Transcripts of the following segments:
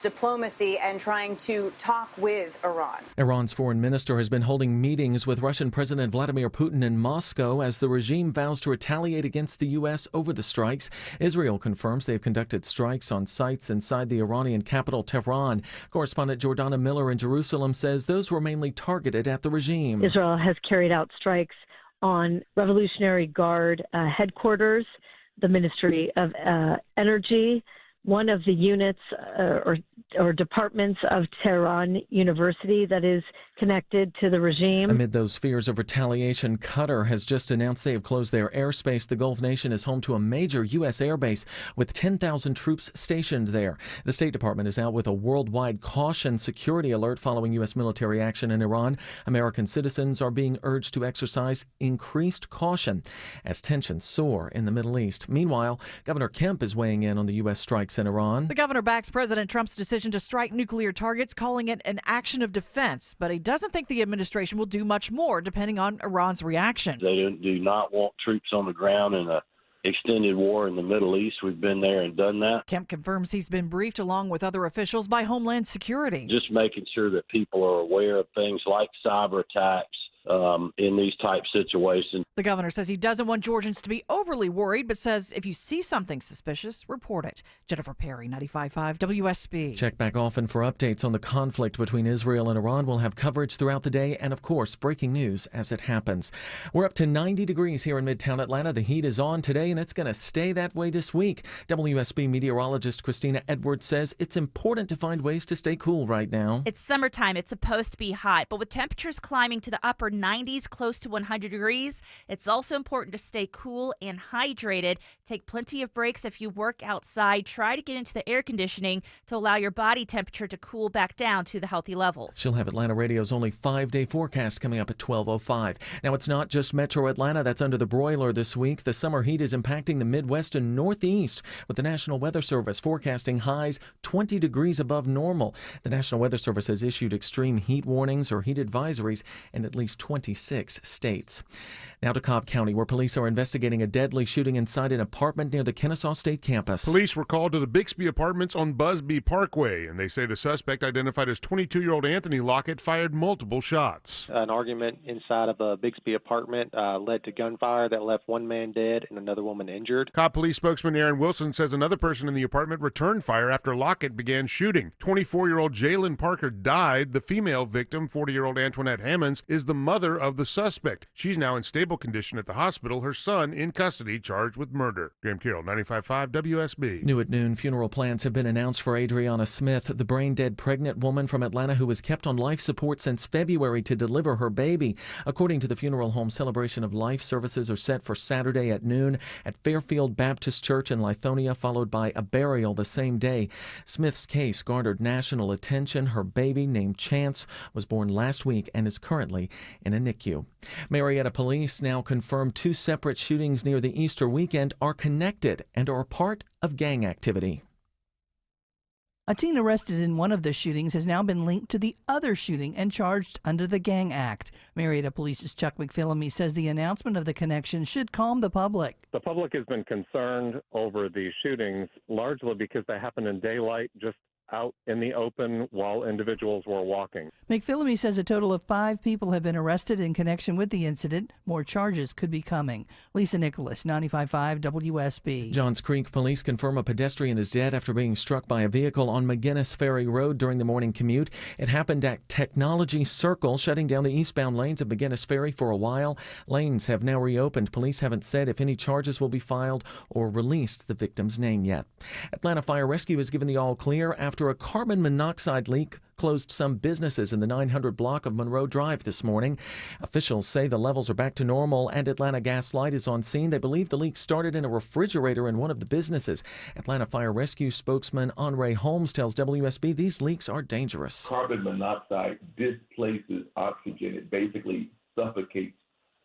diplomacy and trying to talk with Iran. Iran's foreign minister has been holding meetings with Russian President Vladimir Putin in Moscow as the regime vows to retaliate against the U.S. over the strikes. Israel confirms they've conducted strikes on sites inside the Iranian capital, Tehran. Correspondent Jordana Miller in Jerusalem says those were mainly targeted at the regime. Israel has carried out strikes on Revolutionary Guard headquarters, the Ministry of Energy, one of the units or departments of Tehran University that is connected to the regime. Amid those fears of retaliation, Qatar has just announced they have closed their airspace. The Gulf nation is home to a major U.S. airbase with 10,000 troops stationed there. The State Department is out with a worldwide caution security alert following U.S. military action in Iran. American citizens are being urged to exercise increased caution as tensions soar in the Middle East. Meanwhile, Governor Kemp is weighing in on the U.S. strikes in Iran. The governor backs President Trump's decision to strike nuclear targets, calling it an action of defense, but he doesn't think the administration will do much more depending on Iran's reaction. They do not want troops on the ground in an extended war in the Middle East. We've been there and done that. Kemp confirms he's been briefed along with other officials by Homeland Security. Just making sure that people are aware of things like cyber attacks in these type situations. The governor says he doesn't want Georgians to be overly worried, but says if you see something suspicious, report it. Jennifer Perry, 95.5 WSB. Check back often for updates on the conflict between Israel and Iran. We'll have coverage throughout the day and, of course, breaking news as it happens. We're up to 90 degrees here in Midtown Atlanta. The heat is on today, and it's going to stay that way this week. WSB meteorologist Christina Edwards says it's important to find ways to stay cool right now. It's summertime. It's supposed to be hot, but with temperatures climbing to the upper 90s, close to 100 degrees, it's also important to stay cool and hydrated. Take plenty of breaks if you work outside. Try to get into the air conditioning to allow your body temperature to cool back down to the healthy levels. She'll have Atlanta Radio's only 5-day forecast coming up at 12:05. Now, it's not just Metro Atlanta that's under the broiler this week. The summer heat is impacting the Midwest and Northeast, with the National Weather Service forecasting highs 20 degrees above normal. The National Weather Service has issued extreme heat warnings or heat advisories in at least 26 states. Now to Cobb County, where police are investigating a deadly shooting inside an apartment near the Kennesaw State campus. Police were called to the Bixby Apartments on Busby Parkway, and they say the suspect, identified as 22-year-old Anthony Lockett, fired multiple shots. An argument inside of a Bixby apartment led to gunfire that left one man dead and another woman injured. Cobb Police spokesman Aaron Wilson says another person in the apartment returned fire after Lockett began shooting. 24-year-old Jalen Parker died. The female victim, 40-year-old Antoinette Hammonds, is the mother of the suspect. She's now in stable condition at the hospital. Her son in custody, charged with murder. Graham Carroll, 95.5 WSB. New at noon, funeral plans have been announced for Adriana Smith, the brain-dead pregnant woman from Atlanta who was kept on life support since February to deliver her baby. According to the funeral home, celebration of life services are set for Saturday at noon at Fairfield Baptist Church in Lithonia, followed by a burial the same day. Smith's case garnered national attention. Her baby, named Chance, was born last week and is currently in a NICU. Marietta police now confirm 2 separate shootings near the Easter weekend are connected and are part of gang activity. A teen arrested in one of the shootings has now been linked to the other shooting and charged under the Gang Act. Marietta Police's Chuck McPhillamy says the announcement of the connection should calm the public. The public has been concerned over these shootings largely because they happen in daylight, just out in the open while individuals were walking. McPhillamy says a total of 5 people have been arrested in connection with the incident. More charges could be coming. Lisa Nicholas, 95.5 WSB. Johns Creek police confirm a pedestrian is dead after being struck by a vehicle on McGinnis Ferry Road during the morning commute. It happened at Technology Circle, shutting down the eastbound lanes of McGinnis Ferry for a while. Lanes have now reopened. Police haven't said if any charges will be filed or released the victim's name yet. Atlanta Fire Rescue has given the all clear after a carbon monoxide leak closed some businesses in the 900 block of Monroe Drive this morning. Officials say the levels are back to normal and Atlanta Gas Light is on scene. They believe the leak started in a refrigerator in one of the businesses. Atlanta Fire Rescue spokesman Andre Holmes tells WSB these leaks are dangerous. Carbon monoxide displaces oxygen. It basically suffocates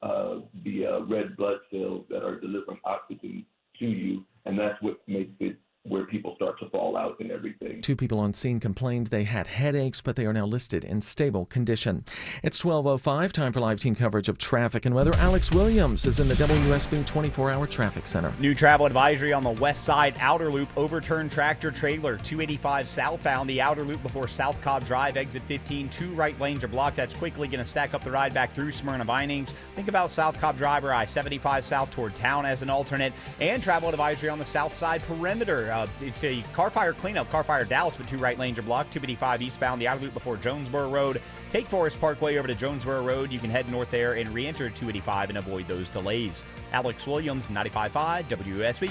the red blood cells that are delivering oxygen to you, and that's what makes it where people start to fall out and everything. 2 people on scene complained they had headaches, but they are now listed in stable condition. It's 12:05, time for live team coverage of traffic and weather. Alex Williams is in the WSB 24-hour traffic center. New travel advisory on the west side outer loop, overturned tractor trailer, 285 southbound, the outer loop before South Cobb Drive, exit 15, 2 right lanes are blocked. That's quickly going to stack up the ride back through Smyrna Vinings. Think about South Cobb Drive or I-75 south toward town as an alternate, and travel advisory on the south side perimeter. It's a car fire cleanup, car fire Dallas, but 2 right lanes are blocked. 285 eastbound, the outer loop before Jonesboro Road. Take Forest Parkway over to Jonesboro Road. You can head north there and re-enter 285 and avoid those delays. Alex Williams, 95.5 WSB.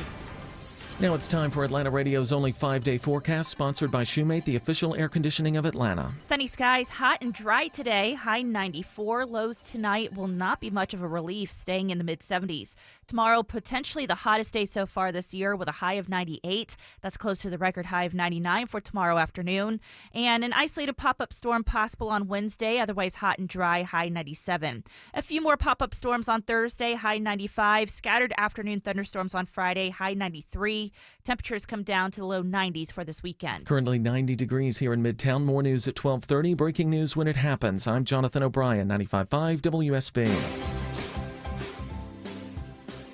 Now it's time for Atlanta Radio's only 5-day forecast, sponsored by Shoemate, the official air conditioning of Atlanta. Sunny skies, hot and dry today, high 94. Lows tonight will not be much of a relief, staying in the mid-70s. Tomorrow, potentially the hottest day so far this year with a high of 98. That's close to the record high of 99 for tomorrow afternoon. And an isolated pop-up storm possible on Wednesday, otherwise hot and dry, high 97. A few more pop-up storms on Thursday, high 95. Scattered afternoon thunderstorms on Friday, high 93. Temperatures come down to the low 90s for this weekend. Currently 90 degrees here in Midtown. More news at 12:30. Breaking news when it happens. I'm Jonathan O'Brien, 95.5 WSB.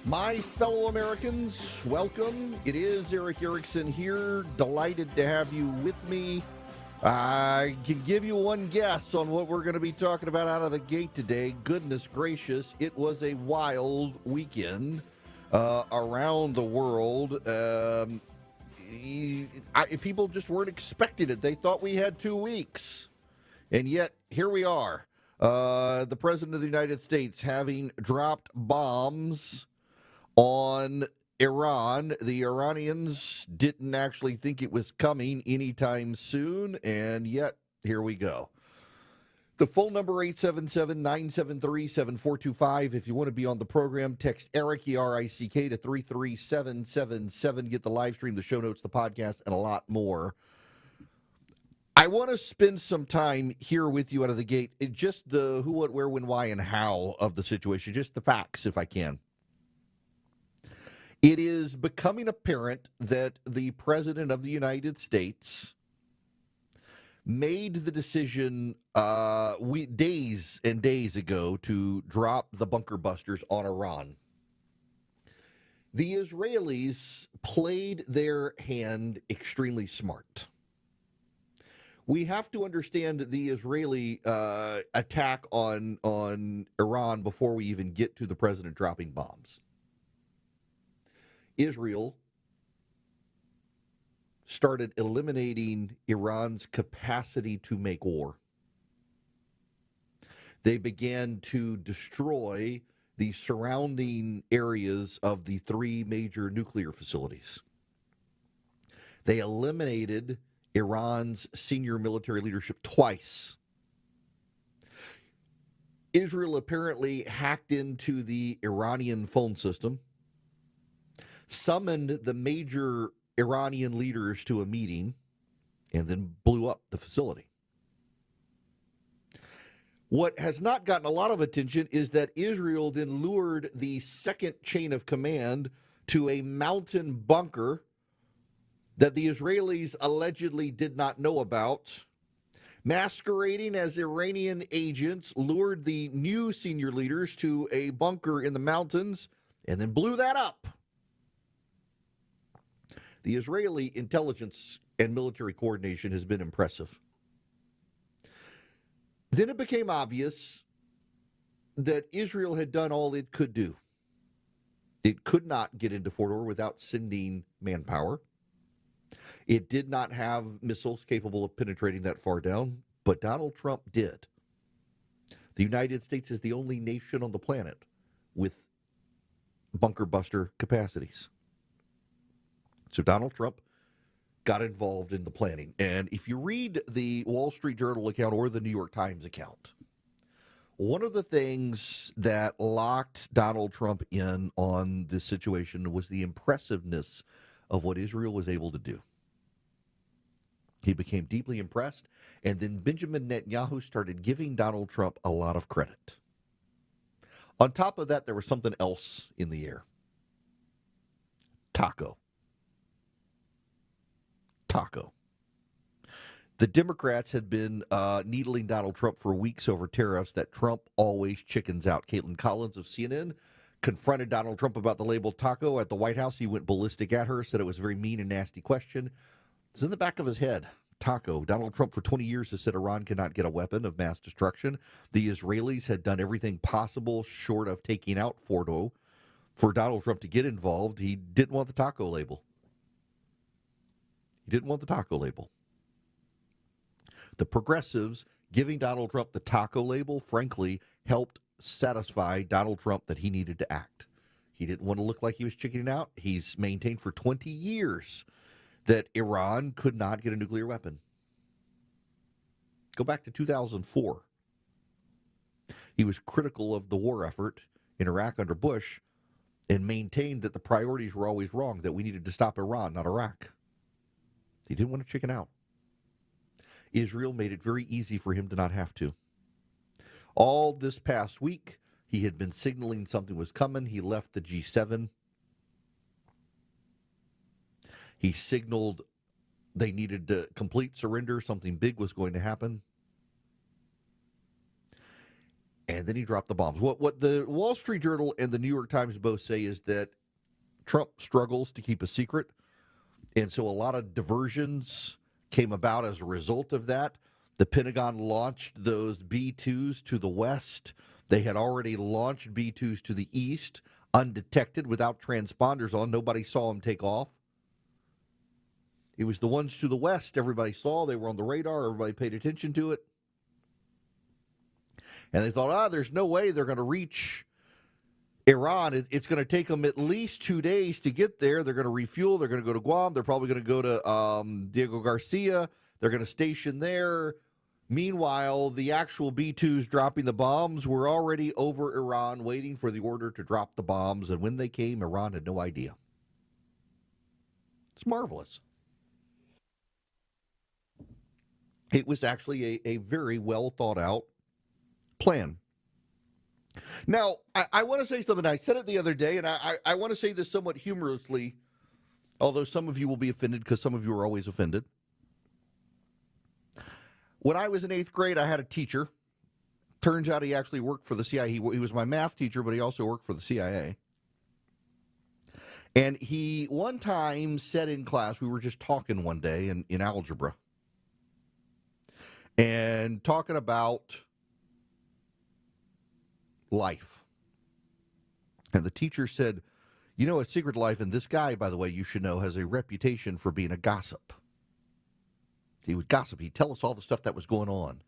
My fellow Americans, welcome. It is Eric Erickson here. Delighted to have you with me. I can give you one guess on what we're going to be talking about out of the gate today. Goodness gracious, it was a wild weekend around the world. People just weren't expecting it. They thought we had 2 weeks. And yet, here we are. The President of the United States having dropped bombs on Iran. The Iranians didn't actually think it was coming anytime soon, and yet, here we go. The phone number, 877-973-7425. If you want to be on the program, text Eric, E-R-I-C-K, to 33777. Get the live stream, the show notes, the podcast, and a lot more. I want to spend some time here with you out of the gate. Just the who, what, where, when, why, and how of the situation. Just the facts, if I can. It is becoming apparent that the President of the United States made the decision days and days ago to drop the bunker busters on Iran. The Israelis played their hand extremely smart. We have to understand the Israeli attack on Iran before we even get to the president dropping bombs. Israel started eliminating Iran's capacity to make war. They began to destroy the surrounding areas of the 3 major nuclear facilities. They eliminated Iran's senior military leadership twice. Israel apparently hacked into the Iranian phone system, summoned the major Iranian leaders to a meeting, and then blew up the facility. What has not gotten a lot of attention is that Israel then lured the second chain of command to a mountain bunker that the Israelis allegedly did not know about. Masquerading as Iranian agents, lured the new senior leaders to a bunker in the mountains and then blew that up. The Israeli intelligence and military coordination has been impressive. Then it became obvious that Israel had done all it could do. It could not get into Fort Ord without sending manpower. It did not have missiles capable of penetrating that far down, but Donald Trump did. The United States is the only nation on the planet with bunker buster capacities. So Donald Trump got involved in the planning. And if you read the Wall Street Journal account or the New York Times account, one of the things that locked Donald Trump in on this situation was the impressiveness of what Israel was able to do. He became deeply impressed, and then Benjamin Netanyahu started giving Donald Trump a lot of credit. On top of that, there was something else in the air. Taco. taco. The Democrats had been needling Donald Trump for weeks over tariffs that Trump always chickens out. Caitlin Collins of CNN confronted Donald Trump about the label taco at the White House. He went ballistic at her, said it was a very mean and nasty question. It's in the back of his head. Taco. Donald Trump for 20 years has said Iran cannot get a weapon of mass destruction. The Israelis had done everything possible short of taking out Fordo for Donald Trump to get involved. He didn't want the taco label. He didn't want the taco label. The progressives giving Donald Trump the taco label, frankly, helped satisfy Donald Trump that he needed to act. He didn't want to look like he was chickening out. He's maintained for 20 years that Iran could not get a nuclear weapon. Go back to 2004. He was critical of the war effort in Iraq under Bush and maintained that the priorities were always wrong, that we needed to stop Iran, not Iraq. He didn't want to chicken out. Israel made it very easy for him to not have to. All this past week, he had been signaling something was coming. He left the G7. He signaled they needed to complete surrender. Something big was going to happen. And then he dropped the bombs. What the Wall Street Journal and the New York Times both say is that Trump struggles to keep a secret. And so a lot of diversions came about as a result of that. The Pentagon launched those B-2s to the west. They had already launched B-2s to the east, undetected, without transponders on. Nobody saw them take off. It was the ones to the west everybody saw. They were on the radar. Everybody paid attention to it. And they thought, there's no way they're going to reach Iran. It's going to take them at least 2 days to get there. They're going to refuel. They're going to go to Guam. They're probably going to go to Diego Garcia. They're going to station there. Meanwhile, the actual B-2s dropping the bombs were already over Iran, waiting for the order to drop the bombs. And when they came, Iran had no idea. It's marvelous. It was actually a very well thought out plan. Now, I want to say something. I said it the other day, and I want to say this somewhat humorously, although some of you will be offended because some of you are always offended. When I was in 8th grade, I had a teacher. Turns out he actually worked for the CIA. He was my math teacher, but he also worked for the CIA. And he one time said in class, we were just talking one day in algebra, and talking about life. And the teacher said, a secret life, and this guy, by the way, you should know, has a reputation for being a gossip. He would gossip. He'd tell us all the stuff that was going on,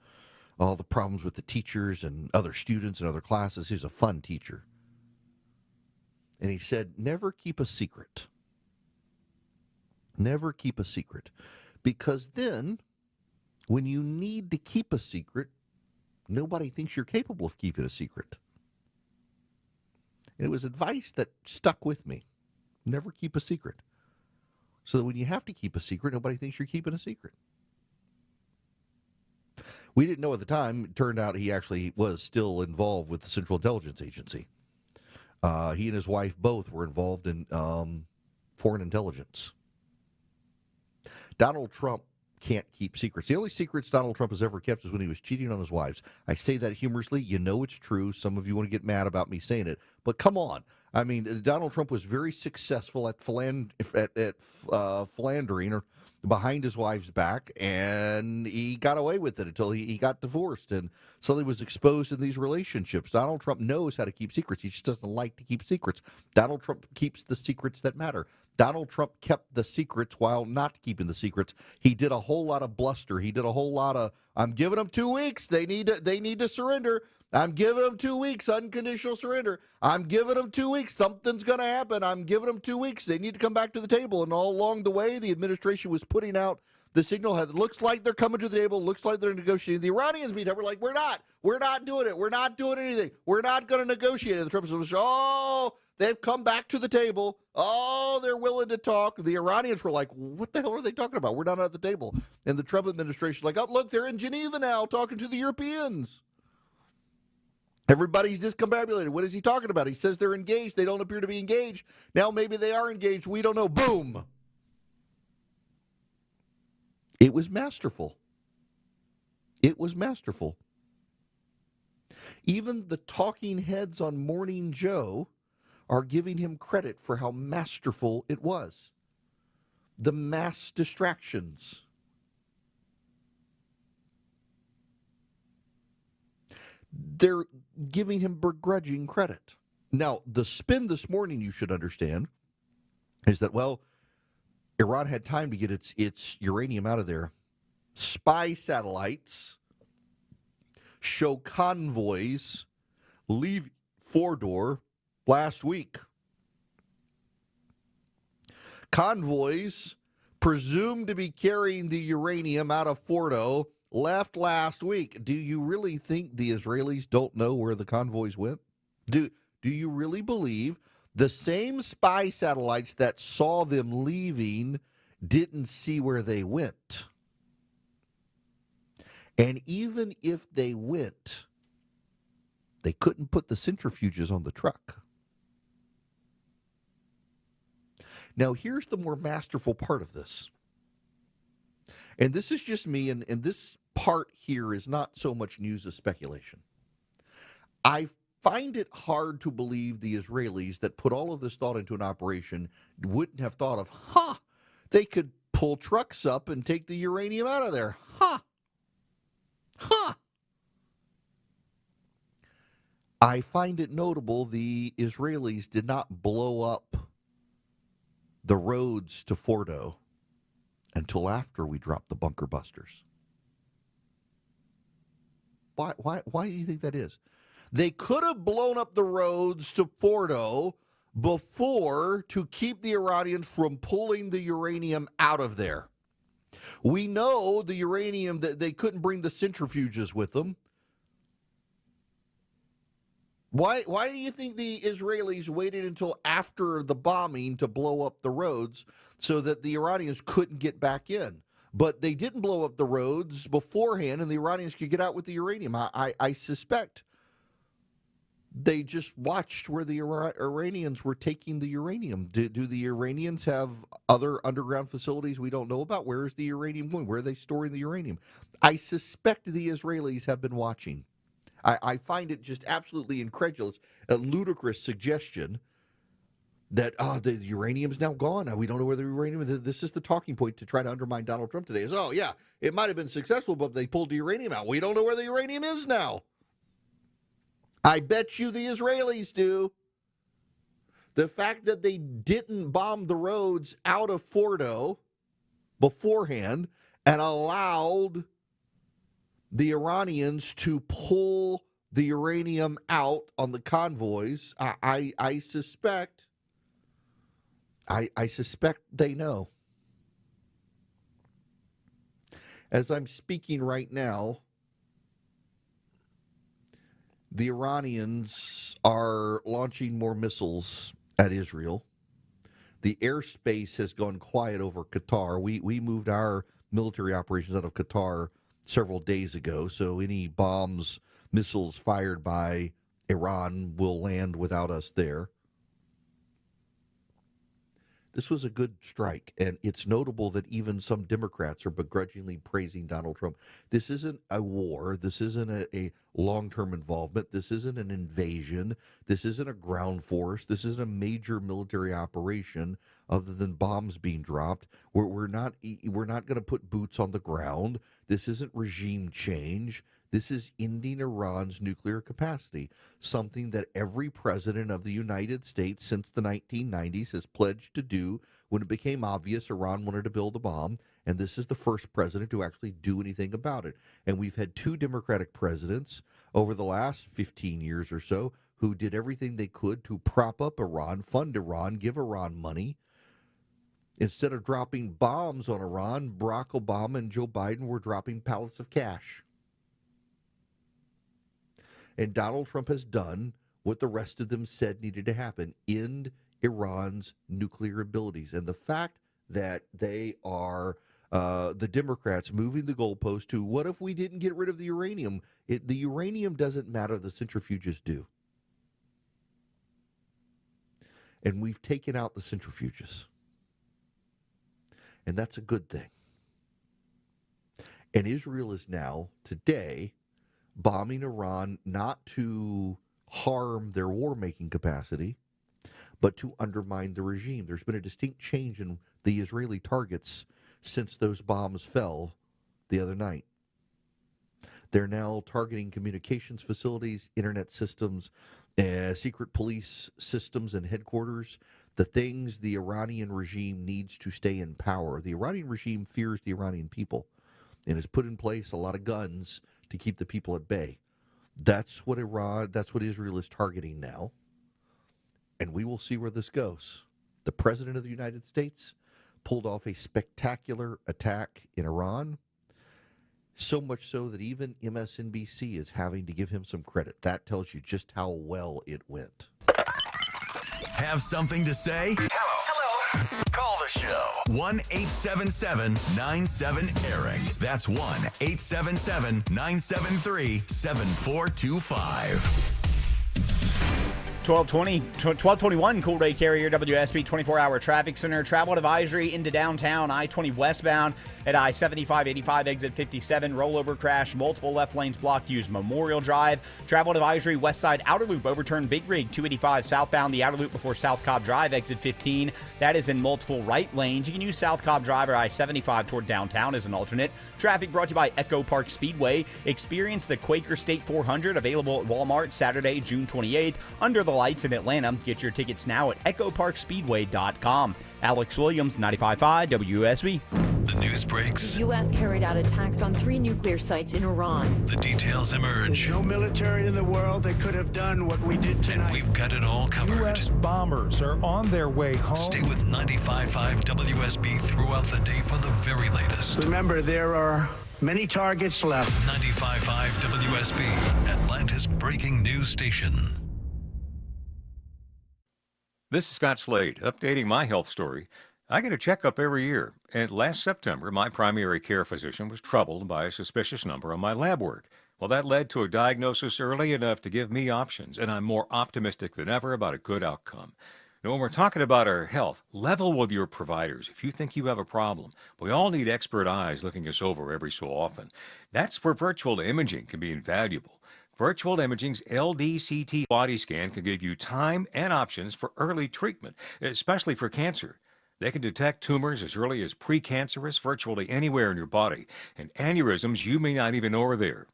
all the problems with the teachers and other students and other classes. He's a fun teacher. And he said, never keep a secret. Never keep a secret. Because then, when you need to keep a secret, nobody thinks you're capable of keeping a secret. And it was advice that stuck with me. Never keep a secret. So that when you have to keep a secret, nobody thinks you're keeping a secret. We didn't know at the time. It turned out he actually was still involved with the Central Intelligence Agency. He and his wife both were involved in foreign intelligence. Donald Trump can't keep secrets. The only secrets Donald Trump has ever kept is when he was cheating on his wives. I say that humorously. You know it's true. Some of you want to get mad about me saying it. But come on. I mean, Donald Trump was very successful at philandering or behind his wife's back, and he got away with it until he got divorced and suddenly was exposed in these relationships. Donald Trump knows how to keep secrets. He just doesn't like to keep secrets. Donald Trump keeps the secrets that matter. Donald Trump kept the secrets while not keeping the secrets. He did a whole lot of bluster. He did a whole lot of, I'm giving them 2 weeks. They need to surrender. I'm giving them 2 weeks, unconditional surrender. I'm giving them 2 weeks. Something's going to happen. I'm giving them 2 weeks. They need to come back to the table. And all along the way, the administration was putting out the signal. It looks like they're coming to the table. Looks like they're negotiating. The Iranians were like, we're not doing it. We're not doing anything. We're not going to negotiate. And the Trump was, they've come back to the table. Oh, they're willing to talk. The Iranians were like, what the hell are they talking about? We're not at the table. And the Trump administration was like, look, they're in Geneva now talking to the Europeans. Everybody's discombobulated. What is he talking about? He says they're engaged. They don't appear to be engaged. Now maybe they are engaged. We don't know. Boom. It was masterful. It was masterful. Even the talking heads on Morning Joe are giving him credit for how masterful it was. The mass distractions. They're giving him begrudging credit. Now, the spin this morning, you should understand, is that, well, Iran had time to get its uranium out of there. Spy satellites show convoys leave Fordow last week. Convoys presumed to be carrying the uranium out of Fordow left last week. Do you really think the Israelis don't know where the convoys went? Do you really believe the same spy satellites that saw them leaving didn't see where they went? And even if they went, they couldn't put the centrifuges on the truck. Now, here's the more masterful part of this. And this is just me, and this part here is not so much news as speculation. I find it hard to believe the Israelis that put all of this thought into an operation wouldn't have thought of, they could pull trucks up and take the uranium out of there. I find it notable the Israelis did not blow up the roads to Fordow until after we dropped the bunker busters. Why do you think that is? They could have blown up the roads to Fordow before to keep the Iranians from pulling the uranium out of there. We know the uranium, that they couldn't bring the centrifuges with them. Why do you think the Israelis waited until after the bombing to blow up the roads so that the Iranians couldn't get back in? But they didn't blow up the roads beforehand and the Iranians could get out with the uranium. I suspect they just watched where the Iranians were taking the uranium. Do the Iranians have other underground facilities we don't know about? Where is the uranium going? Where are they storing the uranium? I suspect the Israelis have been watching. I find it just absolutely incredulous, a ludicrous suggestion that the uranium's now gone. Now we don't know where the uranium is. This is the talking point to try to undermine Donald Trump today is, it might have been successful, but they pulled the uranium out. We don't know where the uranium is now. I bet you the Israelis do. The fact that they didn't bomb the roads out of Fordow beforehand and allowed the Iranians to pull the uranium out on the convoys, I suspect they know. As I'm speaking right now, the Iranians are launching more missiles at Israel. The airspace has gone quiet over Qatar. We moved our military operations out of Qatar several days ago, so any bombs, missiles fired by Iran will land without us there. This was a good strike, and it's notable that even some Democrats are begrudgingly praising Donald Trump. This isn't a war. This isn't a long-term involvement. This isn't an invasion. This isn't a ground force. This isn't a major military operation other than bombs being dropped. We're not going to put boots on the ground. This isn't regime change. This is ending Iran's nuclear capacity, something that every president of the United States since the 1990s has pledged to do when it became obvious Iran wanted to build a bomb, and this is the first president to actually do anything about it. And we've had two Democratic presidents over the last 15 years or so who did everything they could to prop up Iran, fund Iran, give Iran money. Instead of dropping bombs on Iran, Barack Obama and Joe Biden were dropping pallets of cash. And Donald Trump has done what the rest of them said needed to happen, end Iran's nuclear abilities. And the fact that they are, the Democrats, moving the goalpost to, what if we didn't get rid of the uranium? The uranium doesn't matter, the centrifuges do. And we've taken out the centrifuges. And that's a good thing. And Israel is now, today, bombing Iran not to harm their war-making capacity, but to undermine the regime. There's been a distinct change in the Israeli targets since those bombs fell the other night. They're now targeting communications facilities, internet systems, secret police systems and headquarters, the things the Iranian regime needs to stay in power. The Iranian regime fears the Iranian people and has put in place a lot of guns to keep the people at bay. That's what Israel is targeting now. And we will see where this goes. The President of the United States pulled off a spectacular attack in Iran, so much so that even MSNBC is having to give him some credit. That tells you just how well it went. Have something to say? Hello. Call the show. 1-877-97-ERIC. That's 1-877-973-7425. 1221 Cool Day Carrier WSB 24-hour traffic center. Travel advisory into downtown I-20 westbound at I-75-85 exit 57. Rollover crash, multiple left lanes blocked. Use Memorial Drive. Travel advisory west side outer loop overturned Big Rig 285 southbound. The outer loop before South Cobb Drive exit 15. That is in multiple right lanes. You can use South Cobb Drive or I-75 toward downtown as an alternate. Traffic brought to you by Echo Park Speedway. Experience the Quaker State 400 available at Walmart Saturday, June 28th. Under the lights in Atlanta. Get your tickets now at echoparkspeedway.com. Alex Williams, 95.5 WSB. The news breaks. The U.S. carried out attacks on 3 nuclear sites in Iran. The details emerge. There's no military in the world that could have done what we did tonight. And we've got it all covered. U.S. bombers are on their way home. Stay with 95.5 WSB throughout the day for the very latest. Remember, there are many targets left. 95.5 WSB, Atlanta's breaking news station. This is Scott Slade, updating my health story. I get a checkup every year, and last September, my primary care physician was troubled by a suspicious number on my lab work. Well, that led to a diagnosis early enough to give me options, and I'm more optimistic than ever about a good outcome. Now, when we're talking about our health, level with your providers if you think you have a problem. We all need expert eyes looking us over every so often. That's where virtual imaging can be invaluable. Virtual Imaging's LDCT body scan can give you time and options for early treatment, especially for cancer. They can detect tumors as early as precancerous virtually anywhere in your body, and aneurysms you may not even know are there.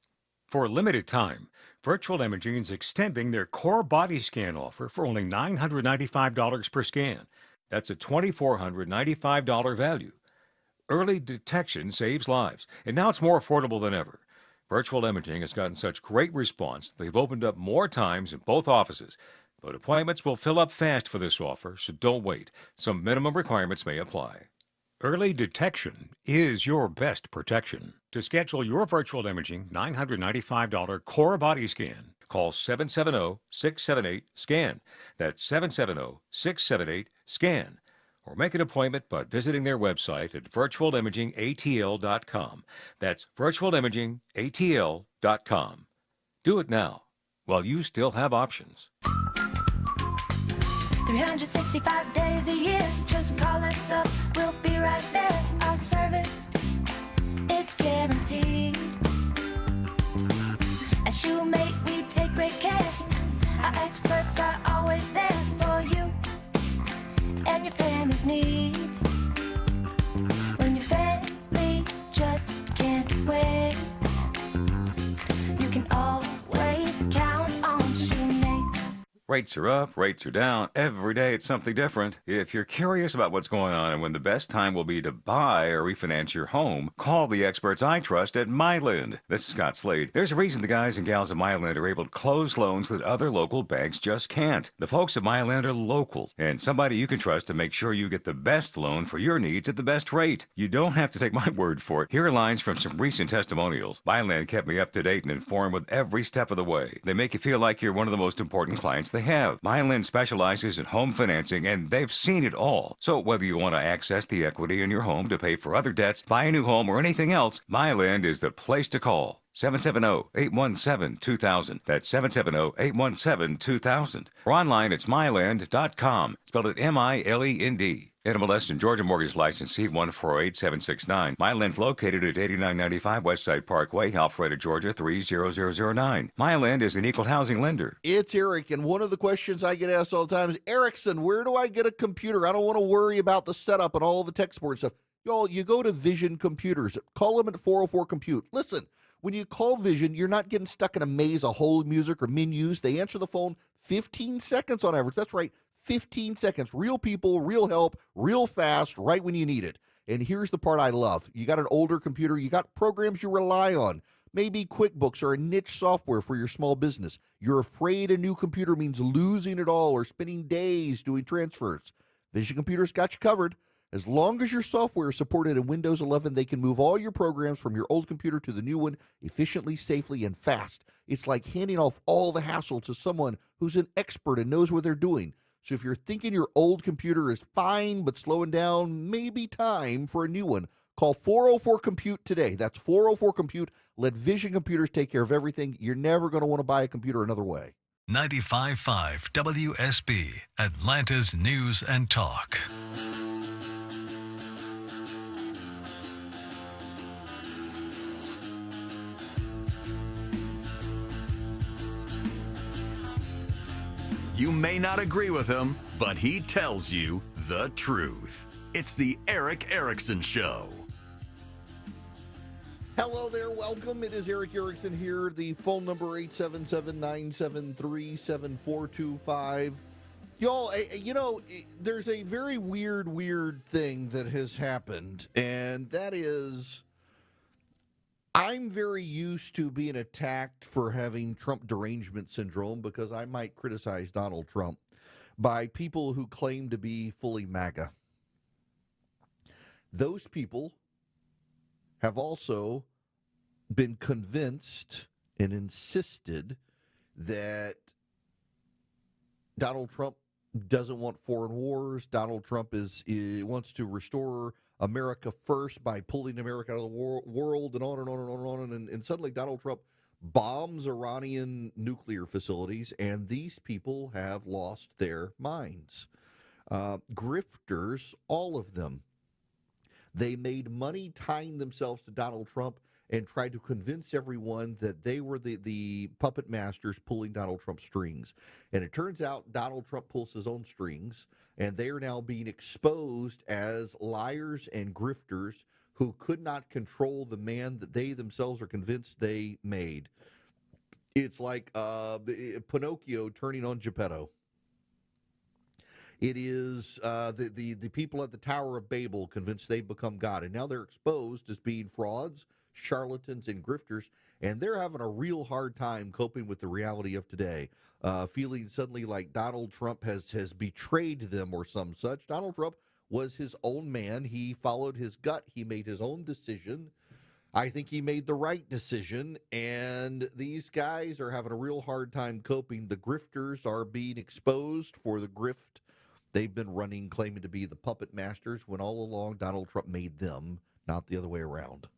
For a limited time, Virtual Imaging is extending their core body scan offer for only $995 per scan. That's a $2,495 value. Early detection saves lives, and now it's more affordable than ever. Virtual Imaging has gotten such great response, they've opened up more times in both offices. But appointments will fill up fast for this offer, so don't wait. Some minimum requirements may apply. Early detection is your best protection. To schedule your Virtual Imaging $995 core body scan, call 770-678-SCAN. That's 770-678-SCAN. Or make an appointment by visiting their website at virtualimagingatl.com. That's virtualimagingatl.com. Do it now, while you still have options. 365 days a year, just call us up, we'll be right there. Our service is guaranteed. At Shoemate, we take great care. Our experts are always there for you and your family's needs. When your family just can't wait, you can always count on Shoemate. Rates are up, rates are down. Every day it's something different. If you're curious about what's going on and when the best time will be to buy or refinance your home, call the experts I trust at Myland. This is Scott Slade. There's a reason the guys and gals at Myland are able to close loans that other local banks just can't. The folks at Myland are local and somebody you can trust to make sure you get the best loan for your needs at the best rate. You don't have to take my word for it. Here are lines from some recent testimonials. Myland kept me up to date and informed with every step of the way. They make you feel like you're one of the most important clients they have. Myland specializes in home financing, and they've seen it all. So whether you want to access the equity in your home to pay for other debts, buy a new home, or anything else, Myland is the place to call. 770-817-2000. That's 770-817-2000. Or online, it's myland.com. Spelled it M-I-L-E-N-D. NMLS and Georgia Mortgage License C148769. Myland's located at 8995 Westside Parkway, Alpharetta, Georgia 30009. Myland is an equal housing lender. It's Eric, and one of the questions I get asked all the time is, Erickson, where do I get a computer? I don't want to worry about the setup and all the tech support stuff. Y'all, you go to Vision Computers. Call them at 404-COMPUTE. Listen, when you call Vision, you're not getting stuck in a maze of hold music or menus. They answer the phone 15 seconds on average. That's right, 15 seconds. Real people, real help, real fast, right when you need it. And here's the part I love. You got an older computer, you got programs you rely on. Maybe QuickBooks or a niche software for your small business. You're afraid a new computer means losing it all or spending days doing transfers. Vision Computers got you covered. As long as your software is supported in Windows 11, they can move all your programs from your old computer to the new one efficiently, safely, and fast. It's like handing off all the hassle to someone who's an expert and knows what they're doing. So if you're thinking your old computer is fine but slowing down, maybe time for a new one. Call 404-COMPUTE today. That's 404-COMPUTE. Let Vision Computers take care of everything. You're never going to want to buy a computer another way. 95.5 WSB, Atlanta's News and Talk. You may not agree with him, but he tells you the truth. It's the Eric Erickson Show. Hello there, welcome. It is Eric Erickson here. The phone number 877-973-7425. Y'all, you know, there's a very weird thing that has happened, and that is I'm very used to being attacked for having Trump derangement syndrome because I might criticize Donald Trump by people who claim to be fully MAGA. Those people have also been convinced and insisted that Donald Trump doesn't want foreign wars. Donald Trump wants to restore America first by pulling America out of the world and on and on and on and on. And suddenly Donald Trump bombs Iranian nuclear facilities, and these people have lost their minds. Grifters, all of them. They made money tying themselves to Donald Trump and tried to convince everyone that they were the puppet masters pulling Donald Trump's strings. And it turns out Donald Trump pulls his own strings, and they are now being exposed as liars and grifters who could not control the man that they themselves are convinced they made. It's like Pinocchio turning on Geppetto. It is the people at the Tower of Babel convinced they've become God, and now they're exposed as being frauds, charlatans, and grifters, and they're having a real hard time coping with the reality of today, feeling suddenly like Donald Trump has betrayed them or some such. Donald Trump was his own man. He followed his gut. He made his own decision. I think he made the right decision, and these guys are having a real hard time coping. The grifters are being exposed for the grift they've been running, claiming to be the puppet masters, when all along Donald Trump made them, not the other way around.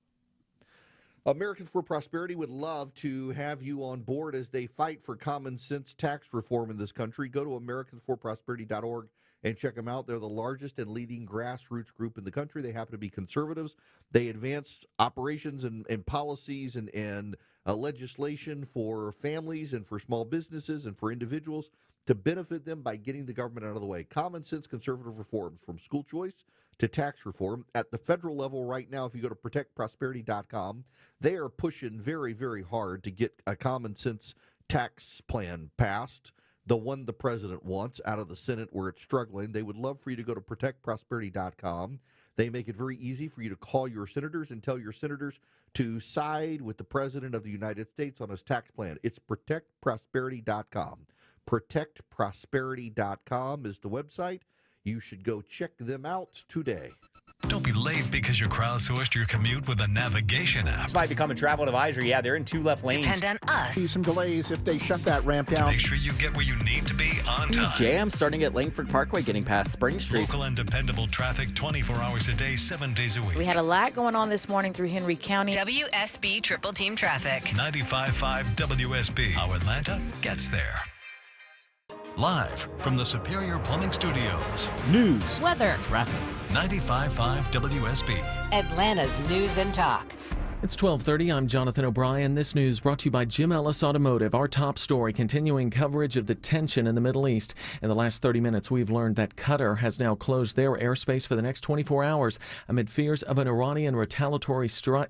Americans for Prosperity would love to have you on board as they fight for common sense tax reform in this country. Go to AmericansForProsperity.org and check them out. They're the largest and leading grassroots group in the country. They happen to be conservatives. They advance operations and policies and legislation for families and for small businesses and for individuals to benefit them by getting the government out of the way. Common sense conservative reforms, from school choice to tax reform. At the federal level right now, if you go to protectprosperity.com, they are pushing very, very hard to get a common sense tax plan passed, the one the president wants, out of the Senate where it's struggling. They would love for you to go to protectprosperity.com. They make it very easy for you to call your senators and tell your senators to side with the president of the United States on his tax plan. It's protectprosperity.com. ProtectProsperity.com is the website. You should go check them out today. Don't be late because you crowdsourced your commute with a navigation app. This might become a travel advisory. Yeah, they're in 2 left lanes. Depend on us. See some delays if they shut that ramp down. Make sure you get where you need to be on time. Jam starting at Langford Parkway, getting past Spring Street. Local and dependable traffic 24 hours a day, 7 days a week. We had a lot going on this morning through Henry County. WSB Triple Team Traffic. 95.5 WSB. How Atlanta gets there. Live from the Superior Plumbing Studios. News, weather, traffic. 95.5 WSB. Atlanta's News and Talk. It's 12:30. I'm Jonathan O'Brien. This news brought to you by Jim Ellis Automotive. Our top story, continuing coverage of the tension in the Middle East. In the last 30 minutes, we've learned that Qatar has now closed their airspace for the next 24 hours amid fears of an Iranian retaliatory strike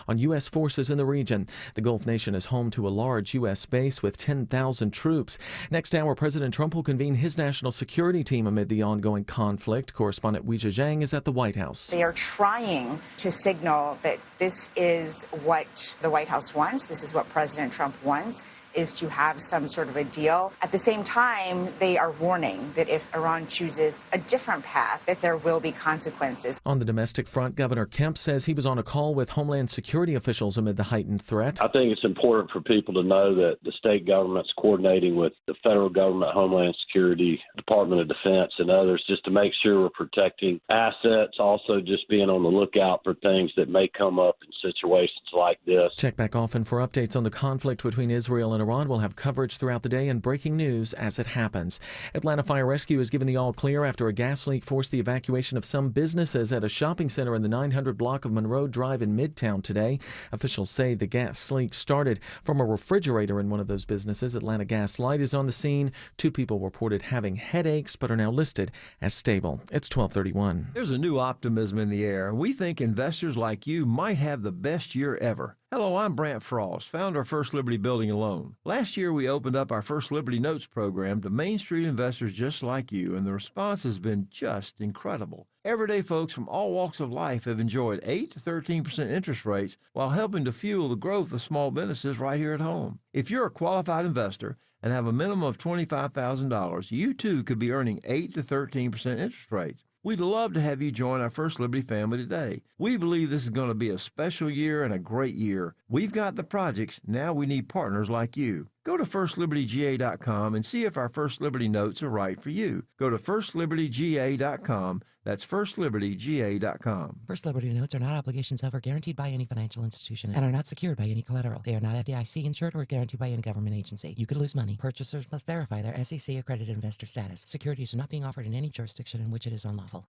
on U.S. forces in the region. The Gulf nation is home to a large U.S. base with 10,000 troops. Next hour, President Trump will convene his national security team amid the ongoing conflict. Correspondent Weijia Zhang is at the White House. They are trying to signal that this is what the White House wants. This is what President Trump wants, is to have some sort of a deal. At the same time, they are warning that if Iran chooses a different path, that there will be consequences. On the domestic front, Governor Kemp says he was on a call with Homeland Security officials amid the heightened threat. I think it's important for people to know that the state government's coordinating with the federal government, Homeland Security, Department of Defense, and others just to make sure we're protecting assets, also just being on the lookout for things that may come up in situations like this. Check back often for updates on the conflict between Israel and Iran. Will have coverage throughout the day and breaking news as it happens. Atlanta Fire Rescue has given the all clear after a gas leak forced the evacuation of some businesses at a shopping center in the 900 block of Monroe Drive in Midtown today. Officials say the gas leak started from a refrigerator in one of those businesses. Atlanta Gas Light is on the scene. 2 people reported having headaches but are now listed as stable. It's 12:31. There's a new optimism in the air, and we think investors like you might have the best year ever. Hello, I'm Brant Frost, founder of First Liberty Building and Loan. Last year, we opened up our First Liberty Notes program to Main Street investors just like you, and the response has been just incredible. Everyday folks from all walks of life have enjoyed 8 to 13% interest rates while helping to fuel the growth of small businesses right here at home. If you're a qualified investor and have a minimum of $25,000, you too could be earning 8 to 13% interest rates. We'd love to have you join our First Liberty family today. We believe this is going to be a special year and a great year. We've got the projects. Now we need partners like you. Go to FirstLibertyGA.com and see if our First Liberty notes are right for you. Go to FirstLibertyGA.com. That's FirstLibertyGA.com. First Liberty notes are not obligations of or guaranteed by any financial institution and are not secured by any collateral. They are not FDIC insured or guaranteed by any government agency. You could lose money. Purchasers must verify their SEC accredited investor status. Securities are not being offered in any jurisdiction in which it is unlawful.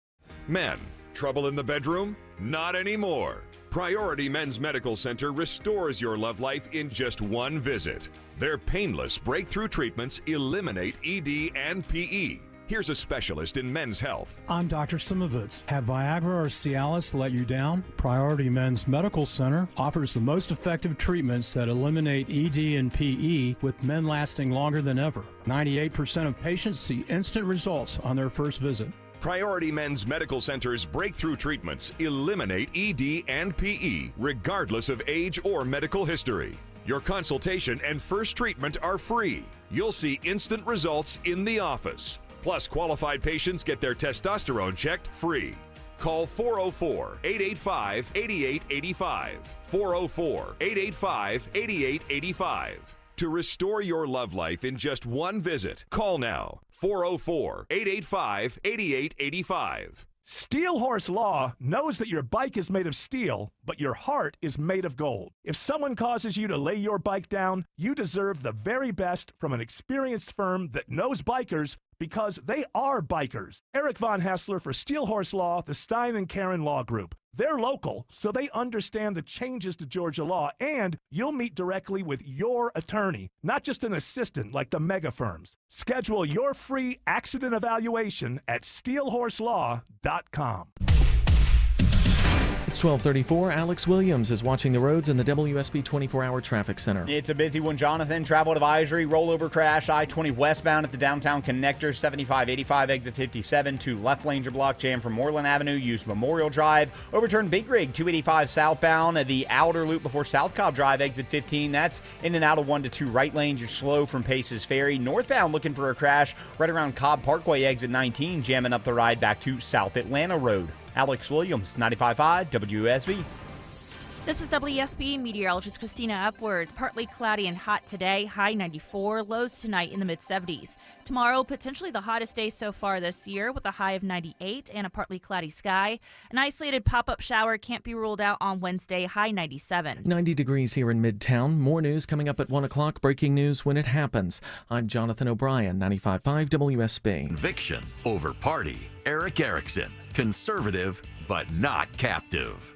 Men, trouble in the bedroom? Not anymore. Priority Men's Medical Center restores your love life in just one visit. Their painless breakthrough treatments eliminate ED and PE. Here's a specialist in men's health. I'm Dr. Simovitz. Have Viagra or Cialis let you down? Priority Men's Medical Center offers the most effective treatments that eliminate ED and PE, with men lasting longer than ever. 98% of patients see instant results on their first visit. Priority Men's Medical Center's breakthrough treatments eliminate ED and PE, regardless of age or medical history. Your consultation and first treatment are free. You'll see instant results in the office. Plus, qualified patients get their testosterone checked free. Call 404-885-8885. 404-885-8885. To restore your love life in just one visit, call now. 404-885-8885. Steel Horse Law knows that your bike is made of steel, but your heart is made of gold. If someone causes you to lay your bike down, you deserve the very best from an experienced firm that knows bikers, because they are bikers. Eric Von Hassler for Steel Horse Law, the Stein and Karen Law Group. They're local, so they understand the changes to Georgia law, and you'll meet directly with your attorney, not just an assistant like the mega firms. Schedule your free accident evaluation at steelhorselaw.com. It's 12:34. Alex Williams is watching the roads in the WSB 24-hour traffic center. It's a busy one, Jonathan. Travel advisory, rollover crash, I-20 westbound at the downtown connector, 75-85 exit 57, 2 left lanes are blocked, jam from Moreland Avenue, use Memorial Drive, overturn Big Rig, 285 southbound at the outer loop before South Cobb Drive, exit 15. That's in and out of 1 to 2 right lanes. You're slow from Paces Ferry. Northbound looking for a crash right around Cobb Parkway, exit 19, jamming up the ride back to South Atlanta Road. Alex Williams, 95.5 WSB. This is WSB meteorologist Christina Upwards. Partly cloudy and hot today, high 94, lows tonight in the mid-70s. Tomorrow, potentially the hottest day so far this year with a high of 98 and a partly cloudy sky. An isolated pop-up shower can't be ruled out on Wednesday, high 97. 90 degrees here in Midtown. More news coming up at 1 o'clock. Breaking news when it happens. I'm Jonathan O'Brien, 95.5 WSB. Conviction over party. Eric Erickson. Conservative, but not captive.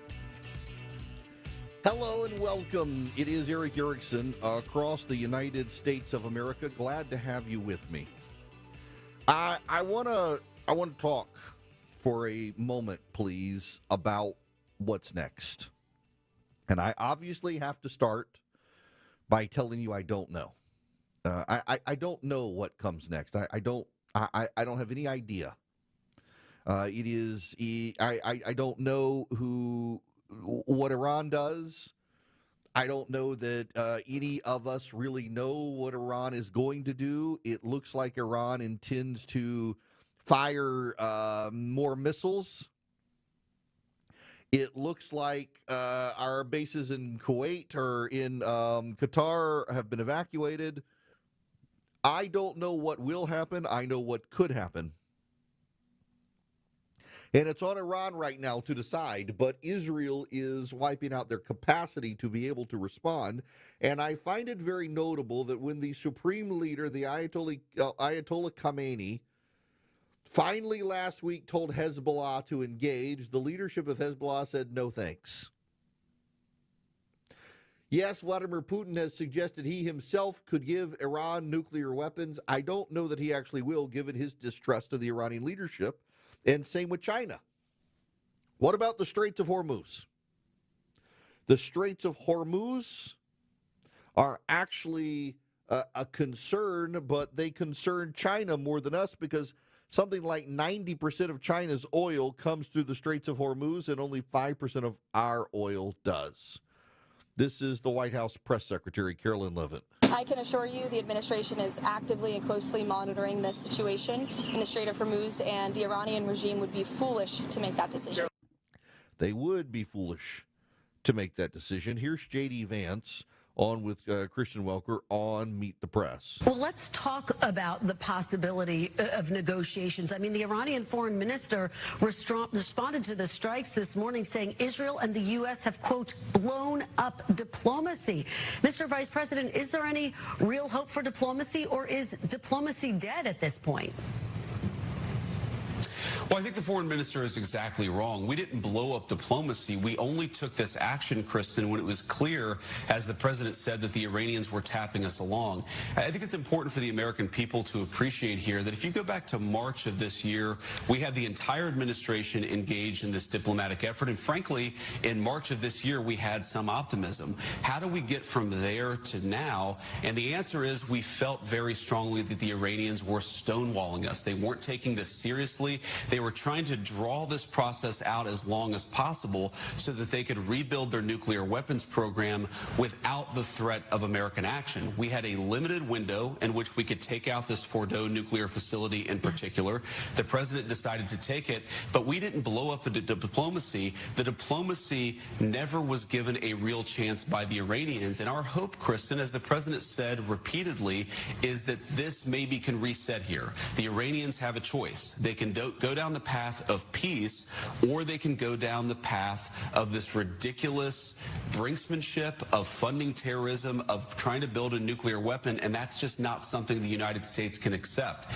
Hello and welcome. It is Eric Erickson across the United States of America. Glad to have you with me. I want to talk for a moment, please, about what's next. And I obviously have to start by telling you I don't know. I don't know what comes next. I don't have any idea. I don't know what Iran does. I don't know that any of us really know what Iran is going to do. It looks like Iran intends to fire more missiles. It looks like our bases in Kuwait or in Qatar have been evacuated. I don't know what will happen. I know what could happen. And it's on Iran right now to decide, but Israel is wiping out their capacity to be able to respond. And I find it very notable that when the supreme leader, the Ayatollah Khamenei, finally last week told Hezbollah to engage, the leadership of Hezbollah said no thanks. Yes, Vladimir Putin has suggested he himself could give Iran nuclear weapons. I don't know that he actually will, given his distrust of the Iranian leadership. And same with China. What about the Straits of Hormuz? The Straits of Hormuz are actually a concern, but they concern China more than us because something like 90% of China's oil comes through the Straits of Hormuz and only 5% of our oil does. This is the White House Press Secretary, Carolyn Levitt. I can assure you the administration is actively and closely monitoring the situation in the Strait of Hormuz, and the Iranian regime would be foolish to make that decision. They would be foolish to make that decision. Here's J.D. Vance on with Christian Welker on Meet the Press. Well, let's talk about the possibility of negotiations. I mean, the Iranian foreign minister responded to the strikes this morning saying Israel and the U.S. have, quote, blown up diplomacy. Mr. Vice President, is there any real hope for diplomacy, or is diplomacy dead at this point? Well, I think the foreign minister is exactly wrong. We didn't blow up diplomacy. We only took this action, Kristen, when it was clear, as the president said, that the Iranians were tapping us along. I think it's important for the American people to appreciate here that if you go back to March of this year, we had the entire administration engaged in this diplomatic effort. And frankly, in March of this year, we had some optimism. How do we get from there to now? And the answer is we felt very strongly that the Iranians were stonewalling us. They weren't taking this seriously. They were trying to draw this process out as long as possible so that they could rebuild their nuclear weapons program without the threat of American action. We had a limited window in which we could take out this Fordo nuclear facility in particular. The president decided to take it, but we didn't blow up the diplomacy. The diplomacy never was given a real chance by the Iranians. And our hope, Kristen, as the president said repeatedly, is that this maybe can reset here. The Iranians have a choice. They can go down the path of peace, or they can go down the path of this ridiculous brinksmanship of funding terrorism, of trying to build a nuclear weapon, and that's just not something the United States can accept.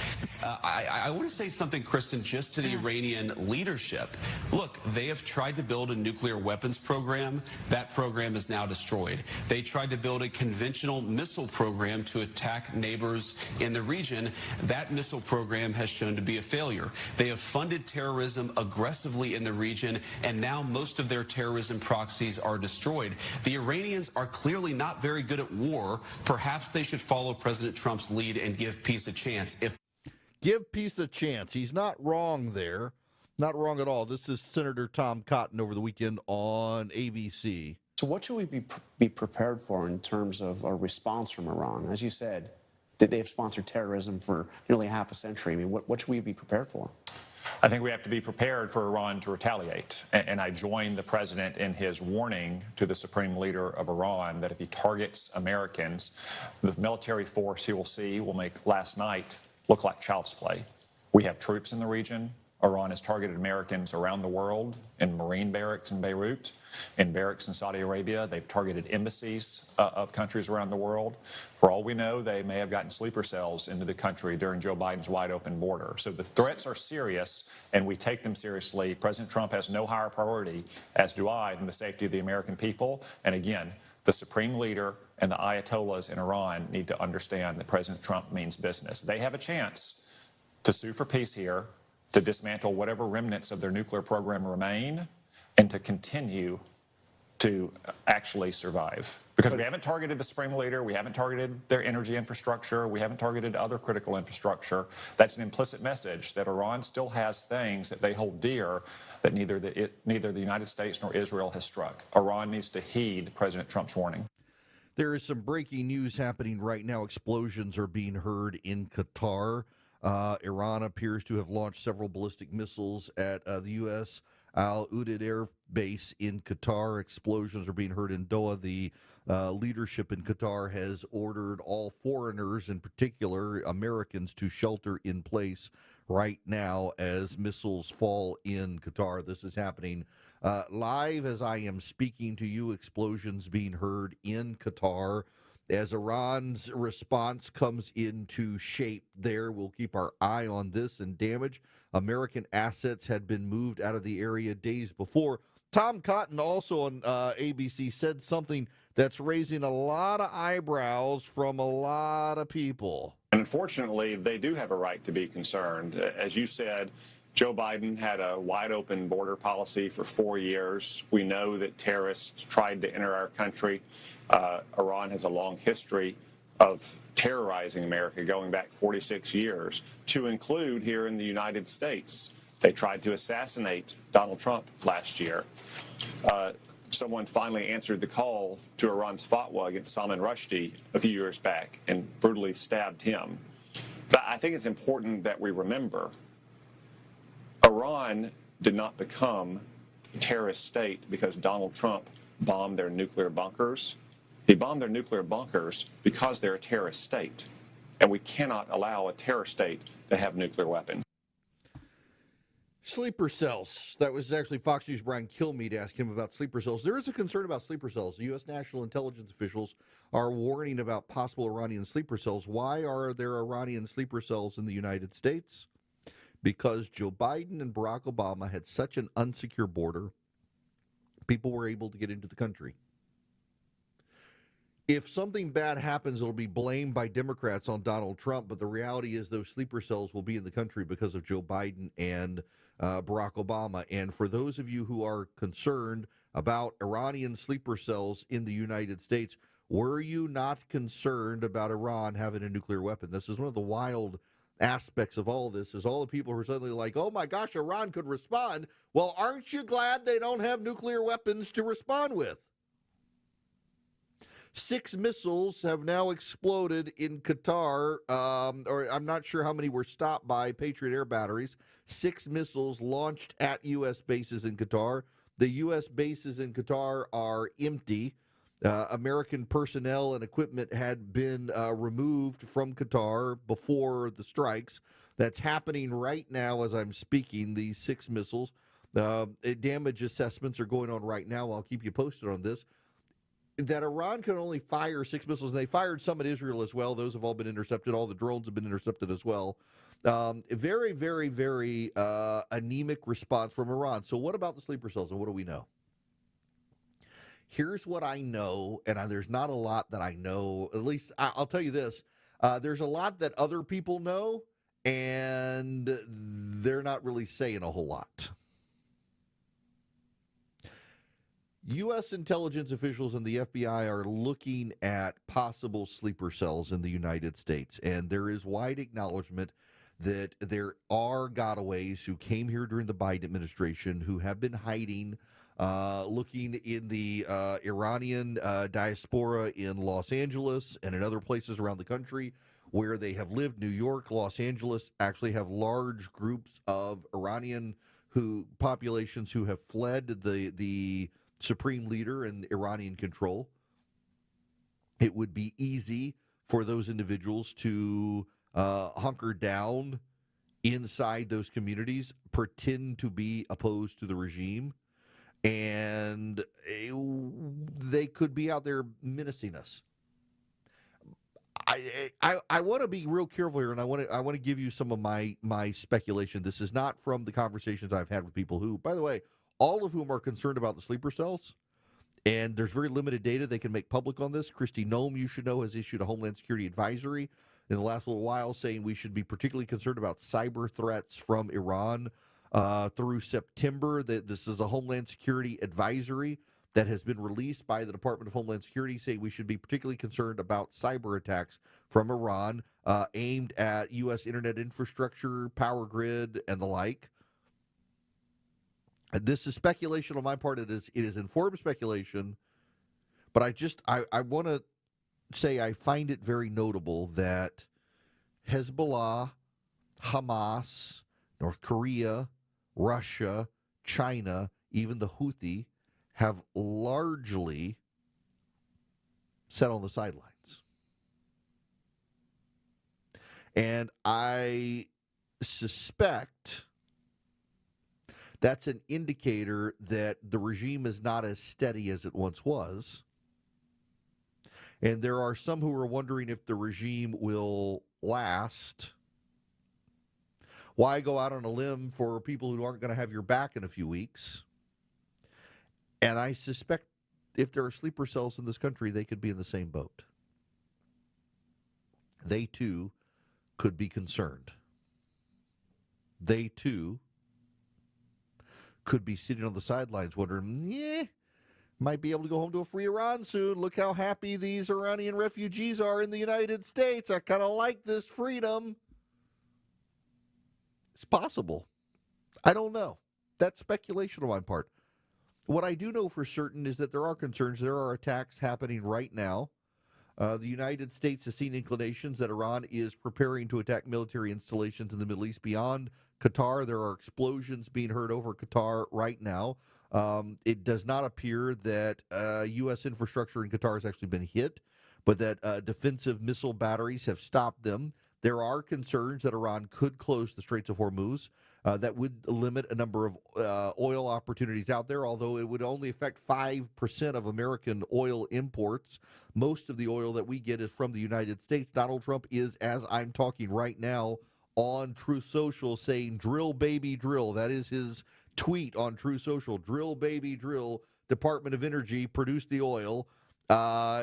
I want to say something, Kristen, just to the Iranian leadership. Look, they have tried to build a nuclear weapons program. That program is now destroyed. They tried to build a conventional missile program to attack neighbors in the region. That missile program has shown to be a failure. They have funded terrorism aggressively in the region, and now most of their terrorism proxies are destroyed. The Iranians are clearly not very good at war. Perhaps they should follow President Trump's lead and give peace a chance. Give peace a chance. He's not wrong there. Not wrong at all. This is Senator Tom Cotton over the weekend on ABC. So what should we be prepared for in terms of a response from Iran? As you said, that they've sponsored terrorism for nearly half a century. I mean, what should we be prepared for? I think we have to be prepared for Iran to retaliate. And I join the president in his warning to the supreme leader of Iran that if he targets Americans, the military force he will see will make last night look like child's play. We have troops in the region. Iran has targeted Americans around the world in Marine barracks in Beirut, in barracks in Saudi Arabia. They've targeted embassies of countries around the world. For all we know, they may have gotten sleeper cells into the country during Joe Biden's wide open border. So the threats are serious, and we take them seriously. President Trump has no higher priority, as do I, than the safety of the American people. And again, the supreme leader and the Ayatollahs in Iran need to understand that President Trump means business. They have a chance to sue for peace here, to dismantle whatever remnants of their nuclear program remain, and to continue to actually survive. Because we haven't targeted the supreme leader, we haven't targeted their energy infrastructure, we haven't targeted other critical infrastructure. That's an implicit message that Iran still has things that they hold dear that neither the United States nor Israel has struck. Iran needs to heed President Trump's warning. There is some breaking news happening right now. Explosions are being heard in Qatar. Iran appears to have launched several ballistic missiles at the U.S. Al Udeid Air Base in Qatar. Explosions are being heard in Doha. The leadership in Qatar has ordered all foreigners, in particular Americans, to shelter in place right now as missiles fall in Qatar. This is happening live as I am speaking to you. Explosions being heard in Qatar. As Iran's response comes into shape there, we'll keep our eye on this and damage. American assets had been moved out of the area days before. Tom Cotton, also on ABC, said something that's raising a lot of eyebrows from a lot of people. And unfortunately, they do have a right to be concerned. As you said, Joe Biden had a wide open border policy for 4 years. We know that terrorists tried to enter our country. Iran has a long history of terrorizing America going back 46 years, to include here in the United States. They tried to assassinate Donald Trump last year. Someone finally answered the call to Iran's fatwa against Salman Rushdie a few years back and brutally stabbed him. But I think it's important that we remember Iran did not become a terrorist state because Donald Trump bombed their nuclear bunkers. He bombed their nuclear bunkers because they're a terrorist state, and we cannot allow a terror state to have nuclear weapons. Sleeper cells. That was actually Fox News' Brian Kilmeade asking him about sleeper cells. There is a concern about sleeper cells. The U.S. national intelligence officials are warning about possible Iranian sleeper cells. Why are there Iranian sleeper cells in the United States? Because Joe Biden and Barack Obama had such an unsecure border, people were able to get into the country. If something bad happens, it'll be blamed by Democrats on Donald Trump, but the reality is those sleeper cells will be in the country because of Joe Biden and Barack Obama. And for those of you who are concerned about Iranian sleeper cells in the United States, were you not concerned about Iran having a nuclear weapon? This is one of the wild aspects of all this, is all the people who are suddenly like, oh my gosh, Iran could respond. Well, aren't you glad they don't have nuclear weapons to respond with? 6 missiles have now exploded in Qatar, or I'm not sure how many were stopped by Patriot air batteries. 6 missiles launched at U.S. bases in Qatar. The U.S. bases in Qatar are empty. American personnel and equipment had been removed from Qatar before the strikes. That's happening right now as I'm speaking, these 6 missiles. Damage assessments are going on right now. I'll keep you posted on this. That Iran can only fire 6 missiles, and they fired some at Israel as well. Those have all been intercepted. All the drones have been intercepted as well. Very, very, very anemic response from Iran. So what about the sleeper cells, and what do we know? Here's what I know, and there's not a lot that I know. At least I'll tell you this. There's a lot that other people know, and they're not really saying a whole lot. U.S. intelligence officials and the FBI are looking at possible sleeper cells in the United States, and there is wide acknowledgement that there are gotaways who came here during the Biden administration who have been hiding, looking in the Iranian diaspora in Los Angeles and in other places around the country. where they have lived. New York, Los Angeles actually have large groups of Iranian populations who have fled the supreme leader and Iranian control. It would be easy for those individuals to hunker down inside those communities, pretend to be opposed to the regime, and they could be out there menacing us. I want to be real careful here, and I want to give you some of my speculation. This is not from the conversations I've had with people who, by the way, all of whom are concerned about the sleeper cells, and there's very limited data they can make public on this. Kristi Noem, you should know, has issued a Homeland Security advisory in the last little while saying we should be particularly concerned about cyber threats from Iran through September. This is a Homeland Security advisory that has been released by the Department of Homeland Security saying we should be particularly concerned about cyber attacks from Iran aimed at U.S. internet infrastructure, power grid, and the like. This is speculation on my part. It is informed speculation, but I want to say I find it very notable that Hezbollah, Hamas, North Korea, Russia, China, even the Houthi have largely sat on the sidelines. And I suspect that's an indicator that the regime is not as steady as it once was. And there are some who are wondering if the regime will last. Why go out on a limb for people who aren't going to have your back in a few weeks? And I suspect if there are sleeper cells in this country, they could be in the same boat. They too could be concerned. They too could be sitting on the sidelines wondering, might be able to go home to a free Iran soon. Look how happy these Iranian refugees are in the United States. I kind of like this freedom. It's possible. I don't know. That's speculation on my part. What I do know for certain is that there are concerns. There are attacks happening right now. The United States has seen inclinations that Iran is preparing to attack military installations in the Middle East beyond Qatar. There are explosions being heard over Qatar right now. It does not appear that U.S. infrastructure in Qatar has actually been hit, but that defensive missile batteries have stopped them. There are concerns that Iran could close the Straits of Hormuz. That would limit a number of oil opportunities out there, although it would only affect 5% of American oil imports. Most of the oil that we get is from the United States. Donald Trump is, as I'm talking right now, on Truth Social saying, drill, baby, drill. That is his tweet on Truth Social. Drill, baby, drill. Department of Energy, produce the oil.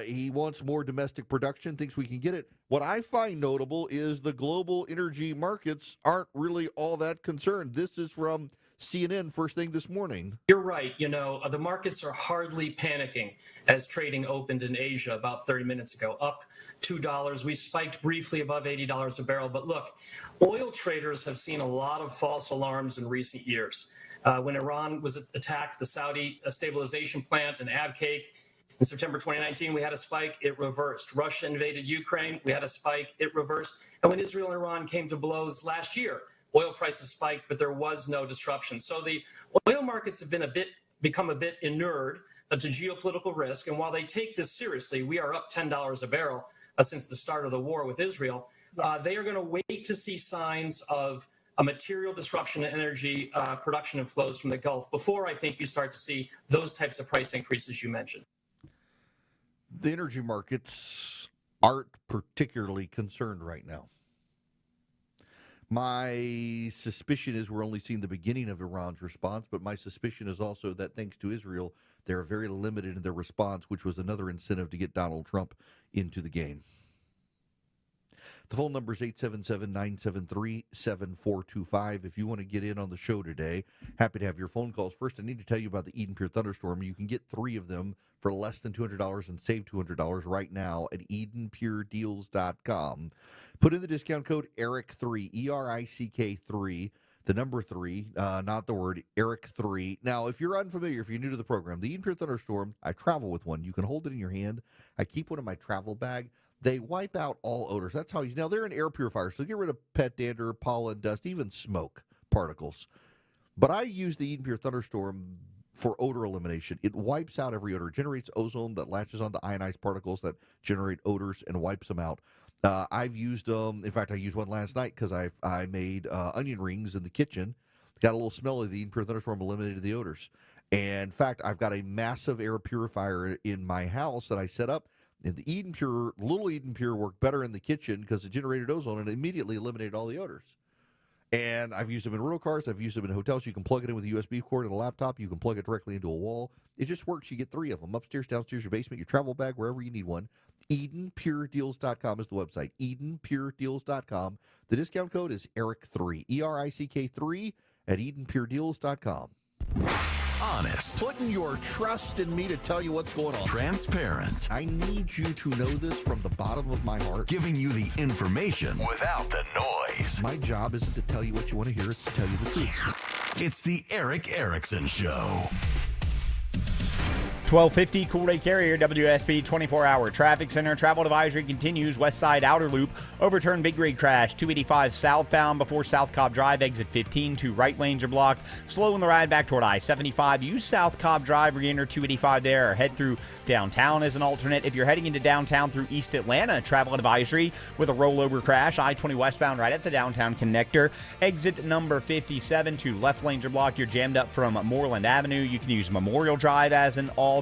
He wants more domestic production, thinks we can get it. What I find notable is the global energy markets aren't really all that concerned. This is from CNN first thing this morning. You're right. The markets are hardly panicking as trading opened in Asia about 30 minutes ago, up $2. We spiked briefly above $80 a barrel. But look, oil traders have seen a lot of false alarms in recent years. When Iran was attacked, the Saudi stabilization plant and Abqaiq, in September 2019, we had a spike, it reversed. Russia invaded Ukraine, we had a spike, it reversed. And when Israel and Iran came to blows last year, oil prices spiked, but there was no disruption. So the oil markets have become a bit inured to geopolitical risk. And while they take this seriously, we are up $10 a barrel since the start of the war with Israel. They are going to wait to see signs of a material disruption in energy production and flows from the Gulf before I think you start to see those types of price increases you mentioned. The energy markets aren't particularly concerned right now. My suspicion is we're only seeing the beginning of Iran's response, but my suspicion is also that thanks to Israel, they're very limited in their response, which was another incentive to get Donald Trump into the game. The phone number is 877-973-7425. If you want to get in on the show today, happy to have your phone calls. First, I need to tell you about the Eden Pure Thunderstorm. You can get 3 of them for less than $200 and save $200 right now at EdenPureDeals.com. Put in the discount code ERIC3, ERICK3. the number 3, not the word, Eric 3. Now, if you're unfamiliar, if you're new to the program, the Eden Pure Thunderstorm, I travel with one. You can hold it in your hand. I keep one in my travel bag. They wipe out all odors. That's how now they're an air purifier, so get rid of pet dander, pollen, dust, even smoke particles. But I use the Eden Pure Thunderstorm for odor elimination. It wipes out every odor. It generates ozone that latches onto ionized particles that generate odors and wipes them out. I've used them. In fact, I used one last night because I made onion rings in the kitchen. Got a little smell of the Eden Pure Thunderstorm, eliminated the odors. And in fact, I've got a massive air purifier in my house that I set up. And the Eden Pure, little Eden Pure, worked better in the kitchen because it generated ozone and immediately eliminated all the odors. And I've used them in rental cars. I've used them in hotels. You can plug it in with a USB cord and a laptop. You can plug it directly into a wall. It just works. You get 3 of them, upstairs, downstairs, your basement, your travel bag, wherever you need one. EdenPureDeals.com is the website. EdenPureDeals.com. The discount code is ERIC3, ERICK3 at EdenPureDeals.com. Honest. Putting your trust in me to tell you what's going on. Transparent. I need you to know this from the bottom of my heart. Giving you the information without the noise. My job isn't to tell you what you want to hear, it's to tell you the truth. It's the Eric Erickson Show. 1250 Cool Ray Carrier, WSB 24-hour traffic center. Travel advisory continues. West Side Outer Loop. Overturned big rig crash. 285 southbound before South Cobb Drive. Exit 15. 2 right lanes are blocked. Slow in the ride back toward I-75. Use South Cobb Drive. Re-enter 285 there. Or head through downtown as an alternate. If you're heading into downtown through East Atlanta, travel advisory with a rollover crash. I-20 westbound right at the downtown connector. Exit number 57. 2 left lanes are blocked. You're jammed up from Moreland Avenue. You can use Memorial Drive as an alternate.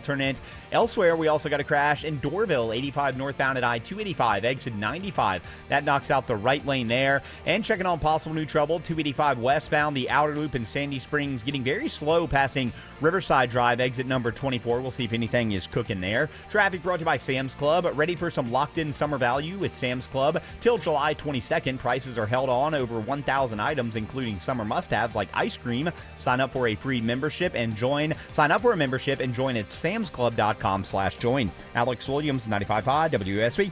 Elsewhere, we also got a crash in Doraville, 85 northbound at I-285, exit 95. That knocks out the right lane there. And checking on possible new trouble, 285 westbound, the outer loop in Sandy Springs, getting very slow passing Riverside Drive, exit number 24. We'll see if anything is cooking there. Traffic brought to you by Sam's Club. Ready for some locked-in summer value at Sam's Club till July 22nd. Prices are held on over 1,000 items, including summer must-haves like ice cream. Sign up for a free membership and join. Sign up for a membership and join at samsclub.com/join. Alex Williams, 95.5 WSB.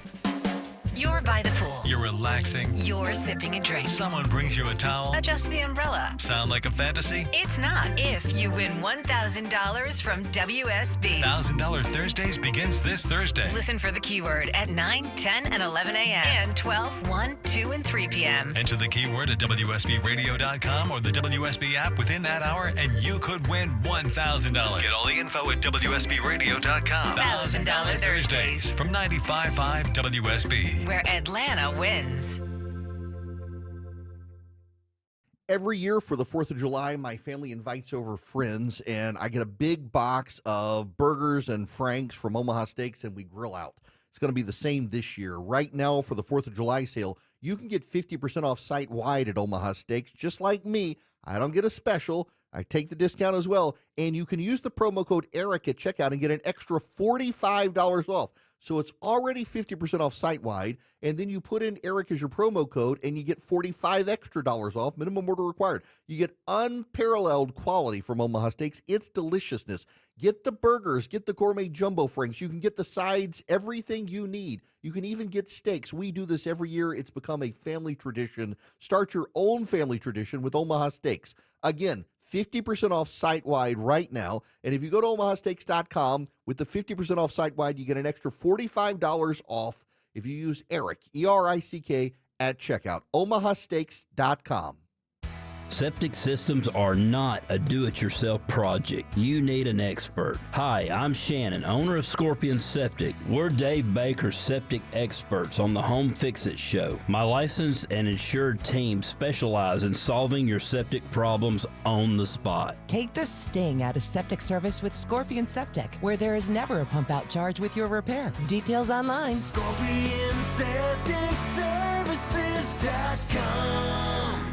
You're by the pool. You're relaxing. You're sipping a drink. Someone brings you a towel. Adjust the umbrella. Sound like a fantasy? It's not if you win $1,000 from WSB. $1,000 Thursdays begins this Thursday. Listen for the keyword at 9, 10, and 11 a.m. and 12, 1, 2, and 3 p.m. Enter the keyword at WSBRadio.com or the WSB app within that hour, and you could win $1,000. Get all the info at WSBRadio.com. $1,000 Thursdays from 95.5 WSB. Where Atlanta wins. Every year for the 4th of July, my family invites over friends, and I get a big box of burgers and Franks from Omaha Steaks, and we grill out. It's going to be the same this year. Right now, for the 4th of July sale, you can get 50% off site-wide at Omaha Steaks. Just like me, I don't get a special. I take the discount as well, and you can use the promo code ERIC at checkout and get an extra $45 off. So it's already 50% off site-wide, and then you put in ERIC as your promo code, and you get $45 extra off, minimum order required. You get unparalleled quality from Omaha Steaks. It's deliciousness. Get the burgers, get the gourmet jumbo franks. You can get the sides, everything you need. You can even get steaks. We do this every year. It's become a family tradition. Start your own family tradition with Omaha Steaks. Again, 50% off site-wide right now. And if you go to omahasteaks.com with the 50% off site-wide, you get an extra $45 off if you use ERIC, E-R-I-C-K, at checkout. omahasteaks.com. Septic systems are not a do-it-yourself project. You need an expert. Hi, I'm Shannon, owner of Scorpion Septic. We're Dave Baker's septic experts on the Home Fix-It Show. My licensed and insured team specialize in solving your septic problems on the spot. Take the sting out of septic service with Scorpion Septic, where there is never a pump-out charge with your repair. Details online. ScorpionSepticServices.com.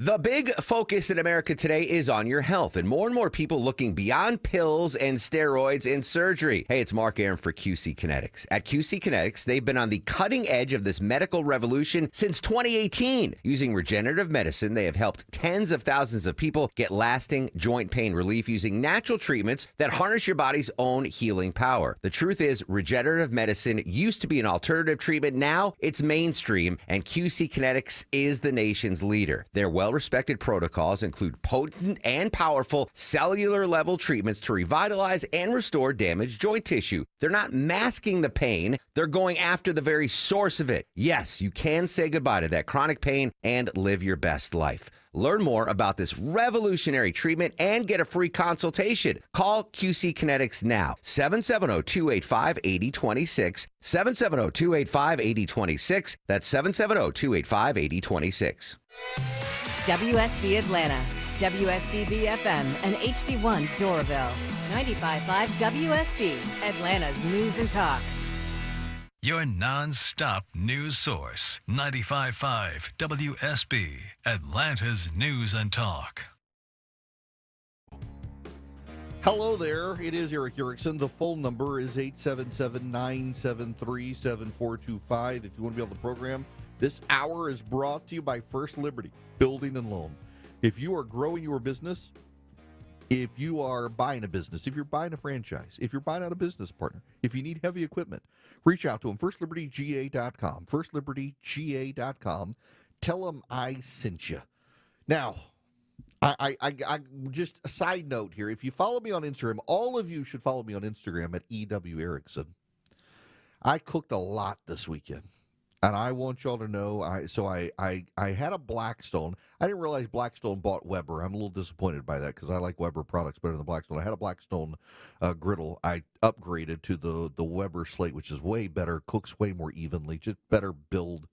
The big focus in America today is on your health, and more people looking beyond pills and steroids and surgery. Hey, it's Mark Aaron for QC Kinetics. At QC Kinetics, they've been on the cutting edge of this medical revolution since 2018. Using regenerative medicine, they have helped tens of thousands of people get lasting joint pain relief using natural treatments that harness your body's own healing power. The truth is, regenerative medicine used to be an alternative treatment. Now it's mainstream, and QC Kinetics is the nation's leader. Their well well-respected protocols include potent and powerful cellular-level treatments to revitalize and restore damaged joint tissue. They're not masking the pain. They're going after the very source of it. Yes, you can say goodbye to that chronic pain and live your best life. Learn more about this revolutionary treatment and get a free consultation. Call QC Kinetics now. 770-285-8026. 770-285-8026. That's 770-285-8026. WSB Atlanta, WSB BFM, and HD1 Doraville. 95.5 WSB, Atlanta's news and talk. Your non-stop news source. 95.5 WSB, Atlanta's news and talk. Hello there. It is Eric Erickson. The phone number is 877-973-7425. If you want to be on the program, this hour is brought to you by First Liberty Building and Loan. If you are growing your business, if you are buying a business, if you're buying a franchise, if you're buying out a business partner, if you need heavy equipment, reach out to them. FirstLibertyGA.com. FirstLibertyGA.com. Tell them I sent you. Now, I just a side note here. If you follow me on Instagram, all of you should follow me on Instagram at EW Erickson. I cooked a lot this weekend, and I want y'all to know. I had a Blackstone. I didn't realize Blackstone bought Weber. I'm a little disappointed by that because I like Weber products better than Blackstone. I had a Blackstone griddle. I upgraded to the Weber slate, which is way better, cooks way more evenly, just better build.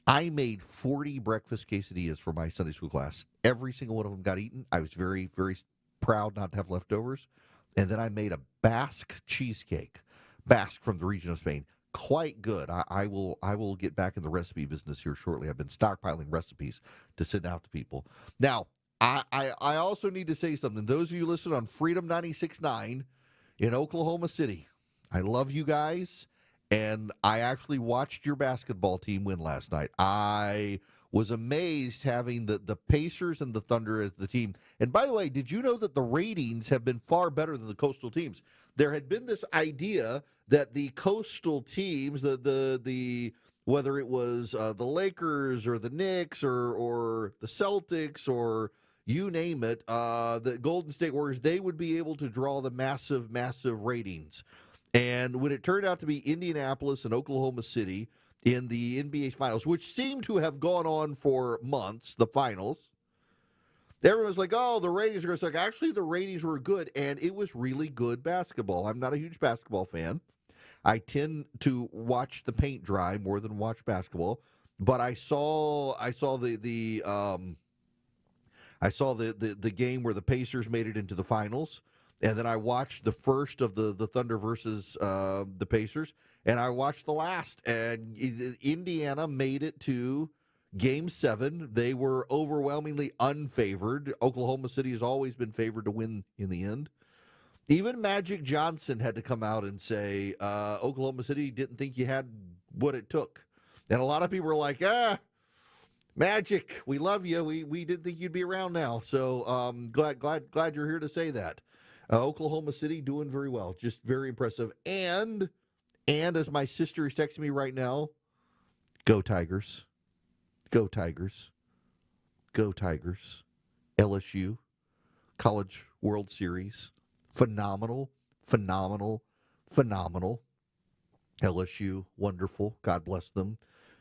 I made 40 breakfast quesadillas for my Sunday school class. Every single one of them got eaten. I was very, very proud not to have leftovers. And then I made a Basque cheesecake. Basque from the region of Spain. Quite good. I will get back in the recipe business here shortly. I've been stockpiling recipes to send out to people. Now, I also need to say something. Those of you listening on Freedom 96.9 in Oklahoma City, I love you guys. And I actually watched your basketball team win last night. I was amazed having the Pacers and the Thunder as the team. And by the way, did you know that the ratings have been far better than the coastal teams? There had been this idea that the coastal teams, the whether it was the Lakers or the Knicks or the Celtics or you name it, the Golden State Warriors, they would be able to draw the massive, massive ratings. And when it turned out to be Indianapolis and Oklahoma City in the NBA Finals, which seemed to have gone on for months, the finals, everyone was like, oh, the ratings are going to suck. Actually, the ratings were good, and it was really good basketball. I'm not a huge basketball fan. I tend to watch the paint dry more than watch basketball. But I saw the game where the Pacers made it into the finals. And then I watched the first of the Thunder versus the Pacers, and I watched the last. And Indiana made it to Game 7. They were overwhelmingly unfavored. Oklahoma City has always been favored to win in the end. Even Magic Johnson had to come out and say Oklahoma City didn't think you had what it took. And a lot of people were like, Magic, we love you. We didn't think you'd be around now. So glad you're here to say that. Oklahoma City doing very well, just very impressive. And as my sister is texting me right now, go Tigers, go Tigers, go Tigers. LSU, College World Series, phenomenal. LSU, wonderful. God bless them.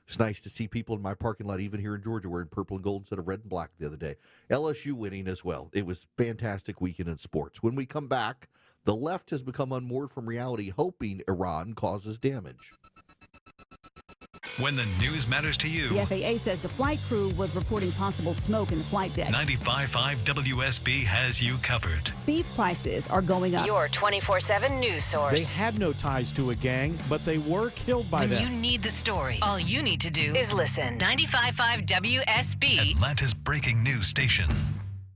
It's nice to see people in my parking lot, even here in Georgia, wearing purple and gold instead of red and black the other day. LSU winning as well. It was a fantastic weekend in sports. When we come back, the left has become unmoored from reality, hoping Iran causes damage. When the news matters to you. The FAA says the flight crew was reporting possible smoke in the flight deck. 95.5 WSB has you covered. Beef prices are going up. Your 24/7 news source. They had no ties to a gang, but they were killed by them. When you need the story, all you need to do is listen. 95.5 WSB. Atlanta's breaking news station.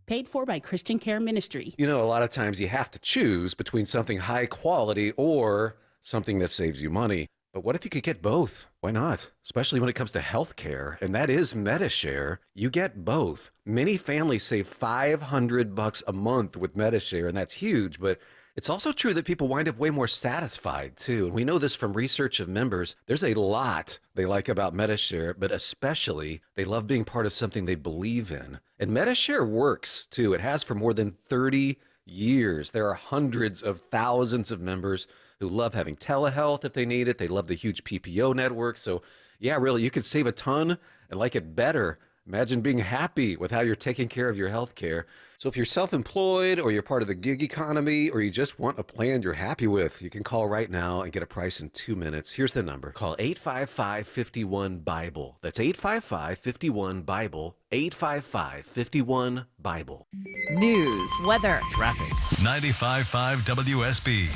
Paid for by Christian Care Ministry. You know, a lot of times you have to choose between something high quality or something that saves you money. But what if you could get both? Why not? Especially when it comes to health care, and that is Medi-Share. You get both. Many families save $500 a month with Medi-Share, and that's huge, but It's also true that people wind up way more satisfied, too. We know this from research of members. There's a lot they like about Medi-Share, but especially they love being part of something they believe in. And Medi-Share works, too. It has for more than 30 years. There are hundreds of thousands of members who love having telehealth if they need it. They love the huge PPO network. So, yeah, really, you could save a ton and like it better. Imagine being happy with how you're taking care of your health care. So if you're self-employed or you're part of the gig economy or you just want a plan you're happy with, you can call right now and get a price in 2 minutes. Here's the number. Call 855-51-BIBLE. That's 855-51-BIBLE. 855-51-BIBLE. News, weather, Traffic. 95.5 WSB.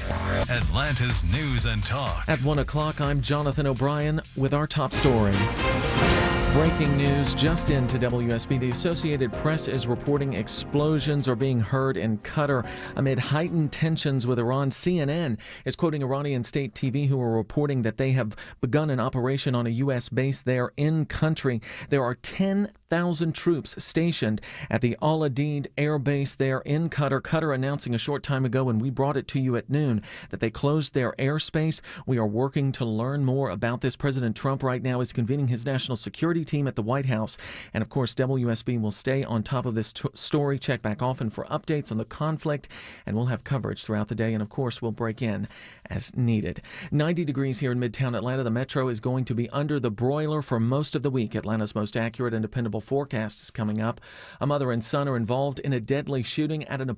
Atlanta's News and Talk. At 1 o'clock, I'm Jonathan O'Brien with our top story. Breaking news just into WSB. The Associated Press is reporting explosions are being heard in Qatar amid heightened tensions with Iran. CNN is quoting Iranian state TV who are reporting that they have begun an operation on a U.S. base there in country. There are 10,000 troops stationed at the Al Udeid Air Base there in Qatar. Qatar announcing a short time ago, when we brought it to you at noon, that they closed their airspace. We are working to learn more about this. President Trump right now is convening his national security team at the White House. And of course, WSB will stay on top of this story, check back often for updates on the conflict, and we'll have coverage throughout the day. And of course, we'll break in as needed. 90 degrees here in Midtown Atlanta. The metro is going to be under the broiler for most of the week. Atlanta's most accurate and dependable forecast is coming up. A mother and son are involved in a deadly shooting at an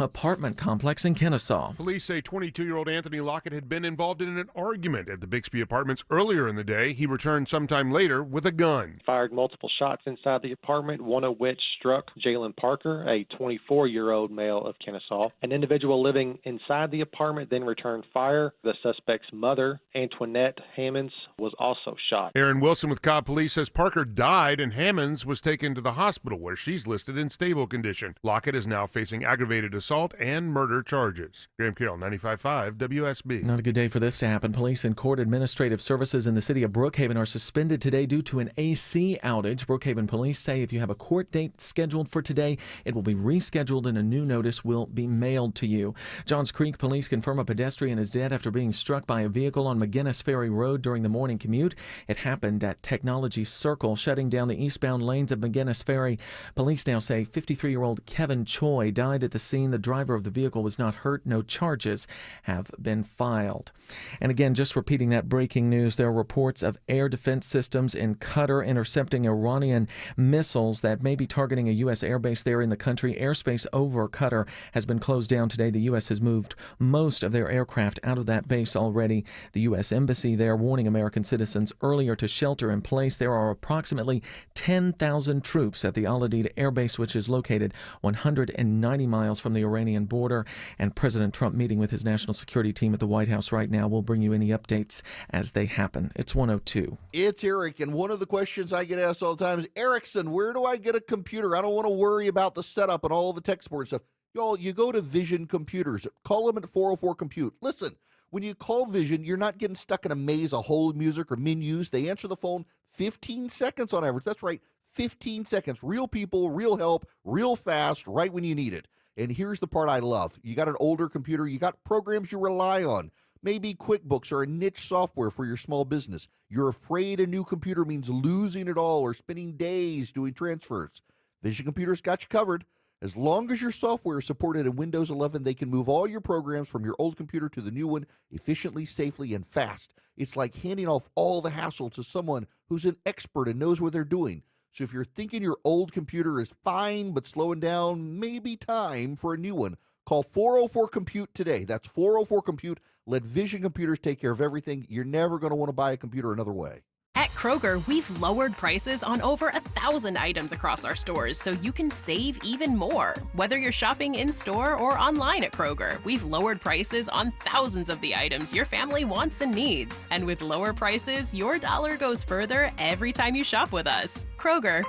apartment complex in Kennesaw. Police say 22-year-old Anthony Lockett had been involved in an argument at the Bixby Apartments earlier in the day. He returned sometime later with a gun. Fired multiple shots inside the apartment, one of which struck Jalen Parker, a 24-year-old male of Kennesaw. An individual living inside the apartment then returned fire. The suspect's mother, Antoinette Hammonds, was also shot. Aaron Wilson with Cobb Police says Parker died and Hammonds was taken to the hospital where she's listed in stable condition. Lockett is now facing aggravated assault and murder charges. Graham Carroll, 95.5 WSB. Not a good day for this to happen. Police and court administrative services in the city of Brookhaven are suspended today due to an AC outage. Brookhaven police say if you have a court date scheduled for today, it will be rescheduled and a new notice will be mailed to you. Johns Creek police confirm a pedestrian is dead after being struck by a vehicle on McGinnis Ferry Road during the morning commute. It happened at Technology Circle, shutting down the eastbound lanes of McGinnis Ferry. Police now say 53-year-old Kevin Choi died at the scene. The driver of the vehicle was not hurt. No charges have been filed. And again, just repeating that breaking news, there are reports of air defense systems in Qatar intercepting Iranian missiles that may be targeting a U.S. airbase there in the country. Airspace over Qatar has been closed down today. The U.S. has moved most of their aircraft out of that base already. The U.S. Embassy there warning American citizens earlier to shelter in place. There are approximately 10,000 troops at the Al Udeid Air Base, which is located 190 miles from the Iranian border, and President Trump meeting with his national security team at the White House right now. We'll bring you any updates as they happen. It's 1:02. It's Eric, and one of the questions I get asked all the time is, Erickson, where do I get a computer? I don't want to worry about the setup and all the tech support stuff. Y'all, you go to Vision Computers. Call them at 404 Compute. Listen, when you call Vision, you're not getting stuck in a maze of hold music or menus. They answer the phone 15 seconds on average. That's right, 15 seconds. Real people, real help, real fast, right when you need it. And here's the part I love. You got an older computer, you got programs you rely on. Maybe QuickBooks or a niche software for your small business. You're afraid a new computer means losing it all or spending days doing transfers. Vision Computers got you covered. As long as your software is supported in Windows 11, they can move all your programs from your old computer to the new one efficiently, safely, and fast. It's like handing off all the hassle to someone who's an expert and knows what they're doing. So if you're thinking your old computer is fine but slowing down, maybe time for a new one. Call 404-COMPUTE today. That's 404-COMPUTE. Let Vision Computers take care of everything. You're never going to want to buy a computer another way. At Kroger, we've lowered prices on over 1,000 items across our stores so you can save even more. Whether you're shopping in-store or online at Kroger, we've lowered prices on thousands of the items your family wants and needs. And with lower prices, your dollar goes further every time you shop with us. Kroger,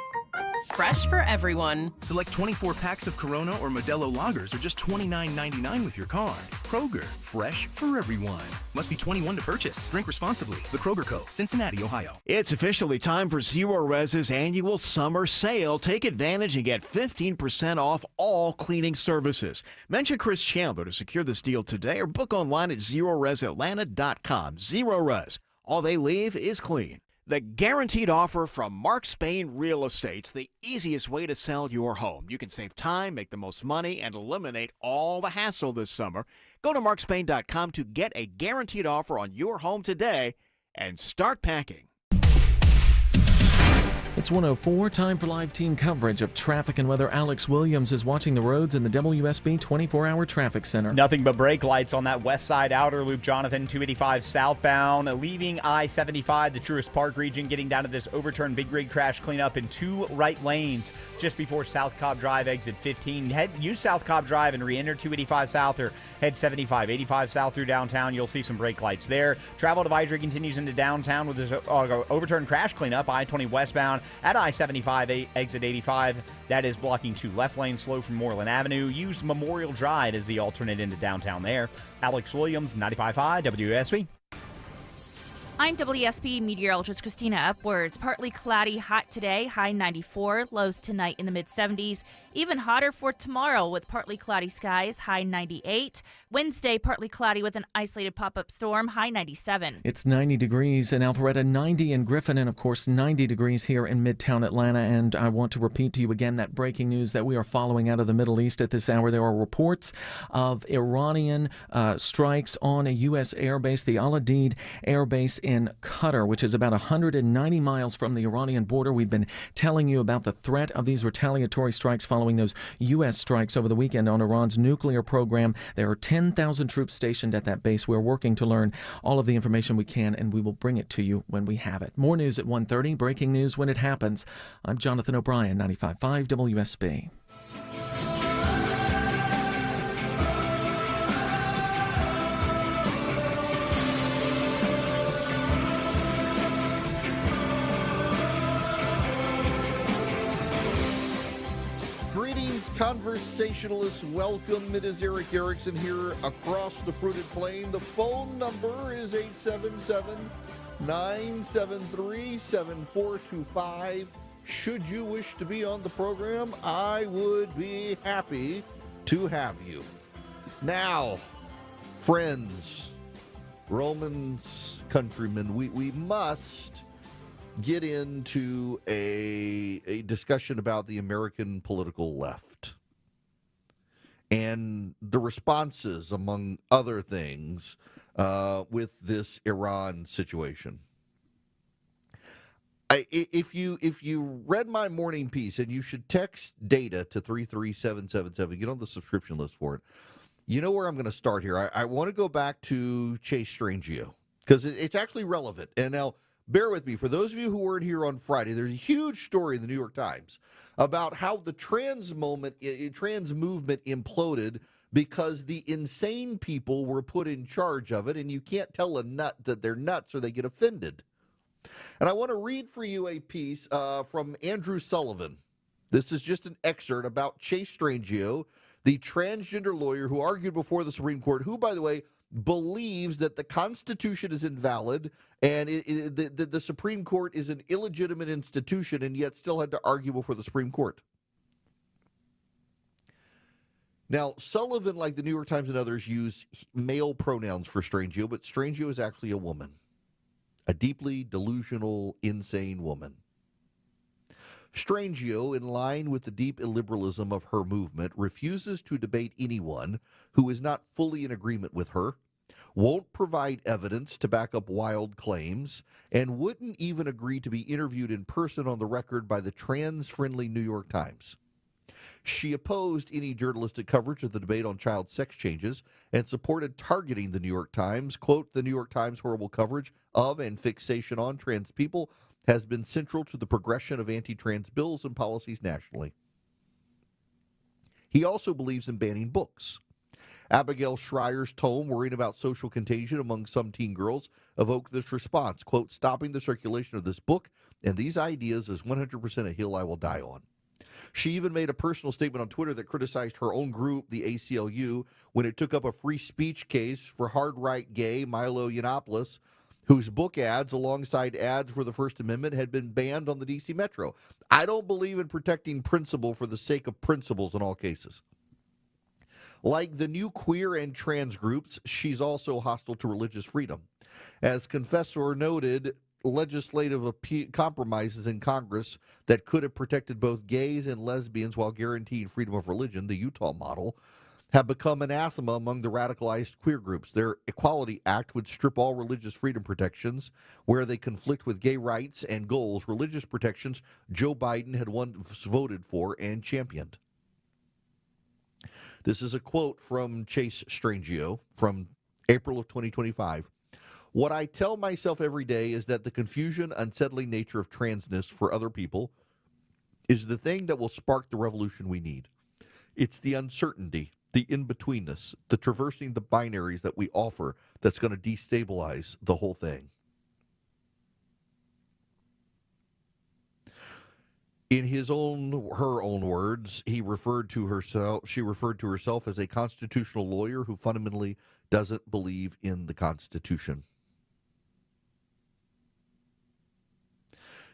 fresh for everyone. Select 24 packs of Corona or Modelo lagers are just $29.99 with your card. Kroger, fresh for everyone. Must be 21 to purchase. Drink responsibly. The Kroger Co., Cincinnati, Ohio. It's officially time for Zero Res's annual summer sale. Take advantage and get 15% off all cleaning services. Mention Chris Chandler to secure this deal today or book online at ZeroResAtlanta.com. Zero Res. All they leave is clean. The guaranteed offer from Mark Spain Real Estate's the easiest way to sell your home. You can save time, make the most money, and eliminate all the hassle this summer. Go to markspain.com to get a guaranteed offer on your home today and start packing. It's 1:04, time for live team coverage of traffic and weather. Alex Williams is watching the roads in the WSB 24-hour traffic center. Nothing but brake lights on that west side outer loop, Jonathan, 285 southbound, leaving I-75, the Truist Park region, getting down to this overturned big rig crash cleanup in 2 right lanes just before South Cobb Drive, exit 15. Use South Cobb Drive and re-enter 285 south or head 75, 85 south through downtown. You'll see some brake lights there. Travel advisory continues into downtown with this overturned crash cleanup, I-20 westbound at I-75, exit 85. That is blocking 2 left lanes slow from Moreland Avenue. Use Memorial Drive as the alternate into downtown there. Alex Williams, 95.5 WSB. I'm WSB meteorologist Christina Upwards. Partly cloudy, hot today, high 94, lows tonight in the mid-70s. Even hotter for tomorrow with partly cloudy skies, high 98. Wednesday, partly cloudy with an isolated pop-up storm, high 97. It's 90 degrees in Alpharetta, 90 in Griffin, and of course 90 degrees here in Midtown Atlanta. And I want to repeat to you again that breaking news that we are following out of the Middle East at this hour. There are reports of Iranian strikes on a U.S. airbase, the Al Udeid Air Base in Qatar, which is about 190 miles from the Iranian border. We've been telling you about the threat of these retaliatory strikes following those U.S. strikes over the weekend on Iran's nuclear program. There are 10,000 troops stationed at that base. We're working to learn all of the information we can, and we will bring it to you when we have it. More news at 1:30, breaking news when it happens. I'm Jonathan O'Brien, 95.5 WSB. Conversationalists, welcome. It is Eric Erickson here across the fruited plain. The phone number is 877-973-7425. Should you wish to be on the program, I would be happy to have you. Now, friends, Romans, countrymen, we must get into a discussion about the American political left and the responses, among other things, with this Iran situation. If you read my morning piece, and you should text data to 33777, get on the subscription list for it. You know where I'm going to start here. I want to go back to Chase Strangio because it's actually relevant. And now, bear with me. For those of you who weren't here on Friday, there's a huge story in the New York Times about how the trans movement imploded because the insane people were put in charge of it, and you can't tell a nut that they're nuts or they get offended. And I want to read for you a piece from Andrew Sullivan. This is just an excerpt about Chase Strangio, the transgender lawyer who argued before the Supreme Court, who, by the way, believes that the Constitution is invalid and the Supreme Court is an illegitimate institution, and yet still had to argue before the Supreme Court. Now, Sullivan, like the New York Times and others, use male pronouns for Strangio, but Strangio is actually a woman, a deeply delusional, insane woman. Strangio, in line with the deep illiberalism of her movement, refuses to debate anyone who is not fully in agreement with her, won't provide evidence to back up wild claims, and wouldn't even agree to be interviewed in person on the record by the trans-friendly New York Times. She opposed any journalistic coverage of the debate on child sex changes and supported targeting the New York Times. Quote, "The New York Times' horrible coverage of and fixation on trans people has been central to the progression of anti-trans bills and policies nationally." He also believes in banning books. Abigail Schreier's tome, worrying about social contagion among some teen girls, evoked this response. Quote, "Stopping the circulation of this book and these ideas is 100% a hill I will die on." She even made a personal statement on Twitter that criticized her own group, the ACLU, when it took up a free speech case for hard-right gay Milo Yiannopoulos, whose book ads, alongside ads for the First Amendment, had been banned on the D.C. Metro. I don't believe in protecting principle for the sake of principles in all cases. Like the new queer and trans groups, she's also hostile to religious freedom. As Confessor noted, legislative compromises in Congress that could have protected both gays and lesbians while guaranteeing freedom of religion, the Utah model, have become anathema among the radicalized queer groups. Their Equality Act would strip all religious freedom protections where they conflict with gay rights and goals, religious protections Joe Biden had once voted for and championed. This is a quote from Chase Strangio from April of 2025. What I tell myself every day is that the confusion, unsettling nature of transness for other people is the thing that will spark the revolution we need. It's the uncertainty, the in-betweenness, the traversing the binaries that we offer that's going to destabilize the whole thing. In her own words, she referred to herself as a constitutional lawyer who fundamentally doesn't believe in the Constitution.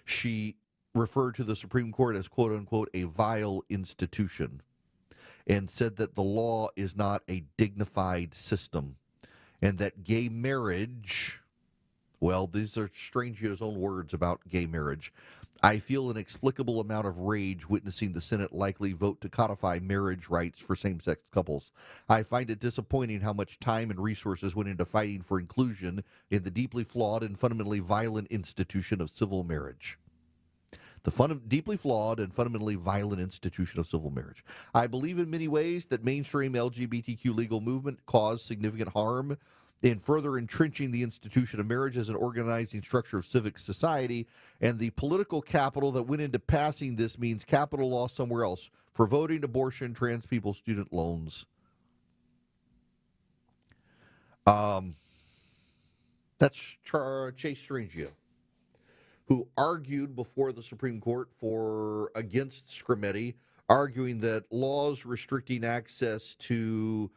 She referred to the Supreme Court as, quote unquote, a vile institution, and said that the law is not a dignified system, and that gay marriage, well, these are Strangio's own words about gay marriage. I feel an inexplicable amount of rage witnessing the Senate likely vote to codify marriage rights for same-sex couples. I find it disappointing how much time and resources went into fighting for inclusion in the deeply flawed and fundamentally violent institution of civil marriage. The deeply flawed and fundamentally violent institution of civil marriage. I believe in many ways that mainstream LGBTQ legal movement caused significant harm in further entrenching the institution of marriage as an organizing structure of civic society, and the political capital that went into passing this means capital loss somewhere else for voting, abortion, trans people, student loans. That's Chase Strangio, who argued before the Supreme Court against Scrimetti, arguing that laws restricting access to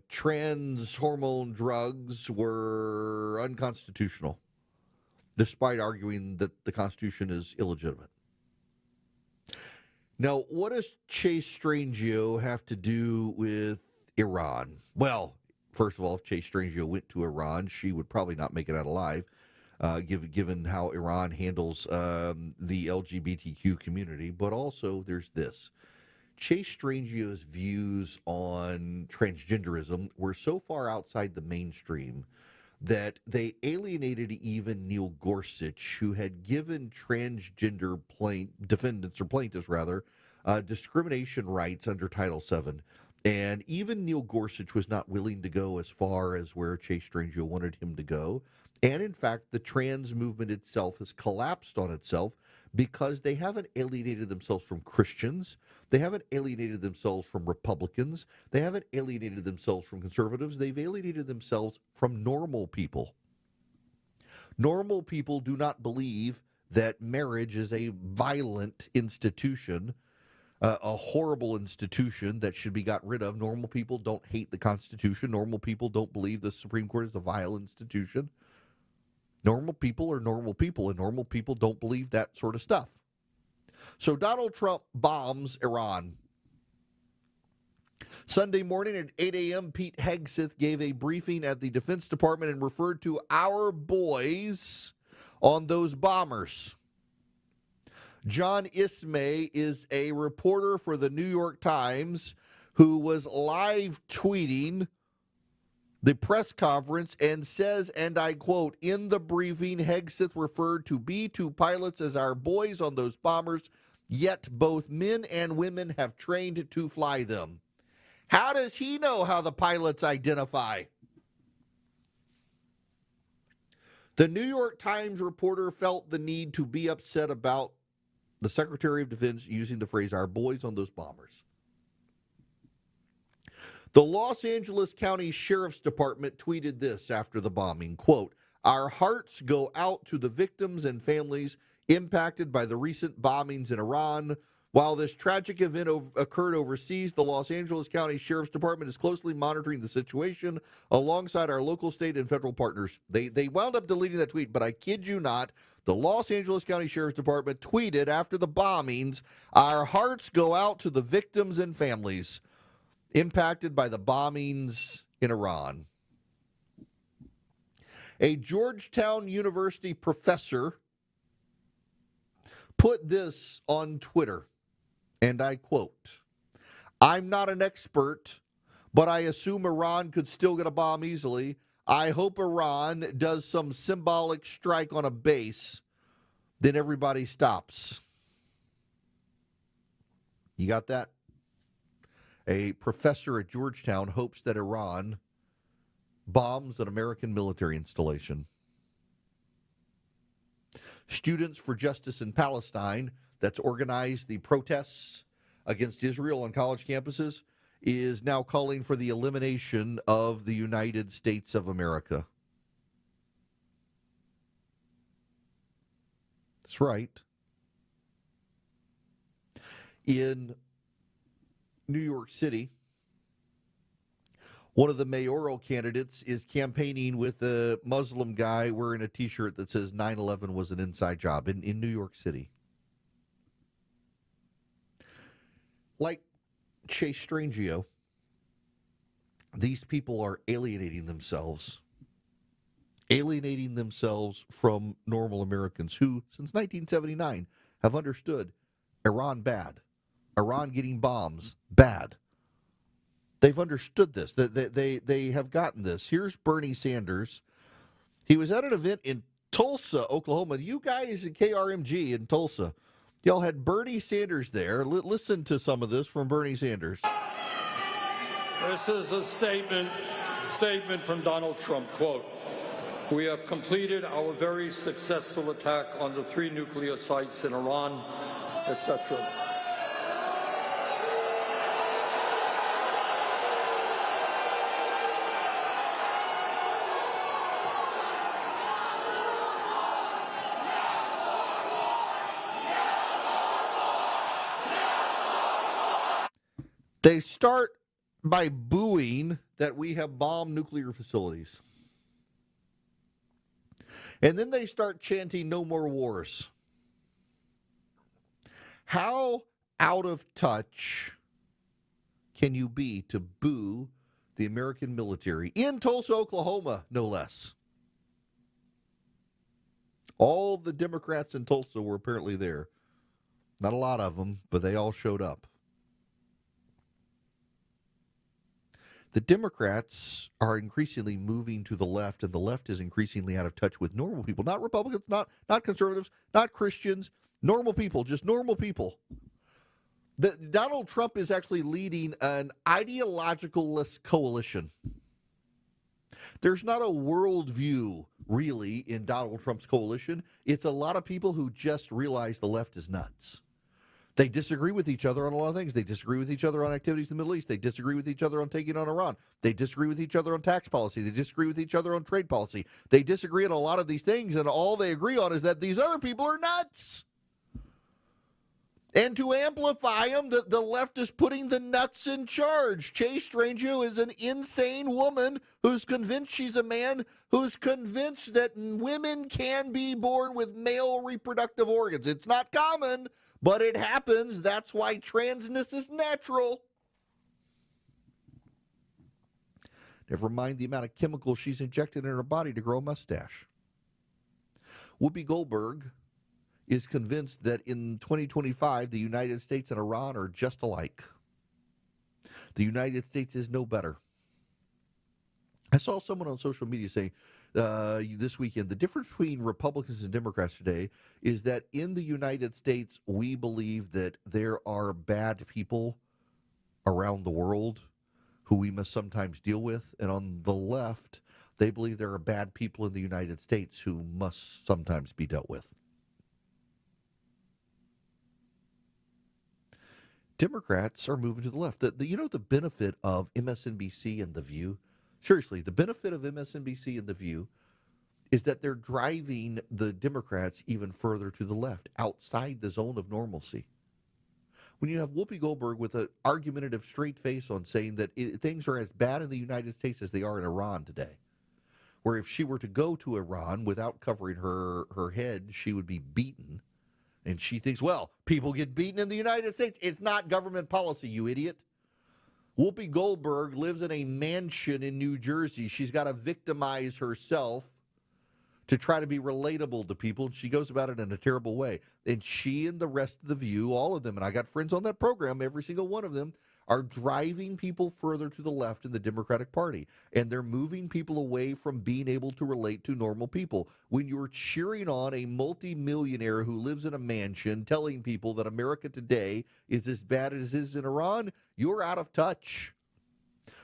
trans hormone drugs were unconstitutional, despite arguing that the Constitution is illegitimate. Now, what does Chase Strangio have to do with Iran? Well, first of all, if Chase Strangio went to Iran, she would probably not make it out alive, given how Iran handles the LGBTQ community. But also, there's this. Chase Strangio's views on transgenderism were so far outside the mainstream that they alienated even Neil Gorsuch, who had given transgender plaintiffs discrimination rights under Title VII. And even Neil Gorsuch was not willing to go as far as where Chase Strangio wanted him to go. And in fact, the trans movement itself has collapsed on itself because they haven't alienated themselves from Christians. They haven't alienated themselves from Republicans. They haven't alienated themselves from conservatives. They've alienated themselves from normal people. Normal people do not believe that marriage is a violent institution, a horrible institution that should be got rid of. Normal people don't hate the Constitution. Normal people don't believe the Supreme Court is a vile institution. Normal people are normal people, and normal people don't believe that sort of stuff. So Donald Trump bombs Iran. Sunday morning at 8 a.m., Pete Hegseth gave a briefing at the Defense Department and referred to our boys on those bombers. John Ismay is a reporter for the New York Times who was live tweeting the press conference and says, and I quote, in the briefing, Hegseth referred to B-2 pilots as our boys on those bombers, yet both men and women have trained to fly them. How does he know how the pilots identify? The New York Times reporter felt the need to be upset about the Secretary of Defense using the phrase, our boys on those bombers. The Los Angeles County Sheriff's Department tweeted this after the bombing, quote, our hearts go out to the victims and families impacted by the recent bombings in Iran. While this tragic event occurred overseas, the Los Angeles County Sheriff's Department is closely monitoring the situation alongside our local, state, and federal partners. They wound up deleting that tweet, but I kid you not, the Los Angeles County Sheriff's Department tweeted after the bombings, "Our hearts go out to the victims and families impacted by the bombings in Iran." A Georgetown University professor put this on Twitter, and I quote, "I'm not an expert, but I assume Iran could still get a bomb easily. I hope Iran does some symbolic strike on a base, then everybody stops." You got that? A professor at Georgetown hopes that Iran bombs an American military installation. Students for Justice in Palestine, that's organized the protests against Israel on college campuses, is now calling for the elimination of the United States of America. That's right. In New York City, one of the mayoral candidates is campaigning with a Muslim guy wearing a T-shirt that says 9/11 was an inside job in New York City. Like Chase Strangio, these people are alienating themselves from normal Americans who, since 1979, have understood Iran bad. Iran getting bombs, bad. They've understood this. They have gotten this. Here's Bernie Sanders. He was at an event in Tulsa, Oklahoma. You guys at KRMG in Tulsa, y'all had Bernie Sanders there. Listen to some of this from Bernie Sanders. This is a statement from Donald Trump. Quote, "We have completed our very successful attack on the 3 nuclear sites in Iran," etc. They start by booing that we have bombed nuclear facilities. And then they start chanting "no more wars." How out of touch can you be to boo the American military in Tulsa, Oklahoma, no less? All the Democrats in Tulsa were apparently there. Not a lot of them, but they all showed up. The Democrats are increasingly moving to the left, and the left is increasingly out of touch with normal people. Not Republicans, not conservatives, not Christians, normal people, just normal people. Donald Trump is actually leading an ideologicalist coalition. There's not a worldview, really, in Donald Trump's coalition. It's a lot of people who just realize the left is nuts. They disagree with each other on a lot of things. They disagree with each other on activities in the Middle East. They disagree with each other on taking on Iran. They disagree with each other on tax policy. They disagree with each other on trade policy. They disagree on a lot of these things, and all they agree on is that these other people are nuts. And to amplify them, the left is putting the nuts in charge. Chase Strangio is an insane woman who's convinced she's a man, who's convinced that women can be born with male reproductive organs. It's not common, but it happens. That's why transness is natural. Never mind the amount of chemicals she's injected in her body to grow a mustache. Whoopi Goldberg is convinced that in 2025, the United States and Iran are just alike. The United States is no better. I saw someone on social media say this weekend, the difference between Republicans and Democrats today is that in the United States, we believe that there are bad people around the world who we must sometimes deal with. And on the left, they believe there are bad people in the United States who must sometimes be dealt with. Democrats are moving to the left. The benefit of MSNBC and The View? Seriously, the benefit of MSNBC and The View is that they're driving the Democrats even further to the left, outside the zone of normalcy. when you have Whoopi Goldberg with an argumentative, straight face on saying that things are as bad in the United States as they are in Iran today, where if she were to go to Iran without covering her head, she would be beaten. And she thinks, well, people get beaten in the United States. It's not government policy, you idiot. Whoopi Goldberg lives in a mansion in New Jersey. She's got to victimize herself to try to be relatable to people. She goes about it in a terrible way. And she and the rest of The View, all of them, and I got friends on that program, every single one of them, are driving people further to the left in the Democratic Party. And they're moving people away from being able to relate to normal people. When you're cheering on a multimillionaire who lives in a mansion telling people that America today is as bad as it is in Iran, you're out of touch.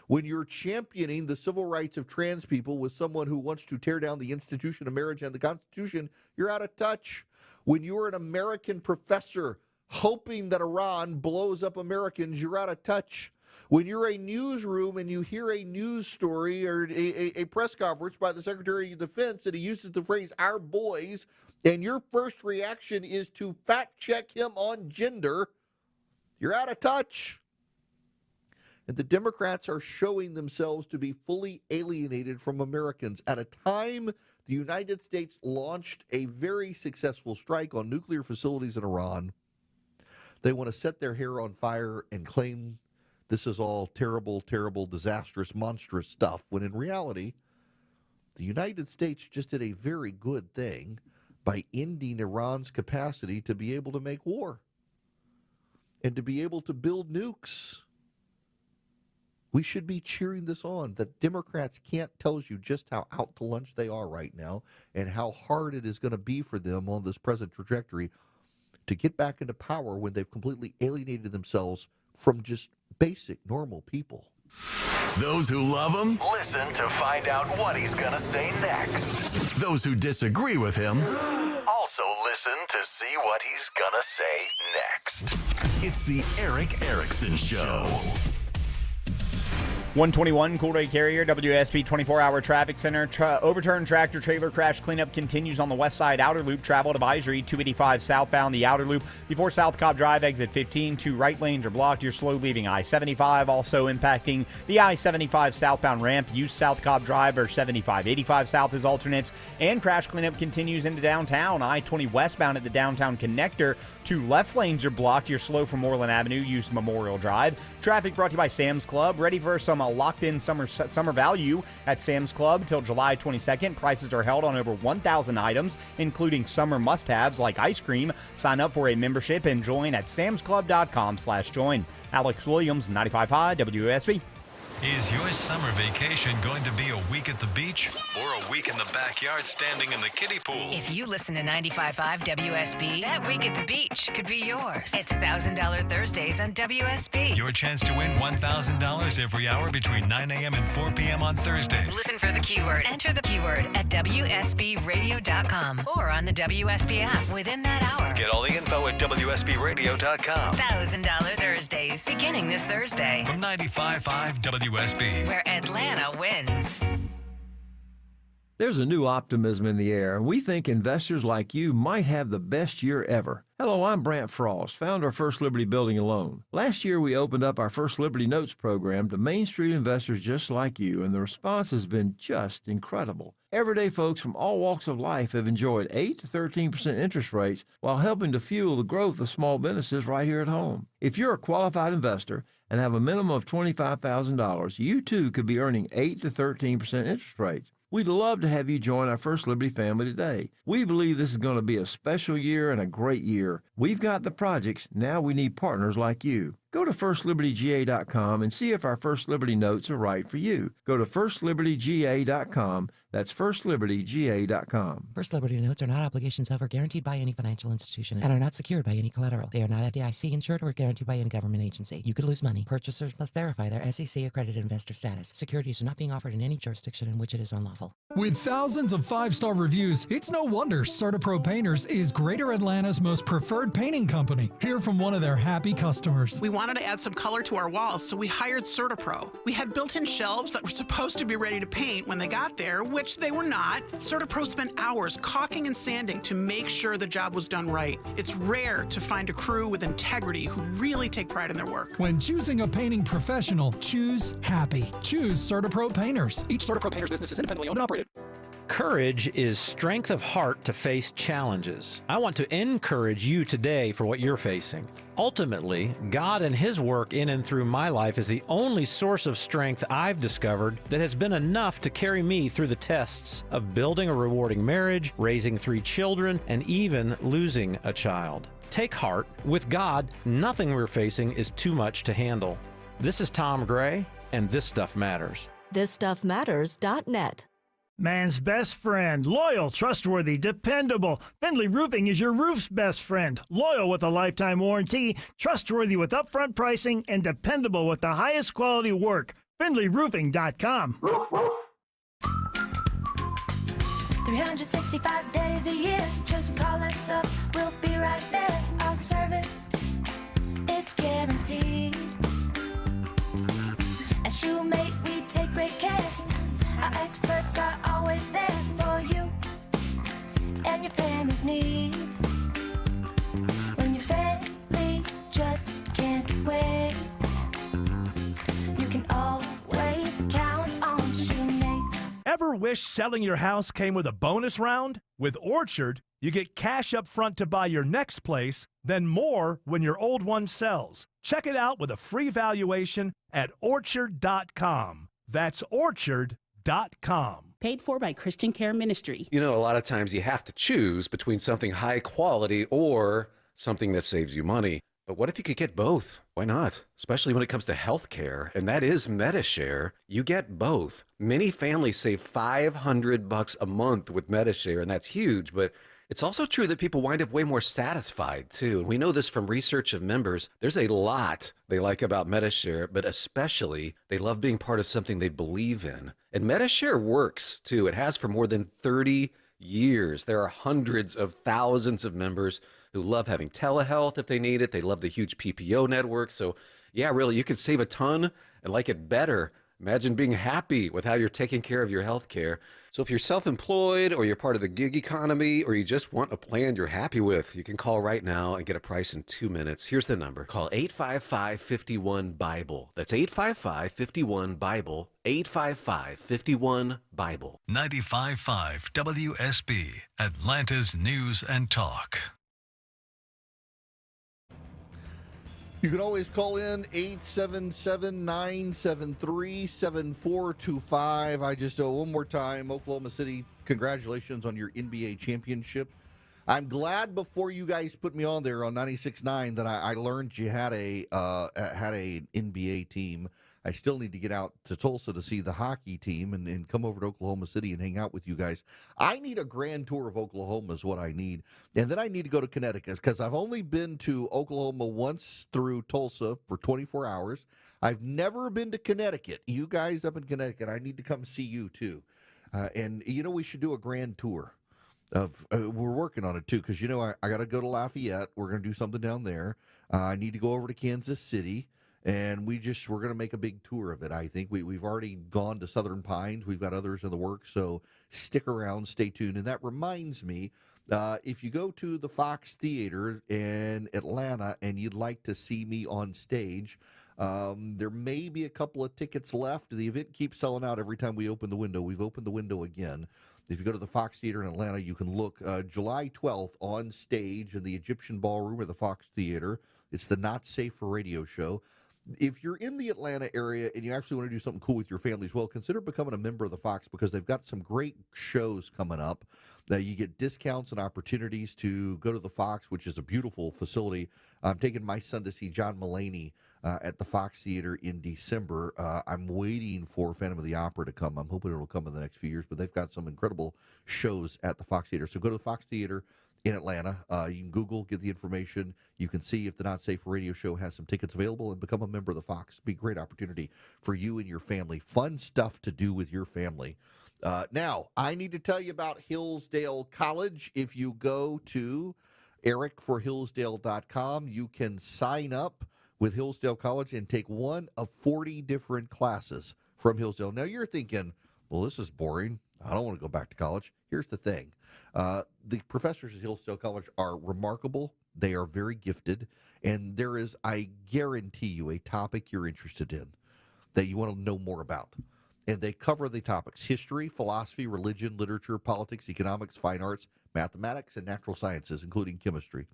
When you're championing the civil rights of trans people with someone who wants to tear down the institution of marriage and the Constitution, you're out of touch. When you're an American professor hoping that Iran blows up Americans, you're out of touch. When you're a newsroom and you hear a news story or a press conference by the Secretary of Defense and he uses the phrase, our boys, and your first reaction is to fact check him on gender, you're out of touch. And the Democrats are showing themselves to be fully alienated from Americans at a time the United States launched a very successful strike on nuclear facilities in Iran. They want to set their hair on fire and claim this is all terrible, terrible, disastrous, monstrous stuff, when in reality, the United States just did a very good thing by ending Iran's capacity to be able to make war and to be able to build nukes. We should be cheering this on. The Democrats can't tell you just how out to lunch they are right now and how hard it is going to be for them on this present trajectory to get back into power when they've completely alienated themselves from just basic, normal people. Those who love him, listen to find out what he's going to say next. Those who disagree with him, also listen to see what he's going to say next. It's the Erick Erickson Show. 121 Cool Day Carrier, WSB 24-hour traffic center. Overturned tractor trailer crash cleanup continues on the west side outer loop. Travel advisory 285 southbound the outer loop. Before South Cobb Drive, exit 15. 2 right lanes are blocked. You're slow leaving I-75. Also impacting the I-75 southbound ramp. Use South Cobb Drive or 75-85 south as alternates. And crash cleanup continues into downtown. I-20 westbound at the downtown connector. 2 left lanes are blocked. You're slow from Moreland Avenue. Use Memorial Drive. Traffic brought to you by Sam's Club. Ready for some locked-in summer value at Sam's Club till July 22nd. Prices are held on over 1,000 items, including summer must-haves like ice cream. Sign up for a membership and join at samsclub.com/join. Alex Williams, 95.5 WSB. Is your summer vacation going to be a week at the beach or a week in the backyard standing in the kiddie pool? If you listen to 95.5 WSB, that week at the beach could be yours. It's $1,000 Thursdays on WSB. Your chance to win $1,000 every hour between 9 a.m. and 4 p.m. on Thursdays. Listen for the keyword. Enter the keyword at WSBradio.com or on the WSB app within that hour. Get all the info at WSBradio.com. $1,000 Thursdays, beginning this Thursday. From 95.5 WSB. Where Atlanta wins. There's a new optimism in the air, and we think investors like you might have the best year ever. Hello, I'm Brant Frost, founder of First Liberty Building and Loan. Last year, we opened up our First Liberty Notes program to Main Street investors just like you, and the response has been just incredible. Everyday folks from all walks of life have enjoyed 8 to 13% interest rates while helping to fuel the growth of small businesses right here at home. If you're a qualified investor and have a minimum of $25,000, you too could be earning 8 to 13% interest rates. We'd love to have you join our First Liberty family today. We believe this is going to be a special year and a great year. We've got the projects. Now we need partners like you. Go to FirstLibertyGA.com and see if our First Liberty notes are right for you. Go to FirstLibertyGA.com. That's FirstLibertyGA.com. First Liberty notes are not obligations of or guaranteed by any financial institution and are not secured by any collateral. They are not FDIC insured or guaranteed by any government agency. You could lose money. Purchasers must verify their SEC accredited investor status. Securities are not being offered in any jurisdiction in which it is unlawful. With thousands of 5-star reviews, it's no wonder CertaPro Painters is Greater Atlanta's most preferred painting company. Hear from one of their happy customers. We wanted to add some color to our walls, so we hired CertaPro. We had built-in shelves that were supposed to be ready to paint when they got there, which which they were not. CertaPro spent hours caulking and sanding to make sure the job was done right. It's rare to find a crew with integrity who really take pride in their work. When choosing a painting professional, choose happy. Choose CertaPro Painters. Each CertaPro Painters business is independently owned and operated. Courage is strength of heart to face challenges. I want to encourage you today for what you're facing. Ultimately, God and His work in and through my life is the only source of strength I've discovered that has been enough to carry me through the tests of building a rewarding marriage, raising 3 children, and even losing a child. Take heart. With God, nothing we're facing is too much to handle. This is Tom Gray, and This Stuff Matters. ThisStuffMatters.net. Man's best friend. Loyal, trustworthy, dependable. Findlay Roofing is your roof's best friend. Loyal with a lifetime warranty, trustworthy with upfront pricing, and dependable with the highest quality work. FindlayRoofing.com. 365 days a year. Just call us up. We'll be right there. Our service is guaranteed. At Shoemate, we take great care. Our experts are always there for you and your family's needs. When your family just can't wait, you can always count on Shoemate. Ever wish selling your house came with a bonus round? With Orchard, you get cash up front to buy your next place, then more when your old one sells. Check it out with a free valuation at Orchard.com. That's Orchard.com. Paid for by Christian Care Ministry. You know, a lot of times you have to choose between something high quality or something that saves you money. But what if you could get both? Why not? Especially when it comes to health care, and that is Medishare. You get both. Many families save $500 a month with Medishare, and that's huge, but it's also true that people wind up way more satisfied, too. And we know this from research of members. There's a lot they like about Medishare, but especially they love being part of something they believe in. And Medishare works, too. It has for more than 30 years. There are hundreds of thousands of members who love having telehealth if they need it. They love the huge PPO network. So, yeah, really, you can save a ton and like it better. Imagine being happy with how you're taking care of your health care. So if you're self-employed or you're part of the gig economy or you just want a plan you're happy with, you can call right now and get a price in 2 minutes. Here's the number. Call 855-51-BIBLE. That's 855-51-BIBLE. 855-51-BIBLE. 95.5 WSB, Atlanta's News and Talk. You can always call in 877-973-7425. I just one more time, Oklahoma City, congratulations on your NBA championship. I'm glad before you guys put me on there on 96.9 that I learned you had an NBA team. I still need to get out to Tulsa to see the hockey team and come over to Oklahoma City and hang out with you guys. I need a grand tour of Oklahoma is what I need. And then I need to go to Connecticut because I've only been to Oklahoma once through Tulsa for 24 hours. I've never been to Connecticut. You guys up in Connecticut, I need to come see you too. And, we should do a grand tour. We're working on it too because, I got to go to Lafayette. We're going to do something down there. I need to go over to Kansas City. And we're going to make a big tour of it, I think. We've already gone to Southern Pines. We've got others in the works, so stick around, stay tuned. And that reminds me, if you go to the Fox Theater in Atlanta and you'd like to see me on stage, there may be a couple of tickets left. The event keeps selling out every time we open the window. We've opened the window again. If you go to the Fox Theater in Atlanta, you can look July 12th on stage in the Egyptian Ballroom of the Fox Theater. It's the Not Safe for Radio show. If you're in the Atlanta area and you actually want to do something cool with your family as well, consider becoming a member of the Fox because they've got some great shows coming up. You get discounts and opportunities to go to the Fox, which is a beautiful facility. I'm taking my son to see John Mulaney at the Fox Theater in December. I'm waiting for Phantom of the Opera to come. I'm hoping it'll come in the next few years, but they've got some incredible shows at the Fox Theater. So go to the Fox Theater in Atlanta. You can Google, get the information. You can see if the Not Safe for Radio show has some tickets available and become a member of the Fox. Be a great opportunity for you and your family. Fun stuff to do with your family. Now, I need to tell you about Hillsdale College. If you go to ericforhillsdale.com, you can sign up with Hillsdale College and take one of 40 different classes from Hillsdale. Now, you're thinking, well, this is boring. I don't want to go back to college. Here's the thing. The professors at Hillsdale College are remarkable. They are very gifted. And there is, I guarantee you, a topic you're interested in that you want to know more about. And they cover the topics: history, philosophy, religion, literature, politics, economics, fine arts, mathematics, and natural sciences, including chemistry.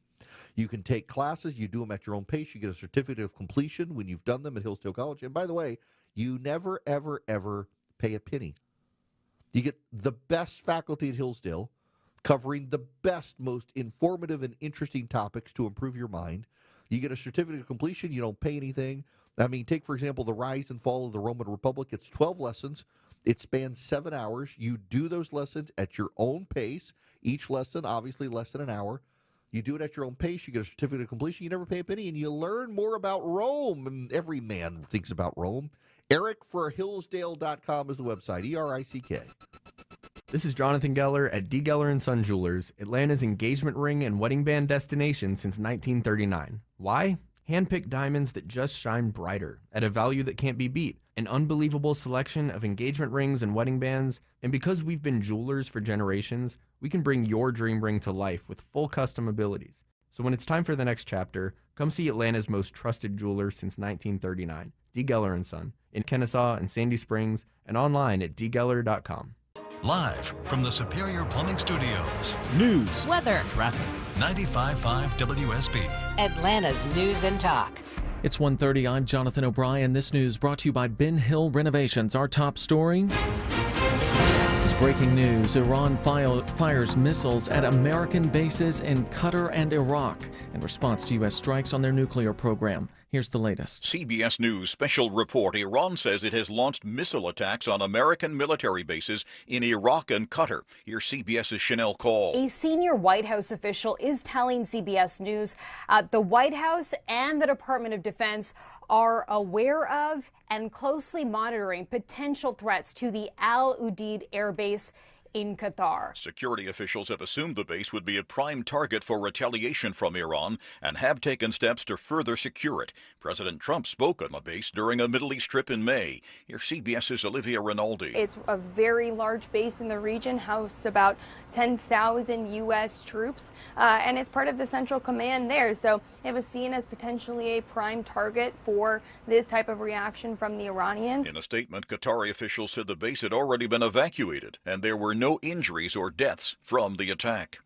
You can take classes. You do them at your own pace. You get a certificate of completion when you've done them at Hillsdale College. And by the way, you never, ever, ever pay a penny. You get the best faculty at Hillsdale covering the best, most informative and interesting topics to improve your mind. You get a certificate of completion. You don't pay anything. I mean, take, for example, the rise and fall of the Roman Republic. It's 12 lessons. It spans 7 hours. You do those lessons at your own pace. Each lesson, obviously, less than an hour. You do it at your own pace. You get a certificate of completion. You never pay a penny, and you learn more about Rome. And every man thinks about Rome. Eric for Hillsdale.com is the website, ERICK. This is Jonathan Geller at D. Geller & Son Jewelers, Atlanta's engagement ring and wedding band destination since 1939. Why? Hand-picked diamonds that just shine brighter at a value that can't be beat. An unbelievable selection of engagement rings and wedding bands. And because we've been jewelers for generations, we can bring your dream ring to life with full custom abilities. So when it's time for the next chapter, come see Atlanta's most trusted jeweler since 1939, D. Geller & Son, in Kennesaw and Sandy Springs, and online at dgeller.com. Live from the Superior Plumbing Studios. News, weather, traffic. 95.5 WSB. Atlanta's News and Talk. It's 1:30. I'm Jonathan O'Brien. This news brought to you by Ben Hill Renovations. Our top story is breaking news. Iran fires missiles at American bases in Qatar and Iraq in response to U.S. strikes on their nuclear program. Here's the latest. CBS News special report. Iran says it has launched missile attacks on American military bases in Iraq and Qatar. Here's CBS's Chanel Call. A senior White House official is telling CBS News the White House and the Department of Defense are aware of and closely monitoring potential threats to the Al Udeid Air Base in Qatar. Security officials have assumed the base would be a prime target for retaliation from Iran and have taken steps to further secure it. President Trump spoke on the base during a Middle East trip in May. Here's CBS's Olivia Rinaldi. It's a very large base in the region, hosts about 10,000 U.S. troops, and it's part of the Central Command there. So it was seen as potentially a prime target for this type of reaction from the Iranians. In a statement, Qatari officials said the base had already been evacuated and there were no injuries or deaths from the attack.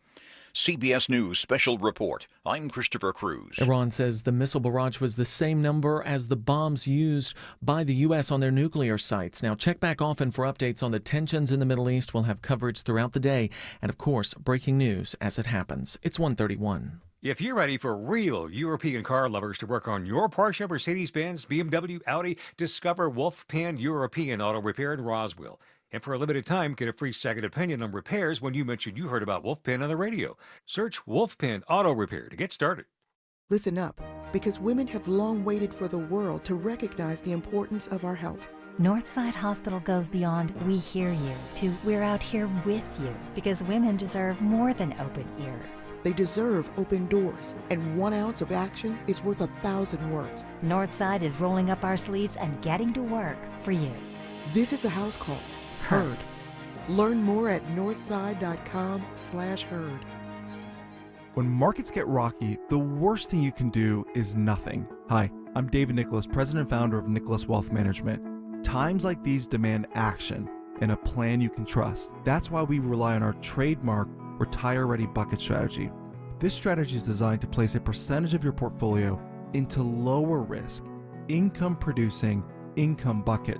CBS News Special Report. I'm Christopher Cruz. Iran says the missile barrage was the same number as the bombs used by the U.S. on their nuclear sites. Now, check back often for updates on the tensions in the Middle East. We'll have coverage throughout the day. And, of course, breaking news as it happens. It's 1:31. If you're ready for real European car lovers to work on your Porsche, Mercedes-Benz, BMW, Audi, discover Wolfpan European Auto Repair in Roswell. And for a limited time, get a free second opinion on repairs when you mention you heard about Wolfpan on the radio. Search Wolfpan Auto Repair to get started. Listen up, because women have long waited for the world to recognize the importance of our health. Northside Hospital goes beyond "we hear you" to "we're out here with you," because women deserve more than open ears. They deserve open doors, and 1 ounce of action is worth 1,000 words. Northside is rolling up our sleeves and getting to work for you. This is a house call. Heard. Learn more at northside.com/heard. When markets get rocky, the worst thing you can do is nothing. Hi, I'm David Nicholas, president and founder of Nicholas Wealth Management. Times like these demand action and a plan you can trust. That's why we rely on our trademark Retire Ready Bucket strategy. This strategy is designed to place a percentage of your portfolio into lower risk, income producing income bucket,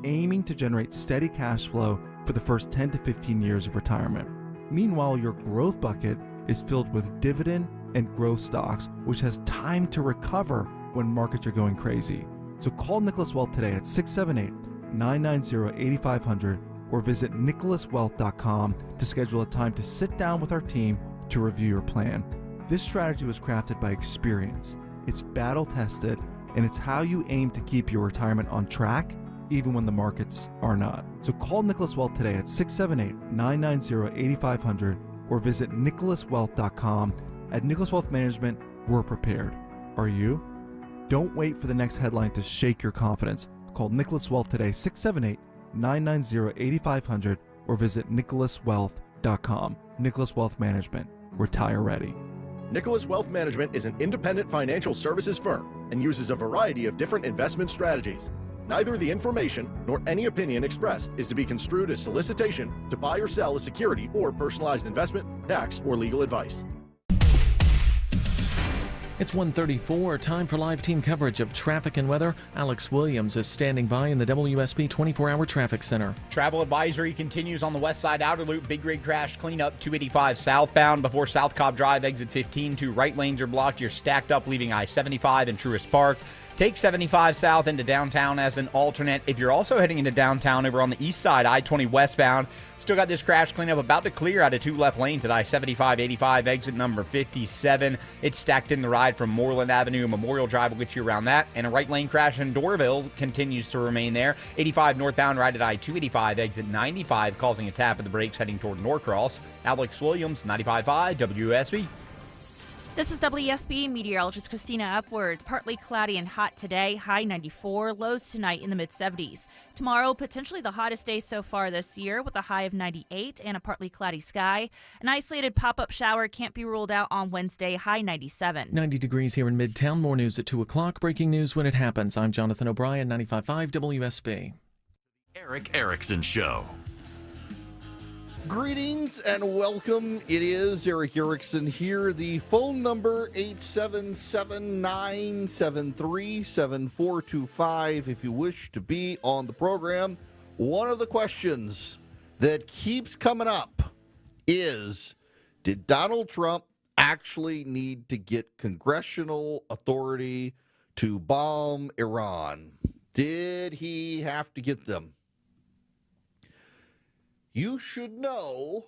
aiming to generate steady cash flow for the first 10 to 15 years of retirement. Meanwhile, your growth bucket is filled with dividend and growth stocks, which has time to recover when markets are going crazy. So call Nicholas Wealth today at 678-990-8500 or visit nicholaswealth.com to schedule a time to sit down with our team to review your plan. This strategy was crafted by experience. It's battle tested, and it's how you aim to keep your retirement on track even when the markets are not. So call Nicholas Wealth today at 678-990-8500 or visit nicholaswealth.com. At Nicholas Wealth Management, we're prepared. Are you? Don't wait for the next headline to shake your confidence. Call Nicholas Wealth today, 678-990-8500 or visit nicholaswealth.com. Nicholas Wealth Management. Retire ready. Nicholas Wealth Management is an independent financial services firm and uses a variety of different investment strategies. Neither the information nor any opinion expressed is to be construed as solicitation to buy or sell a security or personalized investment, tax, or legal advice. It's 1:34, time for live team coverage of traffic and weather. Alex Williams is standing by in the WSB 24-hour traffic center. Travel advisory continues on the west side outer loop. Big rig crash cleanup 285 southbound before South Cobb Drive, exit 15. 2 right lanes are blocked. You're stacked up, leaving I-75 and Truist Park. Take 75 south into downtown as an alternate. If you're also heading into downtown over on the east side, I-20 westbound, still got this crash cleanup about to clear out of 2 left lanes at I-75-85, exit number 57. It's stacked in the ride from Moreland Avenue. Memorial Drive will get you around that. And a right lane crash in Doraville continues to remain there. 85 northbound right at I-285, exit 95, causing a tap of the brakes heading toward Norcross. Alex Williams, 95.5 WSB. This is WSB meteorologist Christina Upwards. Partly cloudy and hot today, high 94, lows tonight in the mid-70s. Tomorrow, potentially the hottest day so far this year with a high of 98 and a partly cloudy sky. An isolated pop-up shower can't be ruled out on Wednesday, high 97. 90 degrees here in Midtown. More news at 2 o'clock. Breaking news when it happens. I'm Jonathan O'Brien, 95.5 WSB. Eric Erickson Show. Greetings and welcome. It is Eric Erickson here. The phone number 877-973-7425 if you wish to be on the program. One of the questions that keeps coming up is, did Donald Trump actually need to get congressional authority to bomb Iran? Did he have to get them? You should know,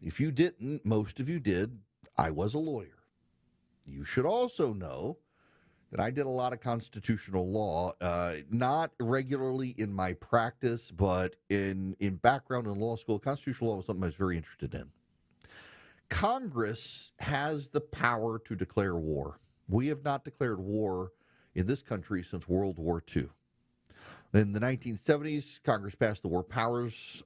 if you didn't, most of you did, I was a lawyer. You should also know that I did a lot of constitutional law, not regularly in my practice, but in background in law school. Constitutional law was something I was very interested in. Congress has the power to declare war. We have not declared war in this country since World War II. In the 1970s, Congress passed the War Powers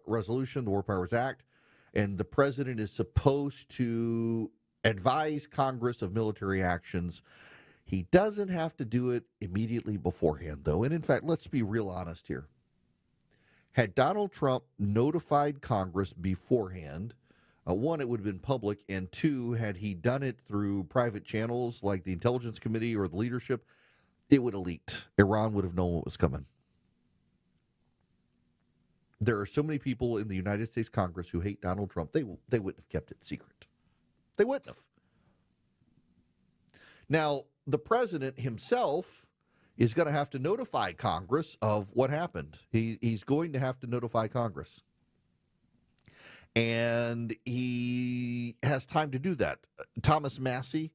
Resolution, the War Powers Act, and the president is supposed to advise Congress of military actions. He doesn't have to do it immediately beforehand, though. And in fact, let's be real honest here. Had Donald Trump notified Congress beforehand, one, it would have been public, and two, had he done it through private channels like the Intelligence Committee or the leadership, it would have leaked. Iran would have known what was coming. There are so many people in the United States Congress who hate Donald Trump, they wouldn't have kept it secret. They wouldn't have. Now, the president himself is going to have to notify Congress of what happened. He's going to have to notify Congress. And he has time to do that. Thomas Massie,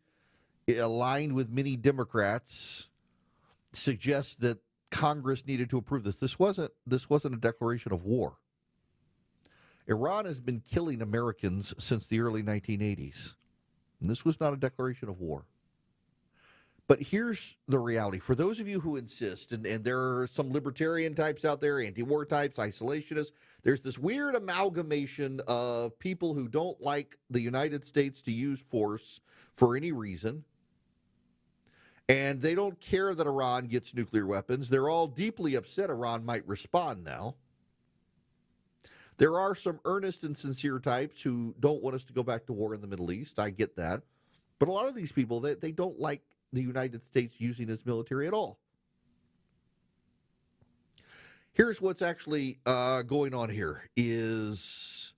aligned with many Democrats, suggests that Congress needed to approve this. This wasn't a declaration of war. Iran has been killing Americans since the early 1980s. And this was not a declaration of war. But here's the reality. For those of you who insist, and there are some libertarian types out there, anti-war types, isolationists, there's this weird amalgamation of people who don't like the United States to use force for any reason. And they don't care that Iran gets nuclear weapons. They're all deeply upset Iran might respond now. There are some earnest and sincere types who don't want us to go back to war in the Middle East. I get that. But a lot of these people, they don't like the United States using its military at all. Here's what's actually going on here is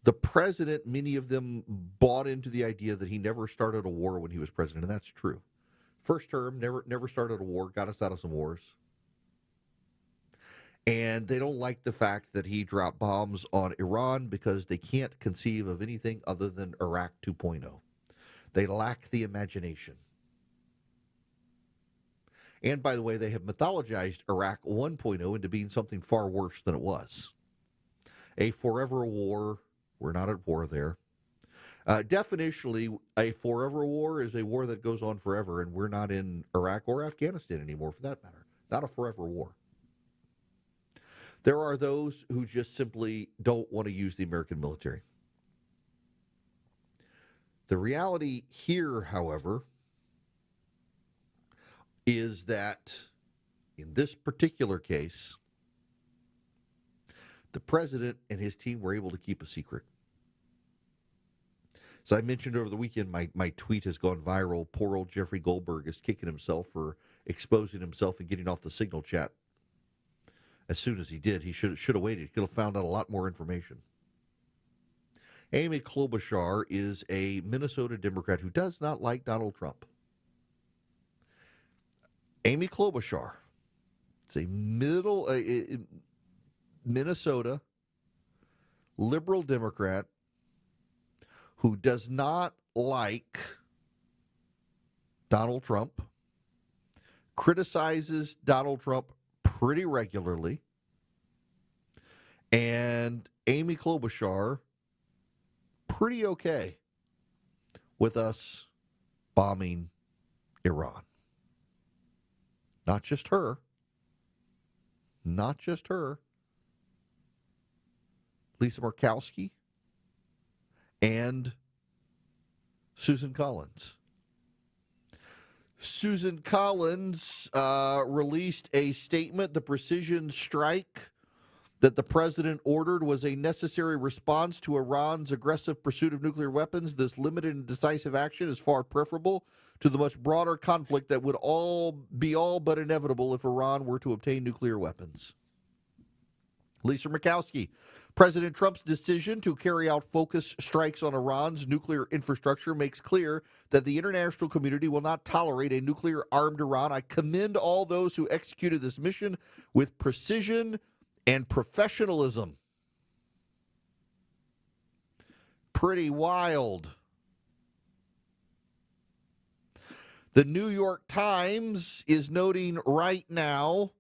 the president, many of them bought into the idea that he never started a war when he was president, and that's true. First term, never started a war, got us out of some wars. And they don't like the fact that he dropped bombs on Iran because they can't conceive of anything other than Iraq 2.0. They lack the imagination. And by the way, they have mythologized Iraq 1.0 into being something far worse than it was. A forever war. We're not at war there. Definitionally, a forever war is a war that goes on forever, and we're not in Iraq or Afghanistan anymore, for that matter. Not a forever war. There are those who just simply don't want to use the American military. The reality here, however, is that in this particular case, the president and his team were able to keep a secret. As I mentioned over the weekend, my tweet has gone viral. Poor old Jeffrey Goldberg is kicking himself for exposing himself and getting off the Signal chat. As soon as he did, he should have waited. He could have found out a lot more information. Amy Klobuchar is a Minnesota Democrat who does not like Donald Trump. Amy Klobuchar is a Minnesota liberal Democrat who does not like Donald Trump, criticizes Donald Trump pretty regularly, and Amy Klobuchar pretty okay with us bombing Iran. Not just her. Not just her. Lisa Murkowski and Susan Collins. Susan Collins released a statement. The precision strike that the president ordered was a necessary response to Iran's aggressive pursuit of nuclear weapons. This limited and decisive action is far preferable to the much broader conflict that would be all but inevitable if Iran were to obtain nuclear weapons. Lisa Murkowski, President Trump's decision to carry out focused strikes on Iran's nuclear infrastructure makes clear that the international community will not tolerate a nuclear-armed Iran. I commend all those who executed this mission with precision and professionalism. Pretty wild. The New York Times is noting right now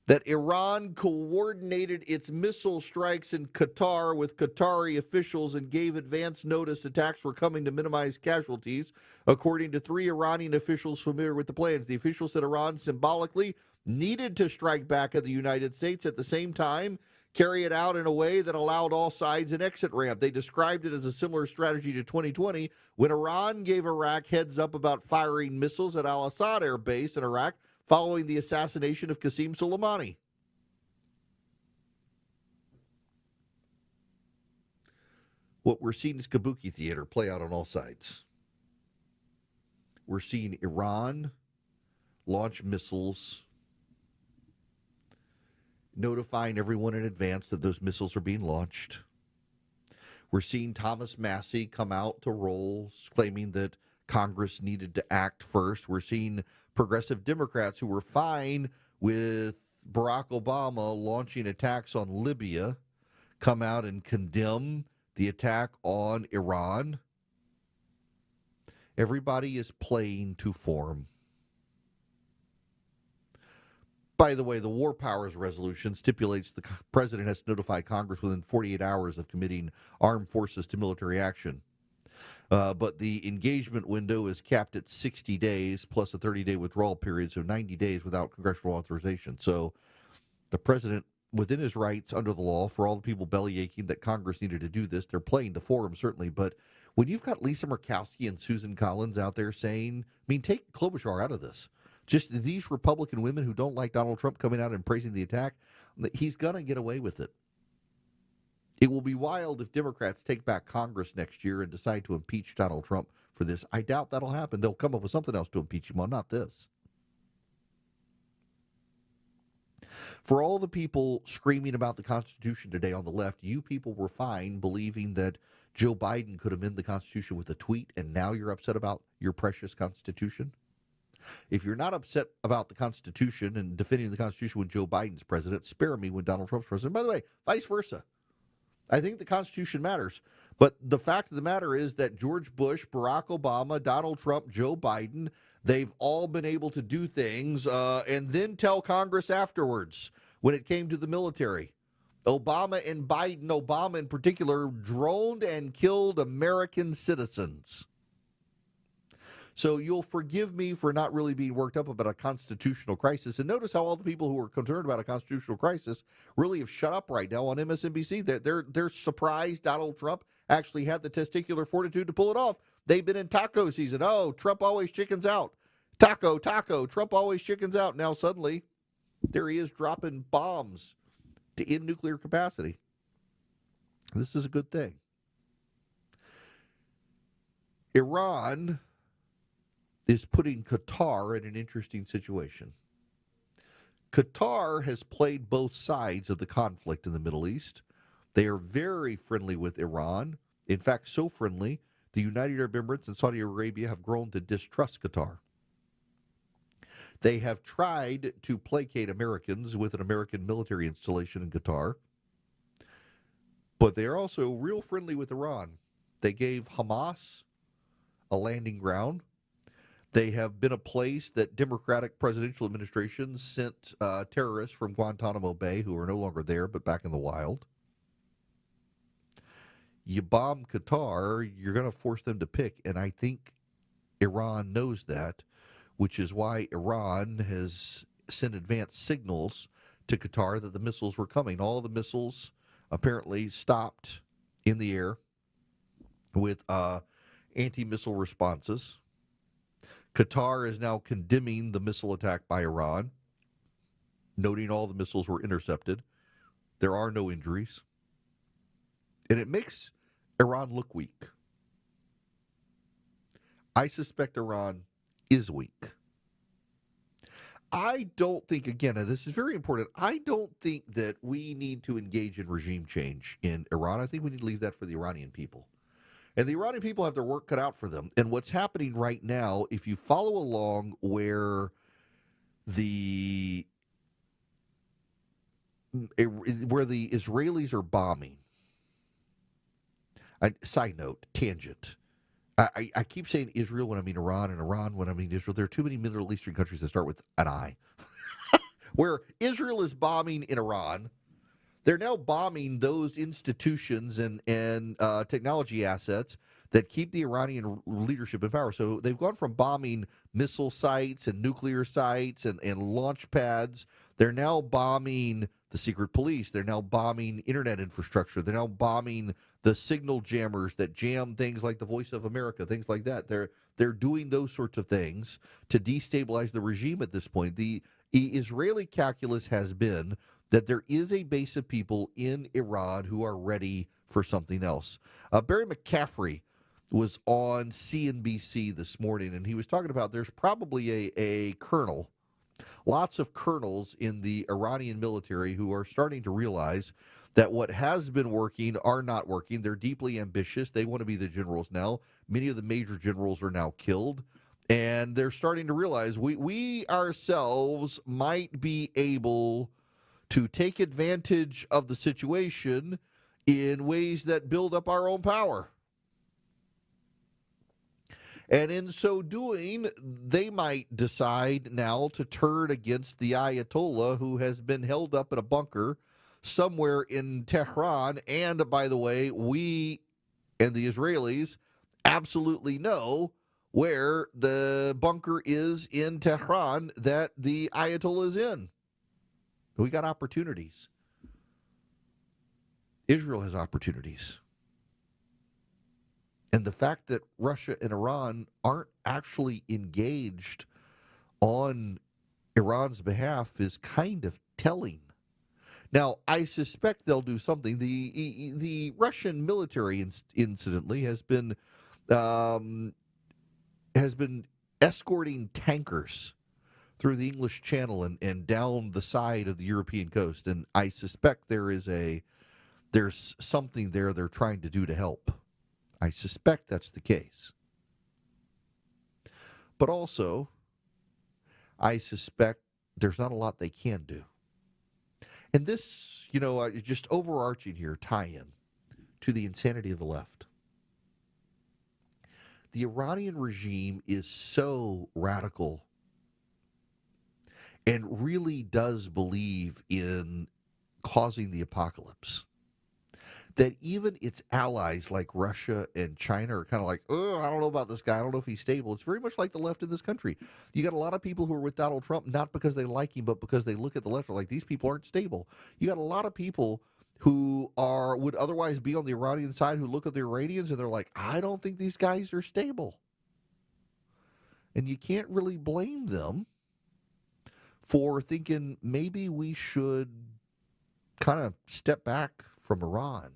that Iran coordinated its missile strikes in Qatar with Qatari officials and gave advance notice attacks were coming to minimize casualties, according to 3 Iranian officials familiar with the plans. The officials said Iran symbolically needed to strike back at the United States, at the same time carry it out in a way that allowed all sides an exit ramp. They described it as a similar strategy to 2020 when Iran gave Iraq heads up about firing missiles at Al-Assad Air Base in Iraq following the assassination of Qasem Soleimani. What we're seeing is kabuki theater play out on all sides. We're seeing Iran launch missiles, notifying everyone in advance that those missiles are being launched. We're seeing Thomas Massie come out to Rolls, claiming that Congress needed to act first. We're seeing progressive Democrats who were fine with Barack Obama launching attacks on Libya come out and condemn the attack on Iran. Everybody is playing to form. By the way, the War Powers Resolution stipulates the president has to notify Congress within 48 hours of committing armed forces to military action. But the engagement window is capped at 60 days plus a 30-day withdrawal period, so 90 days without congressional authorization. So the president, within his rights under the law, for all the people bellyaching that Congress needed to do this, they're playing to forum, certainly. But when you've got Lisa Murkowski and Susan Collins out there saying, take Klobuchar out of this. Just these Republican women who don't like Donald Trump coming out and praising the attack, he's going to get away with it. It will be wild if Democrats take back Congress next year and decide to impeach Donald Trump for this. I doubt that'll happen. They'll come up with something else to impeach him on, not this. For all the people screaming about the Constitution today on the left, you people were fine believing that Joe Biden could amend the Constitution with a tweet, and now you're upset about your precious Constitution? If you're not upset about the Constitution and defending the Constitution when Joe Biden's president, spare me when Donald Trump's president. By the way, vice versa. I think the Constitution matters. But the fact of the matter is that George Bush, Barack Obama, Donald Trump, Joe Biden, they've all been able to do things and then tell Congress afterwards when it came to the military. Obama and Biden, Obama in particular, droned and killed American citizens. So you'll forgive me for not really being worked up about a constitutional crisis. And notice how all the people who are concerned about a constitutional crisis really have shut up right now on MSNBC. They're surprised Donald Trump actually had the testicular fortitude to pull it off. They've been in taco season. Oh, Trump always chickens out. Taco, Trump always chickens out. Now suddenly, there he is dropping bombs to end nuclear capacity. This is a good thing. Iran is putting Qatar in an interesting situation. Qatar has played both sides of the conflict in the Middle East. They are very friendly with Iran. In fact, so friendly, the United Arab Emirates and Saudi Arabia have grown to distrust Qatar. They have tried to placate Americans with an American military installation in Qatar, but they are also real friendly with Iran. They gave Hamas a landing ground. They have been a place that Democratic presidential administrations sent terrorists from Guantanamo Bay who are no longer there but back in the wild. You bomb Qatar, you're going to force them to pick, and I think Iran knows that, which is why Iran has sent advanced signals to Qatar that the missiles were coming. All the missiles apparently stopped in the air with anti-missile responses. Qatar is now condemning the missile attack by Iran, noting all the missiles were intercepted. There are no injuries. And it makes Iran look weak. I suspect Iran is weak. I don't think, again, and this is very important, I don't think that we need to engage in regime change in Iran. I think we need to leave that for the Iranian people. And the Iranian people have their work cut out for them. And what's happening right now, if you follow along where the Israelis are bombing, side note, tangent. I keep saying Israel when I mean Iran and Iran when I mean Israel. There are too many Middle Eastern countries that start with an I. Where Israel is bombing in Iran, they're now bombing those institutions and technology assets that keep the Iranian leadership in power. So they've gone from bombing missile sites and nuclear sites and launch pads. They're now bombing the secret police. They're now bombing internet infrastructure. They're now bombing the signal jammers that jam things like the Voice of America, things like that. They're doing those sorts of things to destabilize the regime at this point. The Israeli calculus has been that there is a base of people in Iran who are ready for something else. Barry McCaffrey was on CNBC this morning, and he was talking about there's probably a colonel, lots of colonels in the Iranian military who are starting to realize that what has been working are not working. They're deeply ambitious. They want to be the generals now. Many of the major generals are now killed. And they're starting to realize we ourselves might be able to take advantage of the situation in ways that build up our own power. And in so doing, they might decide now to turn against the Ayatollah who has been held up in a bunker somewhere in Tehran. And by the way, we and the Israelis absolutely know where the bunker is in Tehran that the Ayatollah is in. We got opportunities. Israel has opportunities. And the fact that Russia and Iran aren't actually engaged on Iran's behalf is kind of telling. Now, I suspect they'll do something. The Russian military, incidentally, has been escorting tankers through the English Channel and down the side of the European coast. And I suspect there's something there they're trying to do to help. I suspect that's the case. But also, I suspect there's not a lot they can do. And this, just overarching here, tie-in to the insanity of the left. The Iranian regime is so radical and really does believe in causing the apocalypse that even its allies like Russia and China are kind of like, oh, I don't know about this guy. I don't know if he's stable. It's very much like the left in this country. You got a lot of people who are with Donald Trump, not because they like him, but because they look at the left and are like, these people aren't stable. You got a lot of people who would otherwise be on the Iranian side who look at the Iranians and they're like, I don't think these guys are stable. And you can't really blame them for thinking maybe we should kind of step back from Iran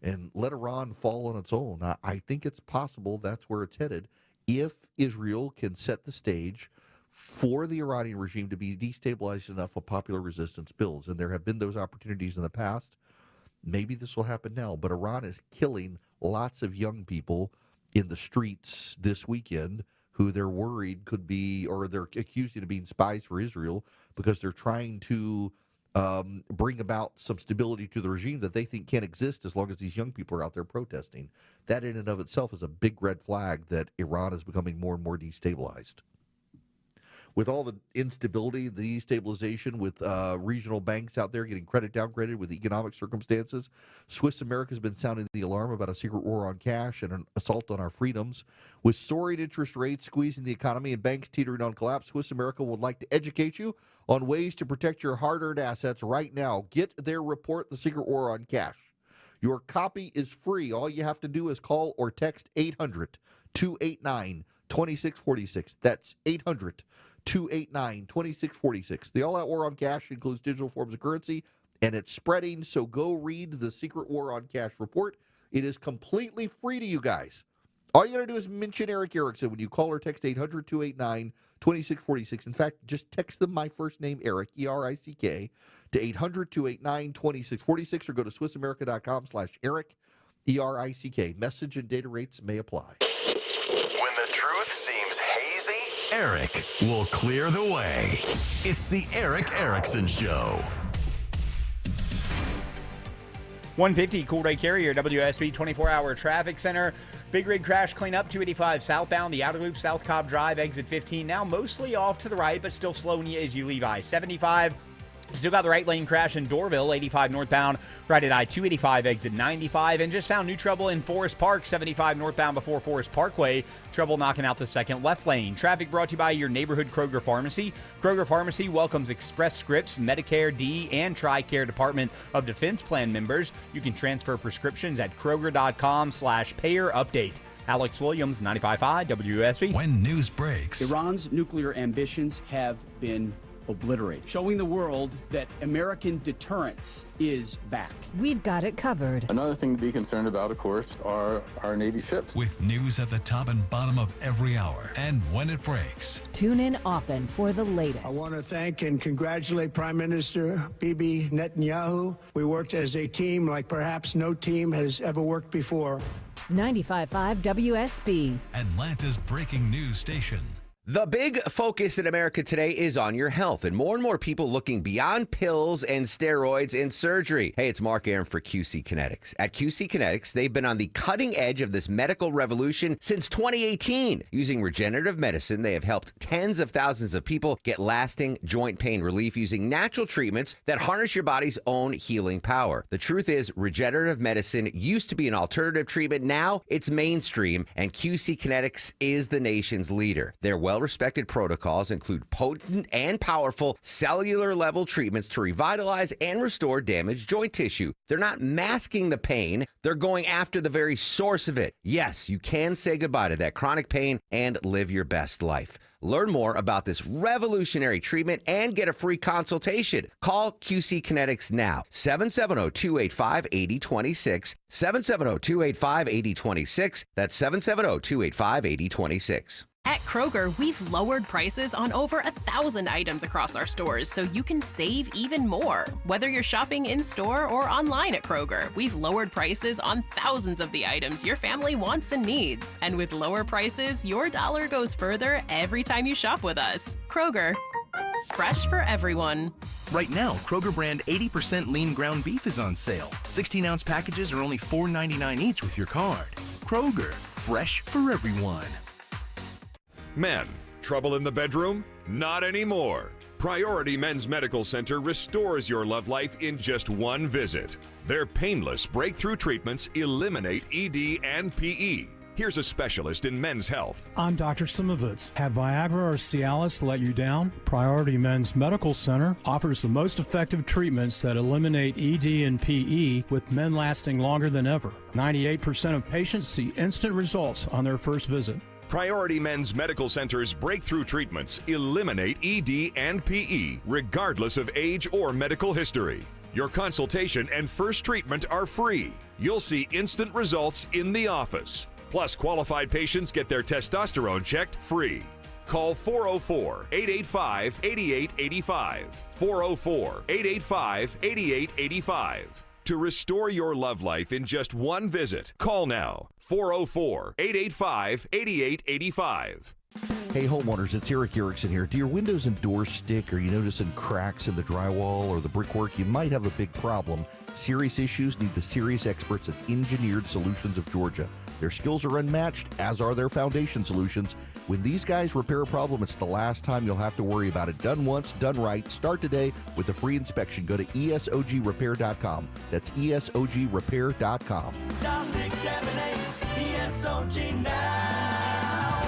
and let Iran fall on its own. I think it's possible that's where it's headed if Israel can set the stage for the Iranian regime to be destabilized enough of popular resistance builds. And there have been those opportunities in the past. Maybe this will happen now. But Iran is killing lots of young people in the streets this weekend who they're worried could be, or they're accusing of being spies for Israel because they're trying to bring about some stability to the regime that they think can't exist as long as these young people are out there protesting. That in and of itself is a big red flag that Iran is becoming more and more destabilized. With all the instability, the destabilization, with regional banks out there getting credit downgraded with economic circumstances, Swiss America has been sounding the alarm about a secret war on cash and an assault on our freedoms. With soaring interest rates squeezing the economy and banks teetering on collapse, Swiss America would like to educate you on ways to protect your hard-earned assets right now. Get their report, The Secret War on Cash. Your copy is free. All you have to do is call or text 800-289-2646. That's 800-289-2646. The all-out war on cash includes digital forms of currency, and it's spreading, so go read the Secret War on Cash report. It is completely free to you guys. All you got to do is mention Eric Erickson when you call or text 800-289-2646. In fact, just text them my first name, Eric, E-R-I-C-K, to 800-289-2646, or go to SwissAmerica.com/Eric, E-R-I-C-K. Message and data rates may apply. When the truth seems hazy, Eric will clear the way. It's the Eric Erickson Show. 150 Cool Ray Carrier, WSB 24-hour traffic center. Big rig crash cleanup, 285 southbound, the outer loop, South Cobb Drive, exit 15. Now mostly off to the right, but still slowing you as you leave I-75. Still got the right lane crash in Dorville, 85 northbound, right at I-285, exit 95. And just found new trouble in Forest Park, 75 northbound before Forest Parkway. Trouble knocking out the second left lane. Traffic brought to you by your neighborhood Kroger Pharmacy. Kroger Pharmacy welcomes Express Scripts, Medicare, D, and TRICARE Department of Defense Plan members. You can transfer prescriptions at Kroger.com/payer update. Alex Williams, 95.5 WSB. When news breaks, Iran's nuclear ambitions have been obliterated, showing the world that American deterrence is back. We've got it covered. Another thing to be concerned about, of course, are our Navy ships. with news at the top and bottom of every hour and when it breaks. Tune in often for the latest. I want to thank and congratulate Prime Minister Bibi Netanyahu. We worked as a team like perhaps no team has ever worked before. 95.5 WSB. Atlanta's breaking news station. The big focus in America today is on your health, and more people looking beyond pills and steroids and surgery. Hey, it's Mark Aaron for QC Kinetics. At QC Kinetics, they've been on the cutting edge of this medical revolution since 2018. Using regenerative medicine, they have helped tens of thousands of people get lasting joint pain relief using natural treatments that harness your body's own healing power. The truth is, regenerative medicine used to be an alternative treatment. Now it's mainstream, and QC Kinetics is the nation's leader. They're well-respected protocols include potent and powerful cellular-level treatments to revitalize and restore damaged joint tissue. They're not masking the pain. They're going after the very source of it. Yes, you can say goodbye to that chronic pain and live your best life. Learn more about this revolutionary treatment and get a free consultation. Call QC Kinetics now. 770-285-8026. 770-285-8026. That's 770-285-8026. At Kroger, we've lowered prices on over 1,000 items across our stores so you can save even more. Whether you're shopping in-store or online at Kroger, we've lowered prices on thousands of the items your family wants and needs. And with lower prices, your dollar goes further every time you shop with us. Kroger, fresh for everyone. Right now, Kroger brand 80% lean ground beef is on sale. 16-ounce packages are only $4.99 each with your card. Kroger, fresh for everyone. Men, trouble in the bedroom? Not anymore. Priority Men's Medical Center restores your love life in just one visit. Their painless breakthrough treatments eliminate ED and PE. Here's a specialist in men's health. I'm Dr. Simovitz. Have Viagra or Cialis let you down? Priority Men's Medical Center offers the most effective treatments that eliminate ED and PE, with men lasting longer than ever. 98% of patients see instant results on their first visit. Priority Men's Medical Center's breakthrough treatments eliminate ED and PE, regardless of age or medical history. Your consultation and first treatment are free. You'll see instant results in the office. Plus, qualified patients get their testosterone checked free. Call 404-885-8885. 404-885-8885. To restore your love life in just one visit, call now. 404-885-8885. Hey homeowners, it's Eric Erickson here. Do your windows and doors stick? Are you noticing cracks in the drywall or the brickwork? You might have a big problem. Serious issues need the serious experts at Engineered Solutions of Georgia. Their skills are unmatched, as are their foundation solutions. When these guys repair a problem, it's the last time you'll have to worry about it. Done once, done right. Start today with a free inspection. Go to ESOGrepair.com. That's ESOGrepair.com. Dial 678 ESOG now.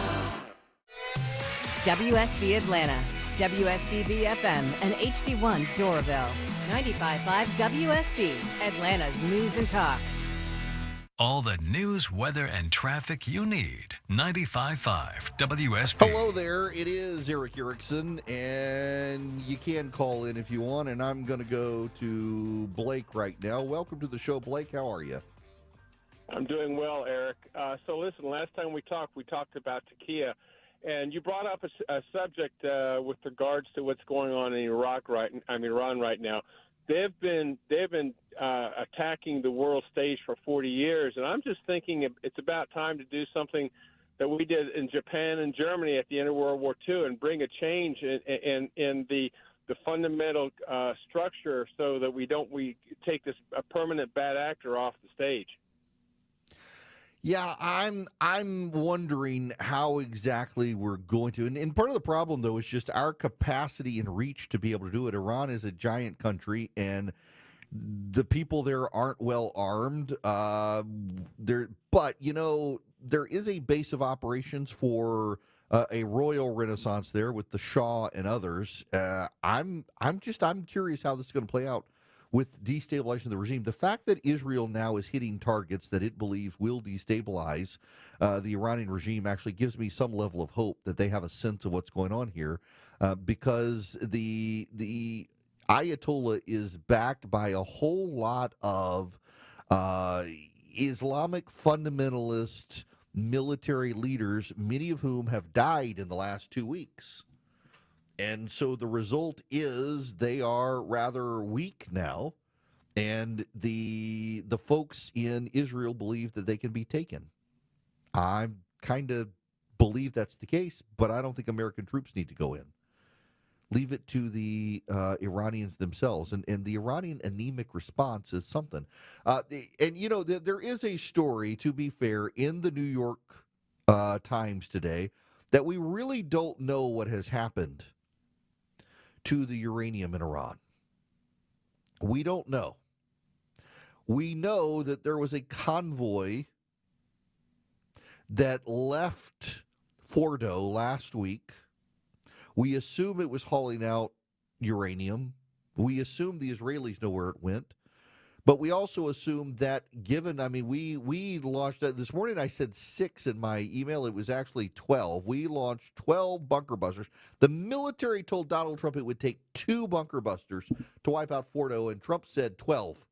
WSB Atlanta, WSBB FM, and HD1 Doraville. 95.5 WSB, Atlanta's news and talk. All the news, weather, and traffic you need. 95.5 WSB. Hello there. It is Eric Erickson, and you can call in if you want, and I'm going to go to Blake right now. Welcome to the show, Blake. How are you? I'm doing well, Eric. So listen, last time we talked about Turkey, and you brought up a subject with regards to what's going on in Iran right now. They've been attacking the world stage for 40 years, and I'm just thinking it's about time to do something that we did in Japan and Germany at the end of World War II and bring a change in the fundamental structure so that we take a permanent bad actor off the stage. Yeah, I'm wondering how exactly we're going to. And part of the problem, though, is just our capacity and reach to be able to do it. Iran is a giant country, and the people there aren't well armed. But, there is a base of operations for a royal renaissance there with the Shah and others. I'm curious how this is going to play out with destabilization of the regime. The fact that Israel now is hitting targets that it believes will destabilize the Iranian regime actually gives me some level of hope that they have a sense of what's going on here, because the Ayatollah is backed by a whole lot of Islamic fundamentalist military leaders, many of whom have died in the last 2 weeks. And so the result is they are rather weak now, and the folks in Israel believe that they can be taken. I kind of believe that's the case, but I don't think American troops need to go in. Leave it to the Iranians themselves. And the Iranian anemic response is something. There is a story, to be fair, in the New York Times today that we really don't know what has happened to the uranium in Iran. We don't know. We know that there was a convoy that left Fordo last week. We assume it was hauling out uranium. We assume the Israelis know where it went. But we also assume that we launched, this morning I said 6 in my email. It was actually 12. We launched 12 bunker busters. The military told Donald Trump it would take 2 bunker busters to wipe out Fordo, and Trump said 12.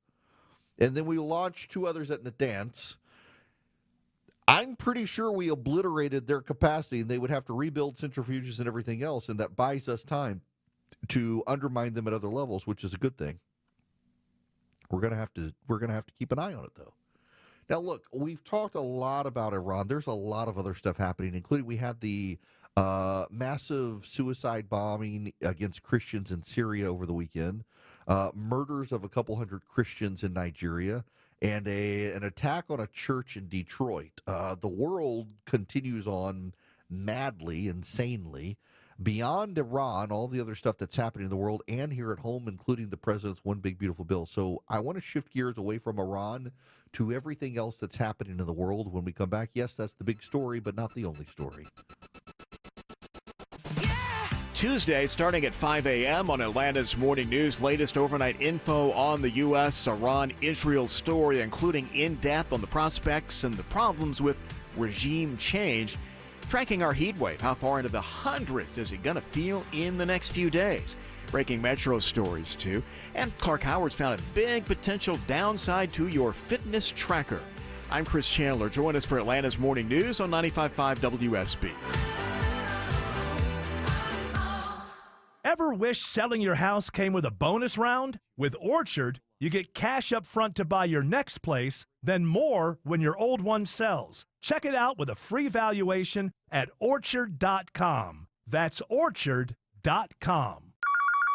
And then we launched 2 others at Natanz. I'm pretty sure we obliterated their capacity, and they would have to rebuild centrifuges and everything else, and that buys us time to undermine them at other levels, which is a good thing. We're gonna have to keep an eye on it, though. Now, look, we've talked a lot about Iran. There's a lot of other stuff happening, including we had the massive suicide bombing against Christians in Syria over the weekend, murders of a couple hundred Christians in Nigeria, and an attack on a church in Detroit. The world continues on madly, insanely, beyond Iran, all the other stuff that's happening in the world and here at home, including the president's one big beautiful bill. So I want to shift gears away from Iran to everything else that's happening in the world when we come back. Yes, that's the big story, but not the only story. Tuesday, starting at 5 a.m. on Atlanta's Morning News, latest overnight info on the U.S. Iran-Israel story, including in-depth on the prospects and the problems with regime change. Tracking our heat wave, how far into the hundreds is it going to feel in the next few days? Breaking metro stories, too. And Clark Howard's found a big potential downside to your fitness tracker. I'm Chris Chandler. Join us for Atlanta's Morning News on 95.5 WSB. Ever wish selling your house came with a bonus round? With Orchard, you get cash up front to buy your next place, then more when your old one sells. Check it out with a free valuation at Orchard.com. That's Orchard.com.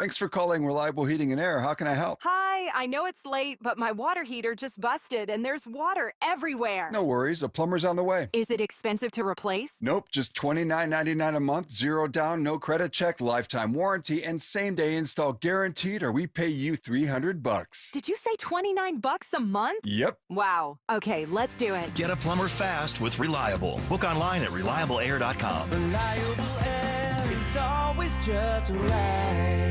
Thanks for calling Reliable Heating and Air. How can I help? Hi, I know it's late, but my water heater just busted and there's water everywhere. No worries, a plumber's on the way. Is it expensive to replace? Nope, just $29.99 a month, zero down, no credit check, lifetime warranty, and same-day install guaranteed, or we pay you $300. Did you say $29 a month? Yep. Wow. Okay, let's do it. Get a plumber fast with Reliable. Book online at ReliableAir.com. Reliable air, it's always just right.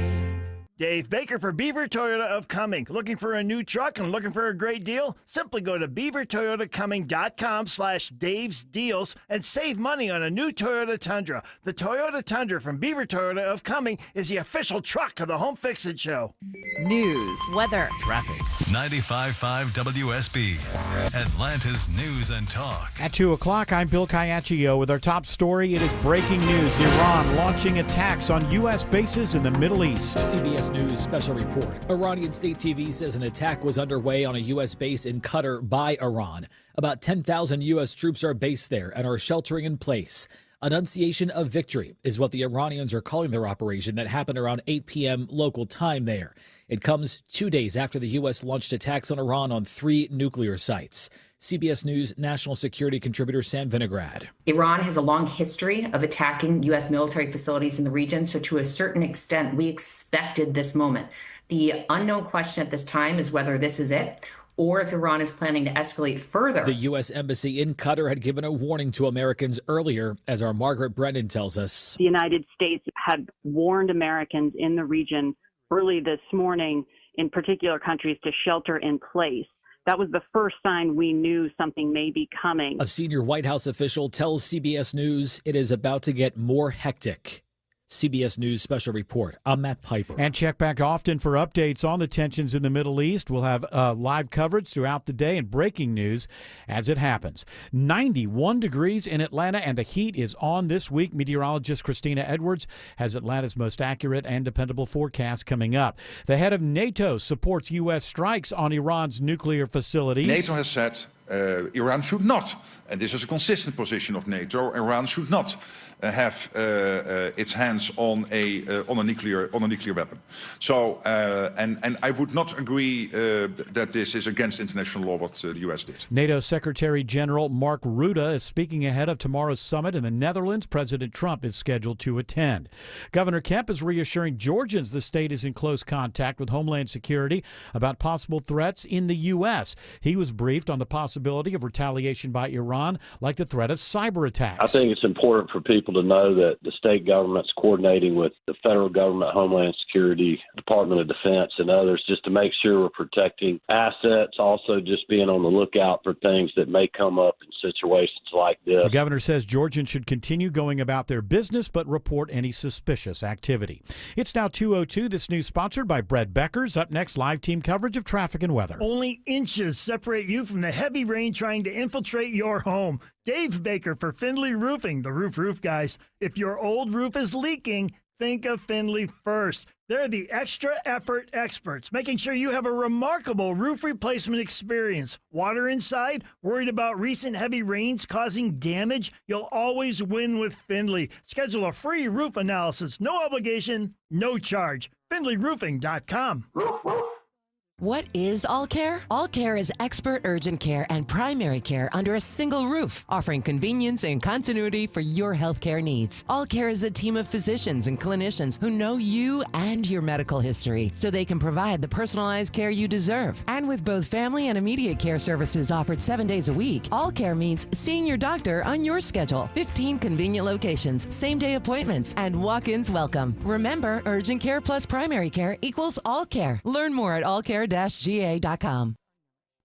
Dave Baker for Beaver Toyota of Cumming. Looking for a new truck and looking for a great deal? Simply go to beavertoyotacumming.com/Dave's Deals and save money on a new Toyota Tundra. The Toyota Tundra from Beaver Toyota of Cumming is the official truck of the Home Fix-It Show. News, weather, traffic. 95.5 WSB, Atlanta's News and Talk. At 2 o'clock, I'm Bill Caiaccio with our top story. It is breaking news. Iran launching attacks on U.S. bases in the Middle East. CBS News special report. Iranian state TV says an attack was underway on a U.S. base in Qatar by Iran. About 10,000 U.S. troops are based there and are sheltering in place. Annunciation of Victory is what the Iranians are calling their operation that happened around 8 p.m. local time there. It comes 2 days after the U.S. launched attacks on Iran on 3 nuclear sites. CBS News national security contributor Sam Vinograd. Iran has a long history of attacking U.S. military facilities in the region, so to a certain extent, we expected this moment. The unknown question at this time is whether this is it, or if Iran is planning to escalate further. The U.S. Embassy in Qatar had given a warning to Americans earlier, as our Margaret Brennan tells us. The United States had warned Americans in the region early this morning, in particular countries, to shelter in place. That was the first sign we knew something may be coming. A senior White House official tells CBS News it is about to get more hectic. CBS News special report. I'm Matt Piper. And check back often for updates on the tensions in the Middle East. We'll have live coverage throughout the day and breaking news as it happens. 91 degrees in Atlanta, and the heat is on this week. Meteorologist Christina Edwards has Atlanta's most accurate and dependable forecast coming up. The head of NATO supports U.S. strikes on Iran's nuclear facilities. NATO has said Iran should not, and this is a consistent position of NATO, Iran should not have its hands on a nuclear weapon. So, and I would not agree that this is against international law what the U.S. did. NATO Secretary General Mark Rutte is speaking ahead of tomorrow's summit in the Netherlands. President Trump is scheduled to attend. Governor Kemp is reassuring Georgians the state is in close contact with Homeland Security about possible threats in the U.S. He was briefed on the possibility of retaliation by Iran, like the threat of cyber attacks. I think it's important for people to know that the state government's coordinating with the federal government, Homeland Security, Department of Defense, and others just to make sure we're protecting assets, also just being on the lookout for things that may come up in situations like this. The governor says Georgians should continue going about their business but report any suspicious activity. It's now 2:02. This news sponsored by Brett Beckers. Up next, live team coverage of traffic and weather. Only inches separate you from the heavy rain trying to infiltrate your home. Dave Baker for Findlay Roofing, the roof guys. If your old roof is leaking, think of Findlay first. They're the extra effort experts, making sure you have a remarkable roof replacement experience. Water inside? Worried about recent heavy rains causing damage? You'll always win with Findlay. Schedule a free roof analysis. No obligation, no charge. FindlayRoofing.com. Roof, roof. What is All Care? All Care is expert urgent care and primary care under a single roof, offering convenience and continuity for your healthcare needs. All Care is a team of physicians and clinicians who know you and your medical history, so they can provide the personalized care you deserve. And with both family and immediate care services offered 7 days a week, All Care means seeing your doctor on your schedule. 15 convenient locations, same-day appointments, and walk-ins welcome. Remember, urgent care plus primary care equals All Care. Learn more at allcare-ga.com.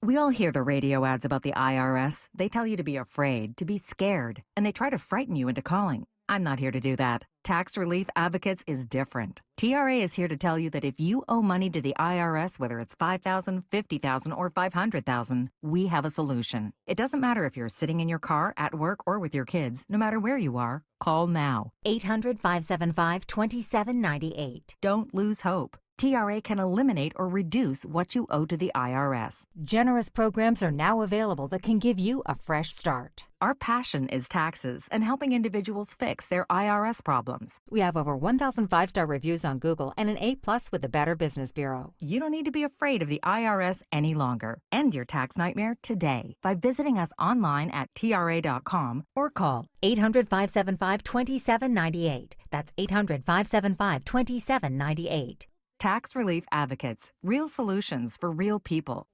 We all hear the radio ads about the IRS. They tell you to be afraid, to be scared, and they try to frighten you into calling. I'm not here to do that. Tax Relief Advocates is different. TRA is here to tell you that if you owe money to the IRS, whether it's $5,000, $50,000, or $500,000, we have a solution. It doesn't matter if you're sitting in your car, at work, or with your kids. No matter where you are, call now. 800-575-2798. Don't lose hope. TRA can eliminate or reduce what you owe to the IRS. Generous programs are now available that can give you a fresh start. Our passion is taxes and helping individuals fix their IRS problems. We have over 1,000 5-star reviews on Google and an A+ with the Better Business Bureau. You don't need to be afraid of the IRS any longer. End your tax nightmare today by visiting us online at TRA.com or call 800-575-2798. That's 800-575-2798. Tax Relief Advocates. Real solutions for real people.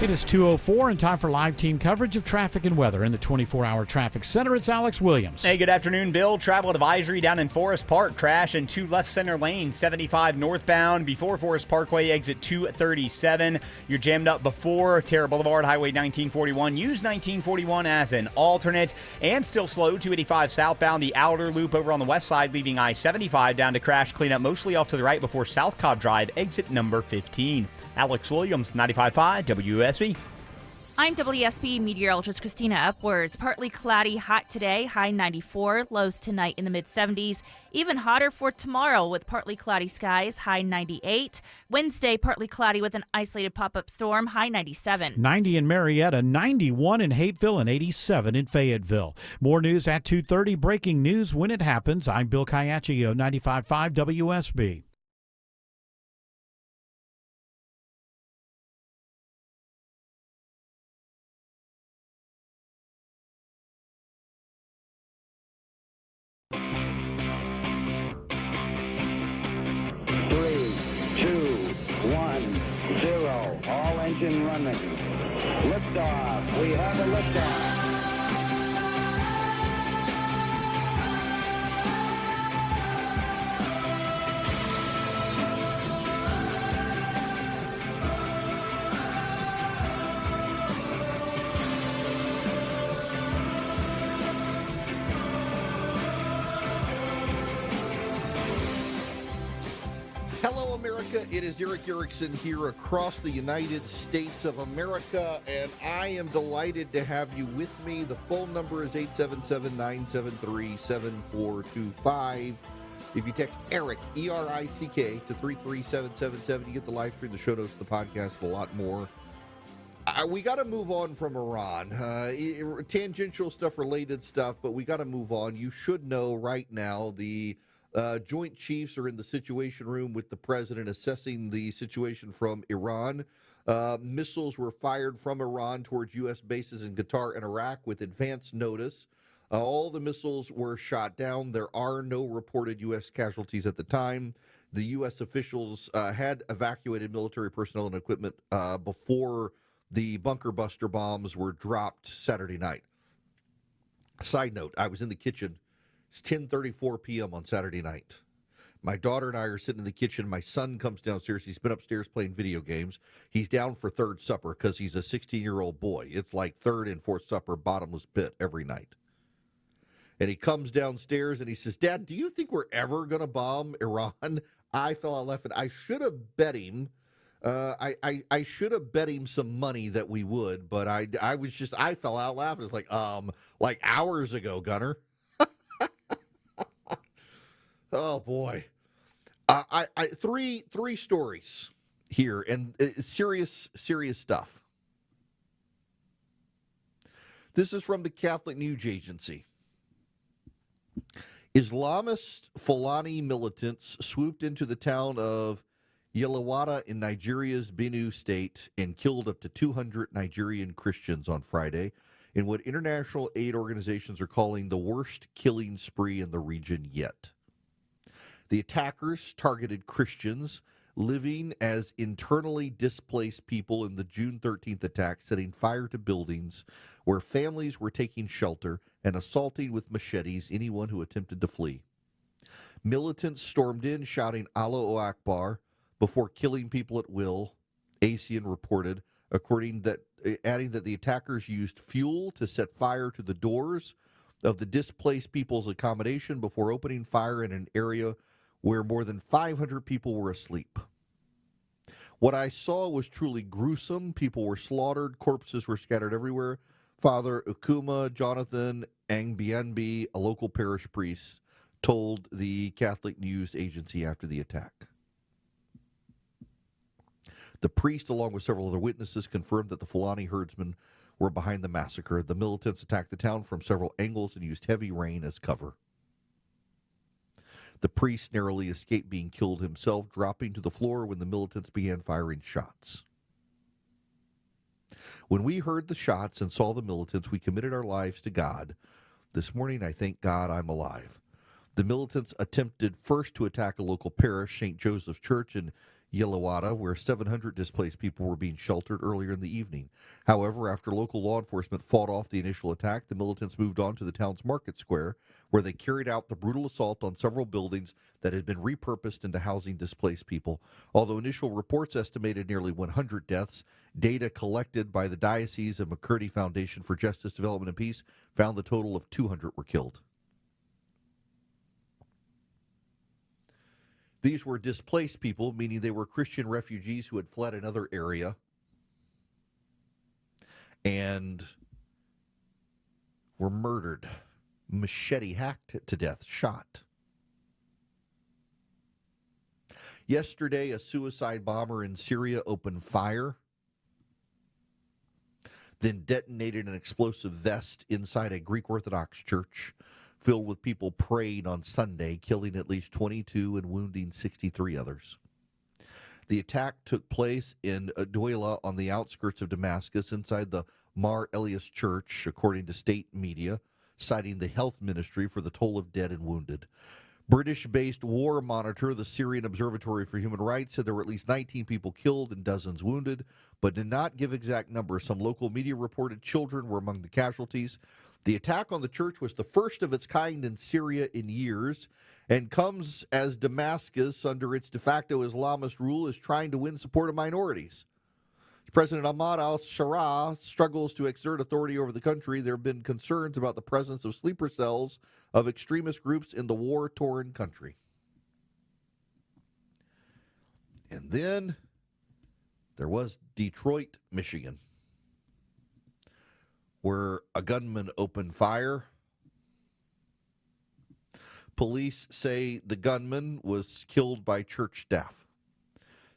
It is 2:04 and time for live team coverage of traffic and weather in the 24-hour traffic center. It's Alex Williams. Hey, good afternoon, Bill. Travel advisory down in Forest Park. Crash in 2 left center lanes, 75 northbound before Forest Parkway, exit 237. You're jammed up before Terra Boulevard, Highway 1941. Use 1941 as an alternate. And still slow, 285 southbound, the outer loop over on the west side, leaving I-75 down to crash cleanup mostly off to the right before South Cobb Drive, exit number 15. Alex Williams, 95.5 WSB. I'm WSB meteorologist Christina Upwards. Partly cloudy, hot today, high 94, lows tonight in the mid-70s. Even hotter for tomorrow with partly cloudy skies, high 98. Wednesday, partly cloudy with an isolated pop-up storm, high 97. 90 in Marietta, 91 in Hateville, and 87 in Fayetteville. More news at 2:30. Breaking news when it happens. I'm Bill Caiaccio, 95.5 WSB. All engine running. Liftoff. We have a liftoff. Hello, America. It is Eric Erickson here across the United States of America, and I am delighted to have you with me. The phone number is 877-973-7425. If you text ERIC, E-R-I-C-K, to 33777, you get the live stream, the show notes, the podcast, and a lot more. We got to move on from Iran. Tangential stuff, related stuff, but we got to move on. You should know right now the Joint Chiefs are in the Situation Room with the president assessing the situation from Iran. Missiles were fired from Iran towards U.S. bases in Qatar and Iraq with advance notice. All the missiles were shot down. There are no reported U.S. casualties at the time. The U.S. officials had evacuated military personnel and equipment before the bunker buster bombs were dropped Saturday night. Side note, I was in the kitchen. It's 10:34 p.m. on Saturday night. My daughter and I are sitting in the kitchen. My son comes downstairs. He's been upstairs playing video games. He's down for third supper because he's a 16-year-old boy. It's like third and fourth supper, bottomless pit every night. And he comes downstairs and he says, "Dad, do you think we're ever going to bomb Iran?" I fell out laughing. I should have bet him. I should have bet him some money that we would, but I fell out laughing. It's like hours ago, Gunner. Oh boy. Three stories here, and serious stuff. This is from the Catholic News Agency. Islamist Fulani militants swooped into the town of Yelawada in Nigeria's Benue state and killed up to 200 Nigerian Christians on Friday in what international aid organizations are calling the worst killing spree in the region yet. The attackers targeted Christians living as internally displaced people in the June 13th attack, setting fire to buildings where families were taking shelter and assaulting with machetes anyone who attempted to flee. Militants stormed in shouting Allahu Akbar before killing people at will, ASEAN reported, adding that the attackers used fuel to set fire to the doors of the displaced people's accommodation before opening fire in an area where more than 500 people were asleep. What I saw was truly gruesome. People were slaughtered. Corpses were scattered everywhere. Father Ukuma Jonathan Angbianbi, a local parish priest, told the Catholic News Agency after the attack. The priest, along with several other witnesses, confirmed that the Fulani herdsmen were behind the massacre. The militants attacked the town from several angles and used heavy rain as cover. The priest narrowly escaped being killed himself, dropping to the floor when the militants began firing shots. When we heard the shots and saw the militants, we committed our lives to God. This morning, I thank God I'm alive. The militants attempted first to attack a local parish, St. Joseph's Church in Yelawada, where 700 displaced people were being sheltered earlier in the evening. However, after local law enforcement fought off the initial attack, the militants moved on to the town's market square, where they carried out the brutal assault on several buildings that had been repurposed into housing displaced people. Although initial reports estimated nearly 100 deaths, data collected by the Diocese of McCurdy Foundation for Justice, Development, and Peace found the total of 200 were killed. These were displaced people, meaning they were Christian refugees who had fled another area and were murdered, machete hacked to death, shot. Yesterday, a suicide bomber in Syria opened fire, then detonated an explosive vest inside a Greek Orthodox church filled with people praying on Sunday, killing at least 22 and wounding 63 others. The attack took place in Douala on the outskirts of Damascus inside the Mar Elias Church, according to state media, citing the health ministry for the toll of dead and wounded. British-based War Monitor, the Syrian Observatory for Human Rights, said there were at least 19 people killed and dozens wounded, but did not give exact numbers. Some local media reported children were among the casualties. The attack on the church was the first of its kind in Syria in years and comes as Damascus, under its de facto Islamist rule, is trying to win support of minorities. President Ahmad al-Sharaa struggles to exert authority over the country. There have been concerns about the presence of sleeper cells of extremist groups in the war-torn country. And then there was Detroit, Michigan, where a gunman opened fire. Police say the gunman was killed by church staff.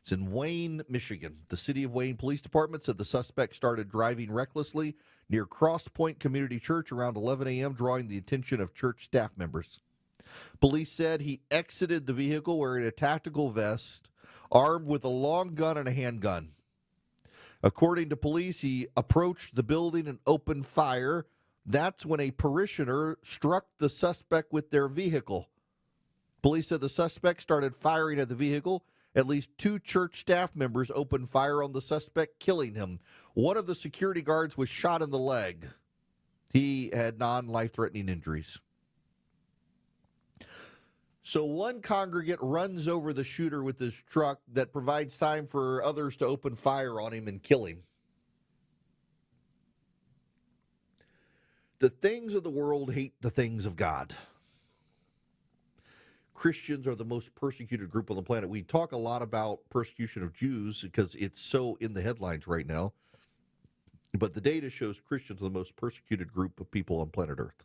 It's in Wayne, Michigan. The City of Wayne Police Department said the suspect started driving recklessly near Cross Point Community Church around 11 a.m., drawing the attention of church staff members. Police said he exited the vehicle wearing a tactical vest, armed with a long gun and a handgun. According to police, he approached the building and opened fire. That's when a parishioner struck the suspect with their vehicle. Police said the suspect started firing at the vehicle. At least 2 church staff members opened fire on the suspect, killing him. One of the security guards was shot in the leg. He had non-life-threatening injuries. So one congregant runs over the shooter with his truck that provides time for others to open fire on him and kill him. The things of the world hate the things of God. Christians are the most persecuted group on the planet. We talk a lot about persecution of Jews because it's so in the headlines right now. But the data shows Christians are the most persecuted group of people on planet Earth.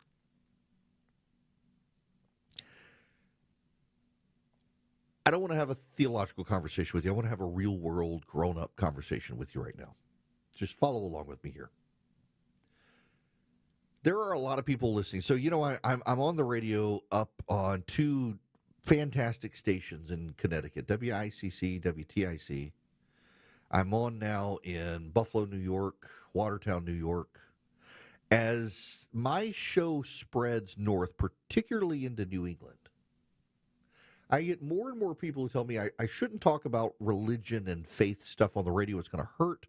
I don't want to have a theological conversation with you. I want to have a real-world, grown-up conversation with you right now. Just follow along with me here. There are a lot of people listening. So, I'm on the radio up on 2 fantastic stations in Connecticut, WICC, WTIC. I'm on now in Buffalo, New York, Watertown, New York. As my show spreads north, particularly into New England, I get more and more people who tell me I shouldn't talk about religion and faith stuff on the radio. It's going to hurt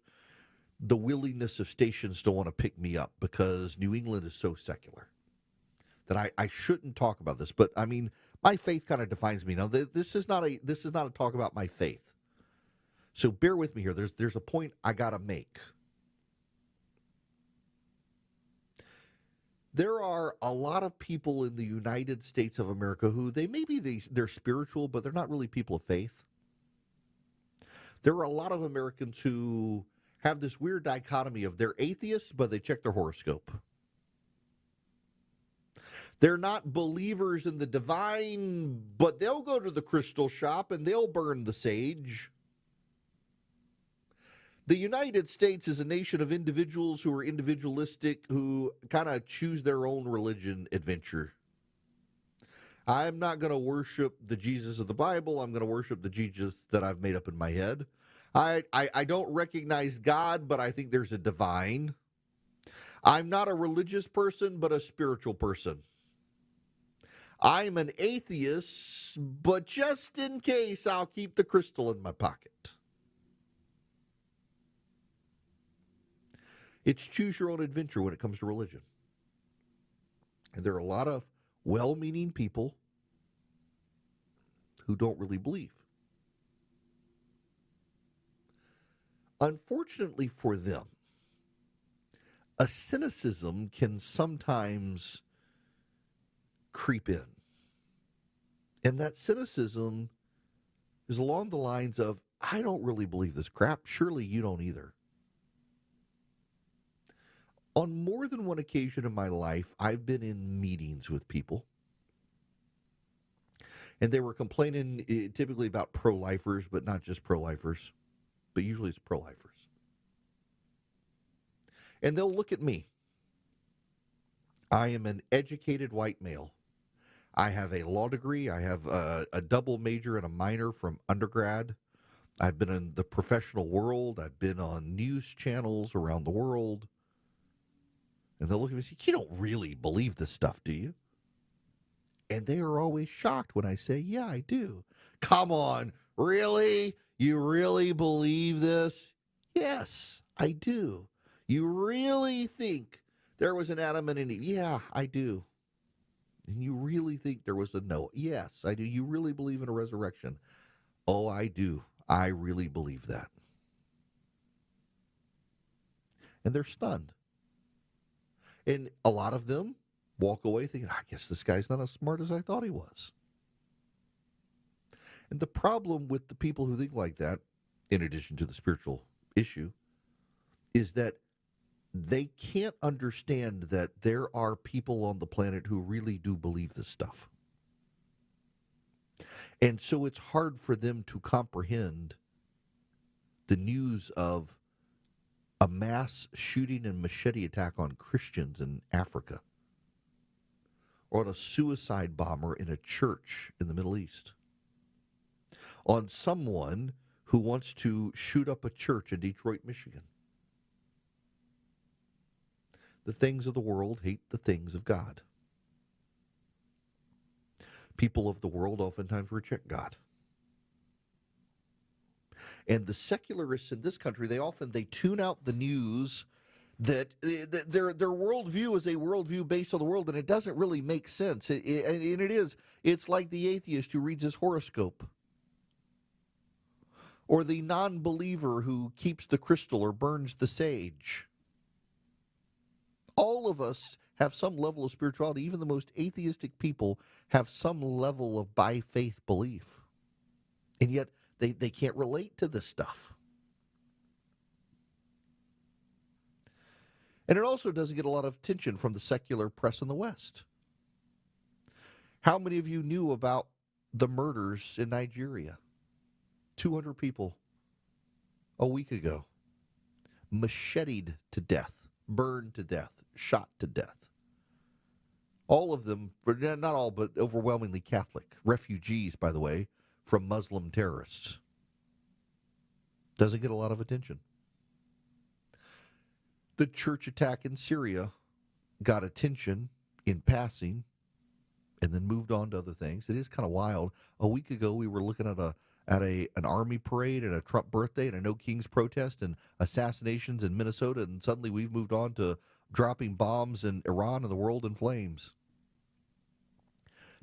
the willingness of stations to want to pick me up because New England is so secular that I shouldn't talk about this. But I mean, my faith kind of defines me. Now, this is not a talk about my faith. So bear with me here. There's a point I got to make. There are a lot of people in the United States of America who they're spiritual, but they're not really people of faith. There are a lot of Americans who have this weird dichotomy of they're atheists, but they check their horoscope. They're not believers in the divine, but they'll go to the crystal shop and they'll burn the sage. The United States is a nation of individuals who are individualistic, who kind of choose their own religion adventure. I'm not going to worship the Jesus of the Bible. I'm going to worship the Jesus that I've made up in my head. I don't recognize God, but I think there's a divine. I'm not a religious person, but a spiritual person. I'm an atheist, but just in case, I'll keep the crystal in my pocket. It's choose your own adventure when it comes to religion. And there are a lot of well-meaning people who don't really believe. Unfortunately for them, a cynicism can sometimes creep in. And that cynicism is along the lines of, I don't really believe this crap. Surely you don't either. On more than one occasion in my life, I've been in meetings with people. And they were complaining typically about pro-lifers, but not just pro-lifers. But usually it's pro-lifers. And they'll look at me. I am an educated white male. I have a law degree. I have a double major and a minor from undergrad. I've been in the professional world. I've been on news channels around the world. And they'll look at me and say, you don't really believe this stuff, do you? And they are always shocked when I say, yeah, I do. Come on, really? You really believe this? Yes, I do. You really think there was an Adam and an Eve? Yeah, I do. And you really think there was a Noah? Yes, I do. You really believe in a resurrection? Oh, I do. I really believe that. And they're stunned. And a lot of them walk away thinking, I guess this guy's not as smart as I thought he was. And the problem with the people who think like that, in addition to the spiritual issue, is that they can't understand that there are people on the planet who really do believe this stuff. And so it's hard for them to comprehend the news of a mass shooting and machete attack on Christians in Africa, or on a suicide bomber in a church in the Middle East, on someone who wants to shoot up a church in Detroit, Michigan. The things of the world hate the things of God. People of the world oftentimes reject God. And the secularists in this country, they tune out the news that their worldview is a worldview based on the world, and it doesn't really make sense. It's like the atheist who reads his horoscope, or the non-believer who keeps the crystal or burns the sage. All of us have some level of spirituality. Even the most atheistic people have some level of by faith belief. And yet they can't relate to this stuff. And it also doesn't get a lot of attention from the secular press in the West. How many of you knew about the murders in Nigeria? 200 people a week ago, macheted to death, burned to death, shot to death. All of them, not all, but overwhelmingly Catholic. Refugees, by the way, from Muslim terrorists. Doesn't get a lot of attention. The church attack in Syria got attention in passing and then moved on to other things. It is kind of wild. A week ago, we were looking at an army parade and a Trump birthday and a No Kings protest and assassinations in Minnesota, and suddenly we've moved on to dropping bombs in Iran and the world in flames.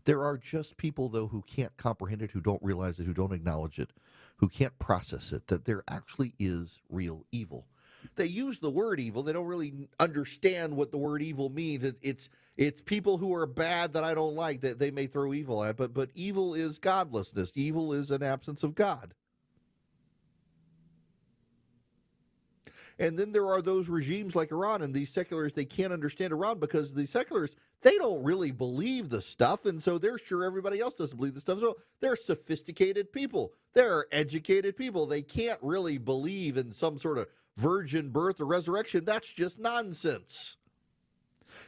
There are just people, though, who can't comprehend it, who don't realize it, who don't acknowledge it, who can't process it, that there actually is real evil. They use the word evil. They don't really understand what the word evil means. It's people who are bad that I don't like that they may throw evil at, but evil is godlessness. Evil is an absence of God. And then there are those regimes like Iran, and these secularists, they can't understand Iran because the secularists, they don't really believe the stuff, and so they're sure everybody else doesn't believe the stuff. So they're sophisticated people. They're educated people. They can't really believe in some sort of virgin birth or resurrection. That's just nonsense.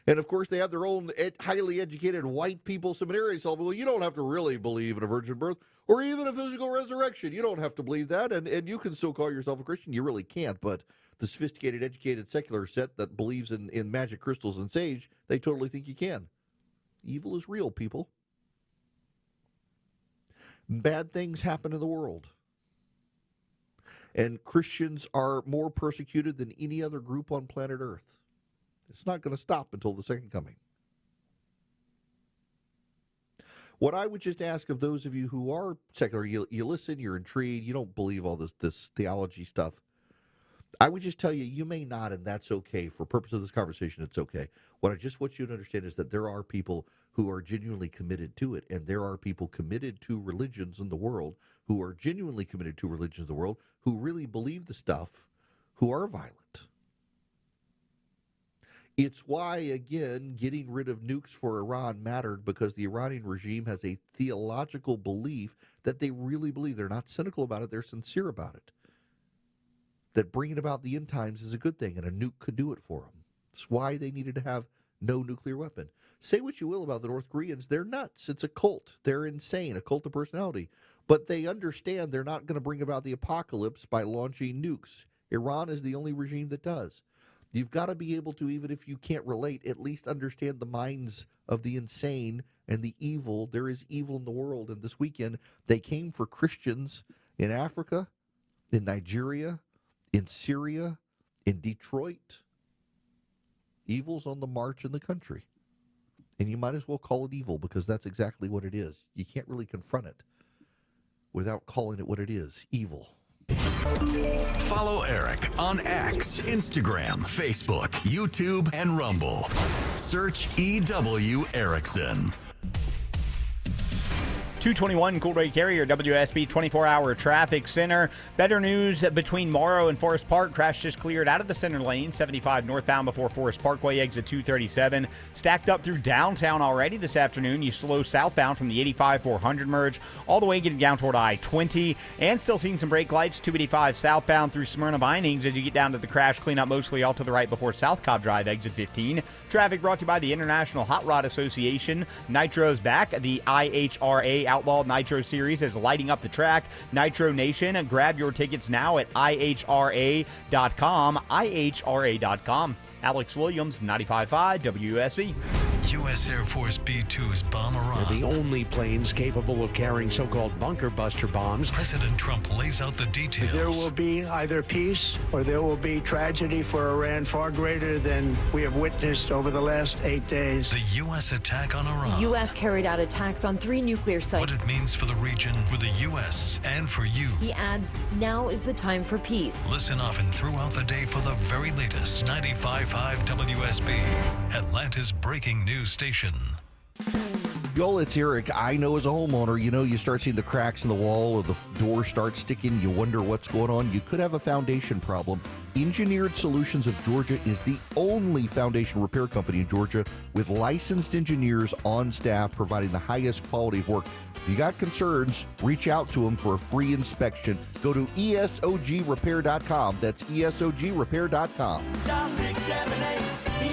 And, of course, they have their own highly educated white people seminarians. So, well, you don't have to really believe in a virgin birth or even a physical resurrection. You don't have to believe that, and you can still call yourself a Christian. You really can't, but the sophisticated, educated, secular set that believes in magic crystals and sage, they totally think you can. Evil is real, people. Bad things happen in the world. And Christians are more persecuted than any other group on planet Earth. It's not going to stop until the second coming. What I would just ask of those of you who are secular, you listen, you're intrigued, you don't believe all this theology stuff, I would just tell you, you may not, and that's okay. For purpose of this conversation, it's okay. What I just want you to understand is that there are people who are genuinely committed to it, and there are people committed to religions in the world who are genuinely committed to religions in the world who really believe the stuff, who are violent. It's why, again, getting rid of nukes for Iran mattered, because the Iranian regime has a theological belief that they really believe. They're not cynical about it. They're sincere about it. That bringing about the end times is a good thing, and a nuke could do it for them. It's why they needed to have no nuclear weapon. Say what you will about the North Koreans. They're nuts. It's a cult. They're insane, a cult of personality. But they understand they're not going to bring about the apocalypse by launching nukes. Iran is the only regime that does. You've got to be able to, even if you can't relate, at least understand the minds of the insane and the evil. There is evil in the world. And this weekend, they came for Christians in Africa, in Nigeria, in Syria, in Detroit. Evil's on the march in the country. And you might as well call it evil, because that's exactly what it is. You can't really confront it without calling it what it is, evil. Follow Eric on X, Instagram, Facebook, YouTube, and Rumble. Search EW Erickson. 221 Coolray Carrier, WSB 24-hour traffic center. Better news between Morrow and Forest Park. Crash just cleared out of the center lane. 75 northbound before Forest Parkway, exit 237. Stacked up through downtown already this afternoon. You slow southbound from the 85-400 merge all the way getting down toward I-20. And still seeing some brake lights. 285 southbound through Smyrna Vinings as you get down to the crash cleanup, mostly all to the right before South Cobb Drive, exit 15. Traffic brought to you by the International Hot Rod Association. Nitro's back. The IHRA Outlaw Nitro Series is lighting up the track. Nitro Nation, grab your tickets now at IHRA.com. IHRA.com. Alex Williams, 95.5 WSB. U.S. Air Force B-2's bomb Iran. They're the only planes capable of carrying so-called bunker buster bombs. President Trump lays out the details. There will be either peace or there will be tragedy for Iran far greater than we have witnessed over the last 8 days. The U.S. attack on Iran. The U.S. carried out attacks on 3 nuclear sites. What it means for the region, for the U.S., and for you. He adds, now is the time for peace. Listen often throughout the day for the very latest. 95.5 WSB, Atlanta's breaking news station. Y'all, it's Eric. I know as a homeowner, you start seeing the cracks in the wall or the door starts sticking. You wonder what's going on. You could have a foundation problem. Engineered Solutions of Georgia is the only foundation repair company in Georgia with licensed engineers on staff providing the highest quality of work. If you got concerns, reach out to them for a free inspection. Go to ESOGrepair.com. That's ESOGrepair.com. Dial 678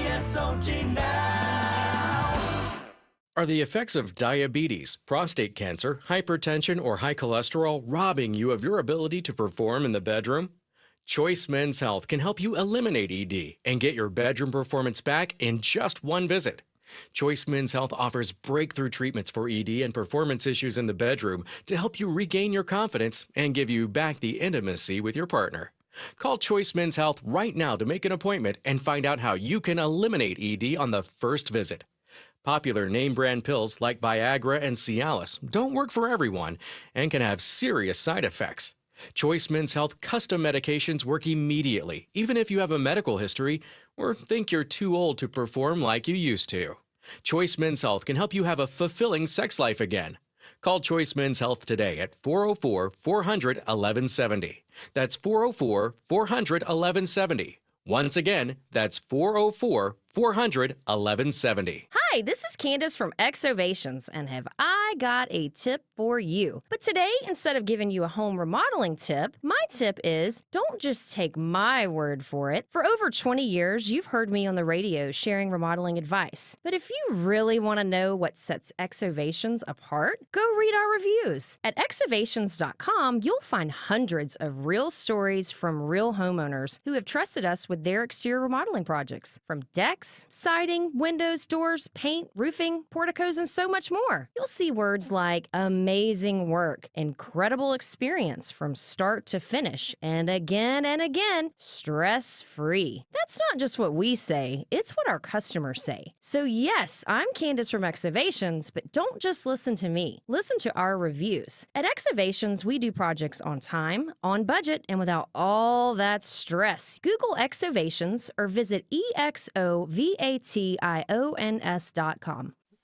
ESOG now. Are the effects of diabetes, prostate cancer, hypertension, or high cholesterol robbing you of your ability to perform in the bedroom? Choice Men's Health can help you eliminate ED and get your bedroom performance back in just one visit. Choice Men's Health offers breakthrough treatments for ED and performance issues in the bedroom to help you regain your confidence and give you back the intimacy with your partner. Call Choice Men's Health right now to make an appointment and find out how you can eliminate ED on the first visit. Popular name brand pills like Viagra and Cialis don't work for everyone and can have serious side effects. Choice Men's Health custom medications work immediately, even if you have a medical history or think you're too old to perform like you used to. Choice Men's Health can help you have a fulfilling sex life again. Call Choice Men's Health today at 404-400-1170. That's 404-400-1170. Once again, that's 404-400-1170. Hi, this is Candace from Exovations, and have I got a tip for you. But today, instead of giving you a home remodeling tip, my tip is don't just take my word for it. For over 20 years, you've heard me on the radio sharing remodeling advice. But if you really want to know what sets Exovations apart, go read our reviews. At exovations.com, you'll find hundreds of real stories from real homeowners who have trusted us with their exterior remodeling projects. From decks, siding, windows, doors, paint, roofing, porticos, and so much more. You'll see words like amazing work, incredible experience from start to finish, and again, stress-free. That's not just what we say, it's what our customers say. So yes, I'm Candace from Exovations, but don't just listen to me. Listen to our reviews. At Exovations, we do projects on time, on budget, and without all that stress. Google Exovations or visit EXOVATIONS.com.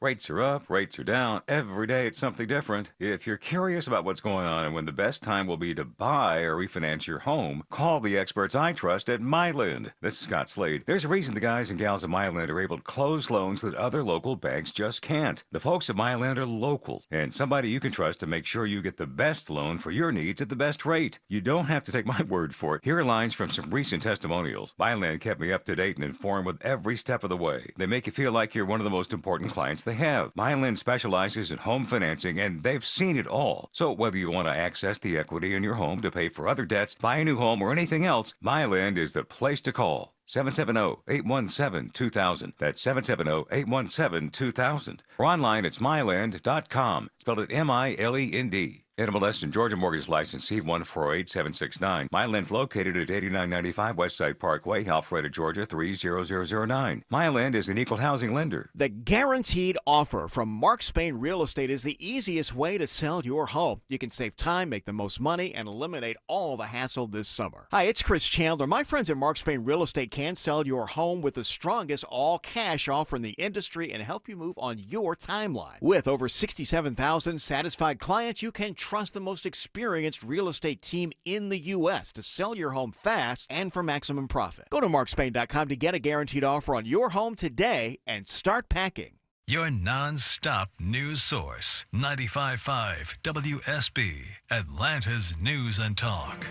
Rates are up, rates are down. Every day it's something different. If you're curious about what's going on and when the best time will be to buy or refinance your home, call the experts I trust at Myland. This is Scott Slade. There's a reason the guys and gals at Myland are able to close loans that other local banks just can't. The folks at Myland are local and somebody you can trust to make sure you get the best loan for your needs at the best rate. You don't have to take my word for it. Here are lines from some recent testimonials. Myland kept me up to date and informed with every step of the way. They make you feel like you're one of the most important clients they have. Myland specializes in home financing, and they've seen it all. So whether you want to access the equity in your home to pay for other debts, buy a new home, or anything else, Myland is the place to call. 770-817-2000. That's 770-817-2000. Or online at myland.com. Spelled it M-I-L-E-N-D. NMLS and Georgia Mortgage License C148769. Myland's located at 8995 Westside Parkway, Alpharetta, Georgia 30009. Myland is an equal housing lender. The guaranteed offer from Mark Spain Real Estate is the easiest way to sell your home. You can save time, make the most money, and eliminate all the hassle this summer. Hi, it's Chris Chandler. My friends at Mark Spain Real Estate can sell your home with the strongest all-cash offer in the industry and help you move on your timeline. With over 67,000 satisfied clients, you can trust the most experienced real estate team in the U.S. to sell your home fast and for maximum profit. Go to markspain.com to get a guaranteed offer on your home today and start packing. Your non-stop news source, 95.5 WSB, Atlanta's News and Talk.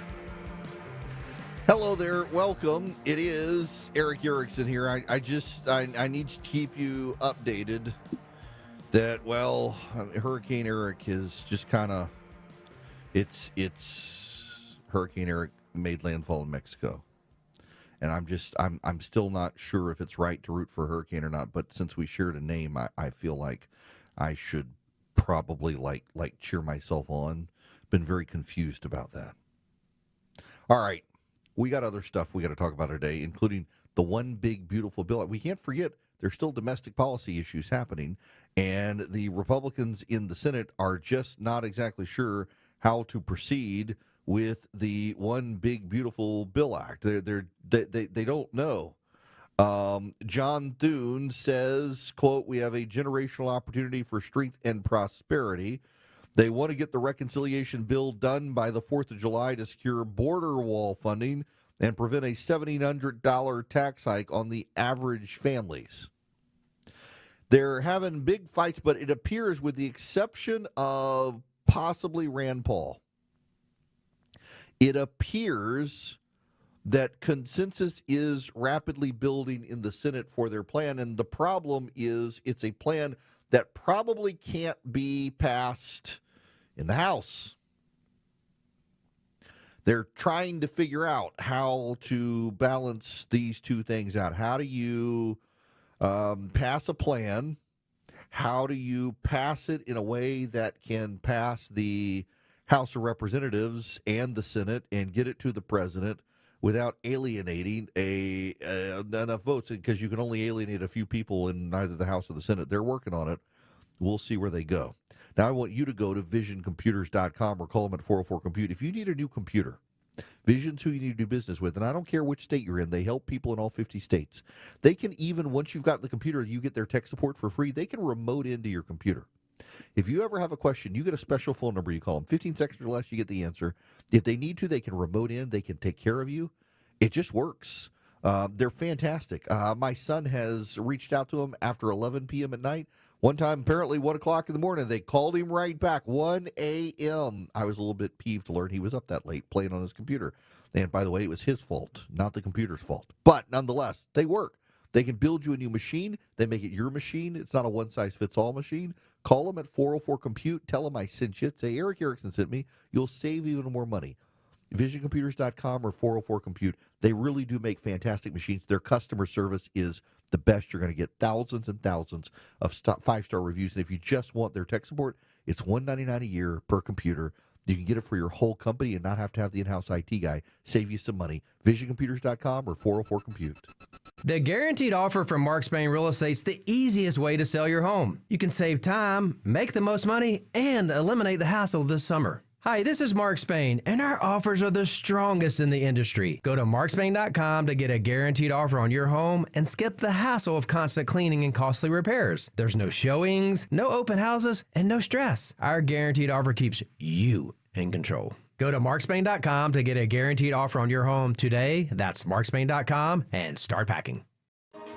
Hello there, welcome. It is Eric Erickson here. I need to keep you updated that, well, Hurricane Eric is just kind of, it's Hurricane Eric made landfall in Mexico. And I'm still not sure if it's right to root for a hurricane or not, but since we shared a name, I feel like I should probably like cheer myself on. Been very confused about that. All right. We got other stuff we got to talk about today, including the one big, beautiful bill. We can't forget there's still domestic policy issues happening, and the Republicans in the Senate are just not exactly sure how to proceed with the one big, beautiful bill act. They don't know. John Thune says, quote, "We have a generational opportunity for strength and prosperity. They want to get the reconciliation bill done by the 4th of July to secure border wall funding and prevent a $1,700 tax hike on the average families." They're having big fights, but it appears, with the exception of possibly Rand Paul, it appears that consensus is rapidly building in the Senate for their plan. And the problem is it's a plan that probably can't be passed in the House. They're trying to figure out how to balance these two things out. How do you pass a plan? How do you pass it in a way that can pass the House of Representatives and the Senate and get it to the president without alienating enough votes? Because you can only alienate a few people in either the House or the Senate. They're working on it. We'll see where they go. Now, I want you to go to visioncomputers.com or call them at 404-COMPUTE. If you need a new computer, Vision's who you need to do business with. And I don't care which state you're in. They help people in all 50 states. They can even, once you've got the computer, you get their tech support for free. They can remote into your computer. If you ever have a question, you get a special phone number. You call them 15 seconds or less, you get the answer. If they need to, they can remote in. They can take care of you. It just works. They're fantastic. My son has reached out to them after 11 p.m. at night. One time, apparently 1 o'clock in the morning, they called him right back, 1 a.m. I was a little bit peeved to learn he was up that late playing on his computer. And by the way, it was his fault, not the computer's fault. But nonetheless, they work. They can build you a new machine. They make it your machine. It's not a one-size-fits-all machine. Call them at 404-COMPUTE. Tell them I sent you. Say Eric Erickson sent me. You'll save even more money. VisionComputers.com or 404-COMPUTE. They really do make fantastic machines. Their customer service is the best. You're going to get thousands and thousands of 5-star reviews. And if you just want their tech support, it's $199 a year per computer. You can get it for your whole company and not have to have the in-house IT guy. Save you some money. VisionComputers.com or 404-COMPUTE. The Guaranteed Offer from Mark Spain Real Estate's the easiest way to sell your home. You can save time, make the most money, and eliminate the hassle this summer. Hi, this is Mark Spain, and our offers are the strongest in the industry. Go to markspain.com to get a guaranteed offer on your home and skip the hassle of constant cleaning and costly repairs. There's no showings, no open houses, and no stress. Our guaranteed offer keeps you in control. Go to markspain.com to get a guaranteed offer on your home today. That's markspain.com and start packing.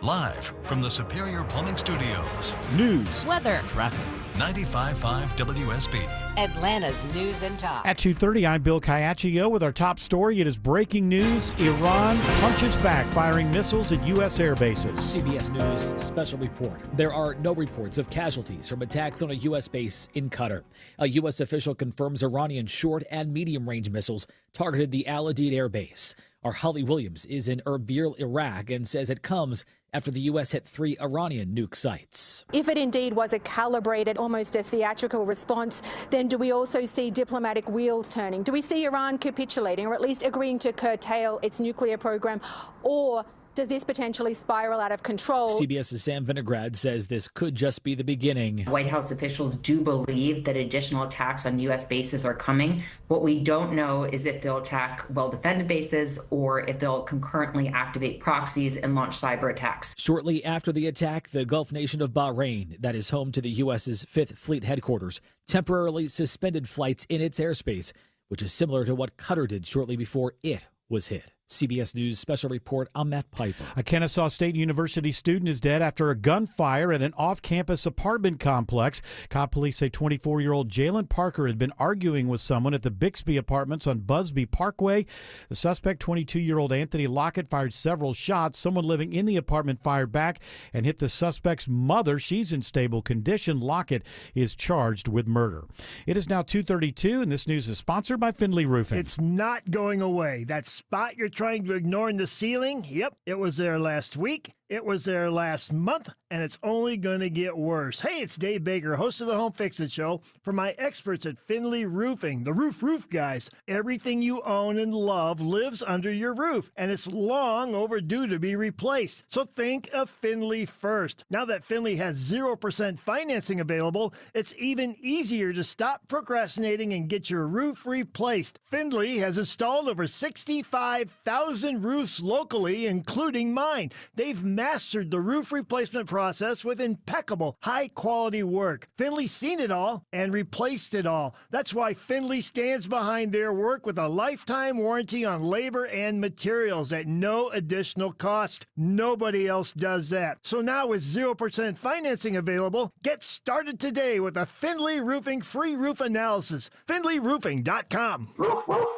Live from the Superior Plumbing Studios. News, weather, traffic. 95.5 WSB. Atlanta's News and Talk. At 2:30, I'm Bill Caiaccio with our top story. It is breaking news. Iran punches back, firing missiles at U.S. air bases. CBS News special report. There are no reports of casualties from attacks on a U.S. base in Qatar. A U.S. official confirms Iranian short and medium-range missiles targeted the Al Udeid air base. Our Holly Williams is in Erbil, Iraq, and says it comes after the U.S. hit 3 Iranian nuke sites. If it indeed was a calibrated, almost a theatrical response, then do we also see diplomatic wheels turning? Do we see Iran capitulating or at least agreeing to curtail its nuclear program? Or does this potentially spiral out of control? CBS's Sam Vinograd says this could just be the beginning. White House officials do believe that additional attacks on U.S. bases are coming. What we don't know is if they'll attack well-defended bases or if they'll concurrently activate proxies and launch cyber attacks. Shortly after the attack, the Gulf nation of Bahrain, that is home to the U.S.'s 5th Fleet headquarters, temporarily suspended flights in its airspace, which is similar to what Qatar did shortly before it was hit. CBS News special report. I'm Matt Piper. A Kennesaw State University student is dead after a gunfire at an off-campus apartment complex. Cobb police say 24-year-old Jalen Parker had been arguing with someone at the Bixby Apartments on Busby Parkway. The suspect, 22-year-old Anthony Lockett, fired several shots. Someone living in the apartment fired back and hit the suspect's mother. She's in stable condition. Lockett is charged with murder. It is now 2:32, and this news is sponsored by Findlay Roofing. It's not going away. That spot you're trying to ignore in the ceiling, yep, it was there last week. It was there last month, and it's only going to get worse. Hey, it's Dave Baker, host of the Home Fix-It Show, for my experts at Findlay Roofing, the roof guys. Everything you own and love lives under your roof, and it's long overdue to be replaced. So think of Findlay first. Now that Findlay has 0% financing available, it's even easier to stop procrastinating and get your roof replaced. Findlay has installed over 65,000 roofs locally, including mine. They've mastered the roof replacement process with impeccable, high-quality work. Findlay's seen it all and replaced it all. That's why Findlay stands behind their work with a lifetime warranty on labor and materials at no additional cost. Nobody else does that. So now with 0% financing available, get started today with a Findlay Roofing free roof analysis. FindlayRoofing.com. Roof, roof.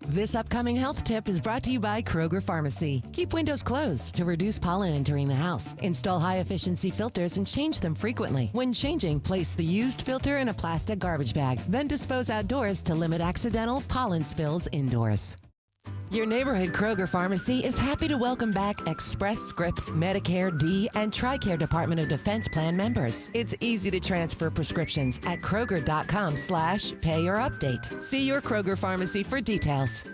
This upcoming health tip is brought to you by Kroger Pharmacy. Keep windows closed to reduce pollen entering the house. Install high-efficiency filters and change them frequently. When changing, place the used filter in a plastic garbage bag. Then dispose outdoors to limit accidental pollen spills indoors. Your neighborhood Kroger Pharmacy is happy to welcome back Express Scripts, Medicare D, and TRICARE Department of Defense Plan members. It's easy to transfer prescriptions at Kroger.com/pay-or-update. See your Kroger Pharmacy for details.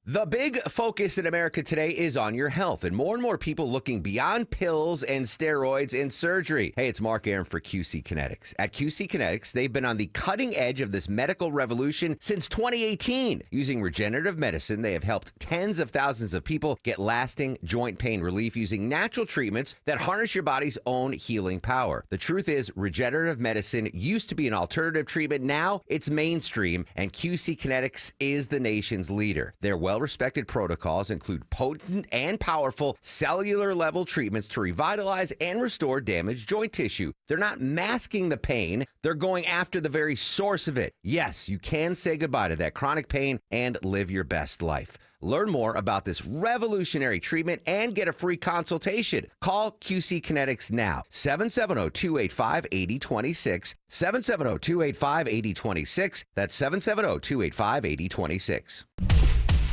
The big focus in America today is on your health, and more people looking beyond pills and steroids and surgery. Hey, it's Mark Aaron for QC Kinetics. At QC Kinetics, they've been on the cutting edge of this medical revolution since 2018. Using regenerative medicine, they have helped tens of thousands of people get lasting joint pain relief using natural treatments that harness your body's own healing power. The truth is, regenerative medicine used to be an alternative treatment. Now it's mainstream, and QC Kinetics is the nation's leader. They're well-respected protocols include potent and powerful cellular-level treatments to revitalize and restore damaged joint tissue. They're not masking the pain. They're going after the very source of it. Yes, you can say goodbye to that chronic pain and live your best life. Learn more about this revolutionary treatment and get a free consultation. Call QC Kinetics now. 770-285-8026. 770-285-8026. That's 770-285-8026.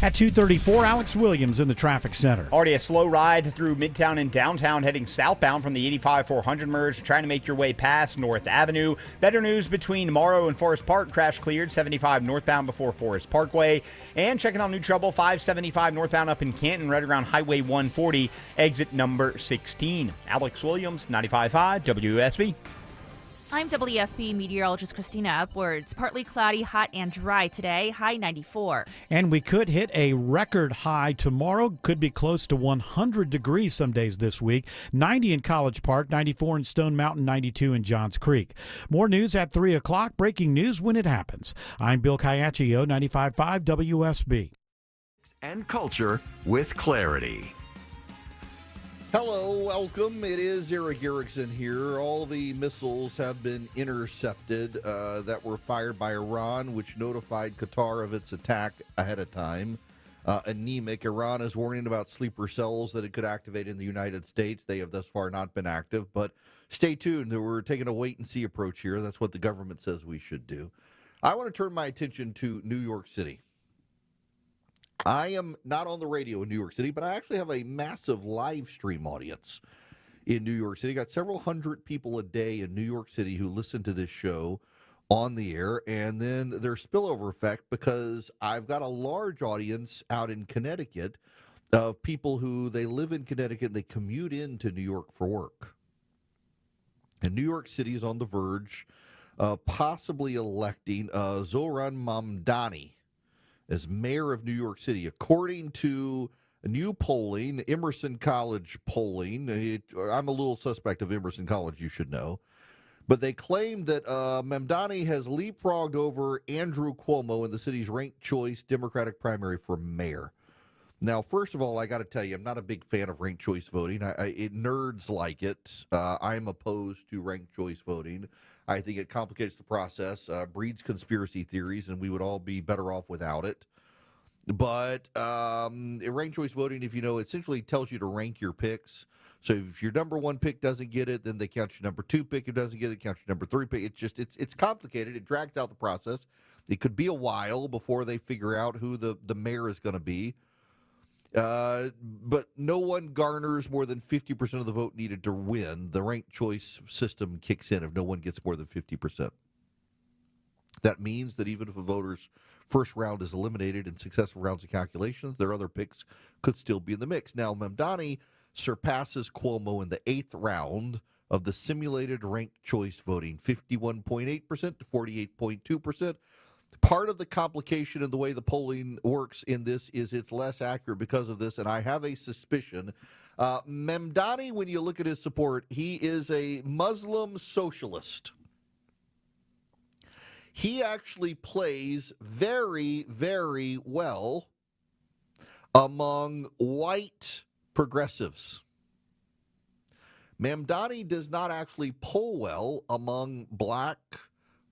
At 2:34, Alex Williams in the traffic center. Already a slow ride through Midtown and downtown heading southbound from the 85-400 merge, trying to make your way past North Avenue. Better news between Morrow and Forest Park. Crash cleared 75 northbound before Forest Parkway. And checking on new trouble, 575 northbound up in Canton, right around Highway 140, exit number 16. Alex Williams, 95.5 WSB. I'm WSB meteorologist Christina Upwards. Partly cloudy, hot, and dry today. High 94. And we could hit a record high tomorrow. Could be close to 100 degrees some days this week. 90 in College Park, 94 in Stone Mountain, 92 in Johns Creek. More news at 3 o'clock. Breaking news when it happens. I'm Bill Caiaccio, 95.5 WSB. And culture with clarity. Hello, welcome. It is Eric Erickson here. All the missiles have been intercepted that were fired by Iran, which notified Qatar of its attack ahead of time. Anemic. Iran is warning about sleeper cells that it could activate in the United States. They have thus far not been active, but stay tuned. We're taking a wait-and-see approach here. That's what the government says we should do. I want to turn my attention to New York City. I am not on the radio in New York City, but I actually have a massive live stream audience in New York City. Got several hundred people a day in New York City who listen to this show on the air, and then there's spillover effect because I've got a large audience out in Connecticut of people who they live in Connecticut and they commute into New York for work. And New York City is on the verge of possibly electing Zohran Mamdani as mayor of New York City. According to new polling, Emerson College polling, I'm a little suspect of Emerson College, you should know, but they claim that Mamdani has leapfrogged over Andrew Cuomo in the city's ranked choice Democratic primary for mayor. Now, first of all, I got to tell you, I'm not a big fan of ranked choice voting. Nerds like it. I'm opposed to ranked choice voting. I think it complicates the process, breeds conspiracy theories, and we would all be better off without it. But ranked choice voting, if you know, essentially tells you to rank your picks. So if your number one pick doesn't get it, then they count your number two pick. If it doesn't get it, count your number three pick. It's complicated. It drags out the process. It could be a while before they figure out who the mayor is going to be. But no one garners more than 50% of the vote needed to win. The ranked choice system kicks in if no one gets more than 50%. That means that even if a voter's first round is eliminated in successive rounds of calculations, their other picks could still be in the mix. Now, Mamdani surpasses Cuomo in the 8th round of the simulated ranked choice voting, 51.8% to 48.2%. Part of the complication in the way the polling works in this is it's less accurate because of this, and I have a suspicion. Mamdani, when you look at his support, he is a Muslim socialist. He actually plays very, very well among white progressives. Mamdani does not actually poll well among black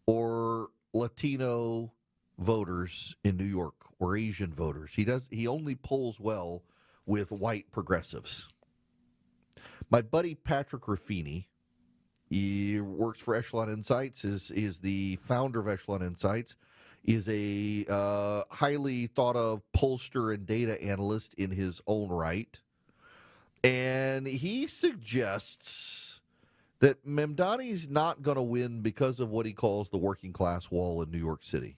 or Latino voters in New York. or Asian voters. He only polls well with white progressives. My buddy Patrick Ruffini, he works for Echelon Insights, is the founder of Echelon Insights, is a highly thought of pollster and data analyst in his own right. And he suggests that Mamdani's not going to win because of what he calls the working class wall in New York City.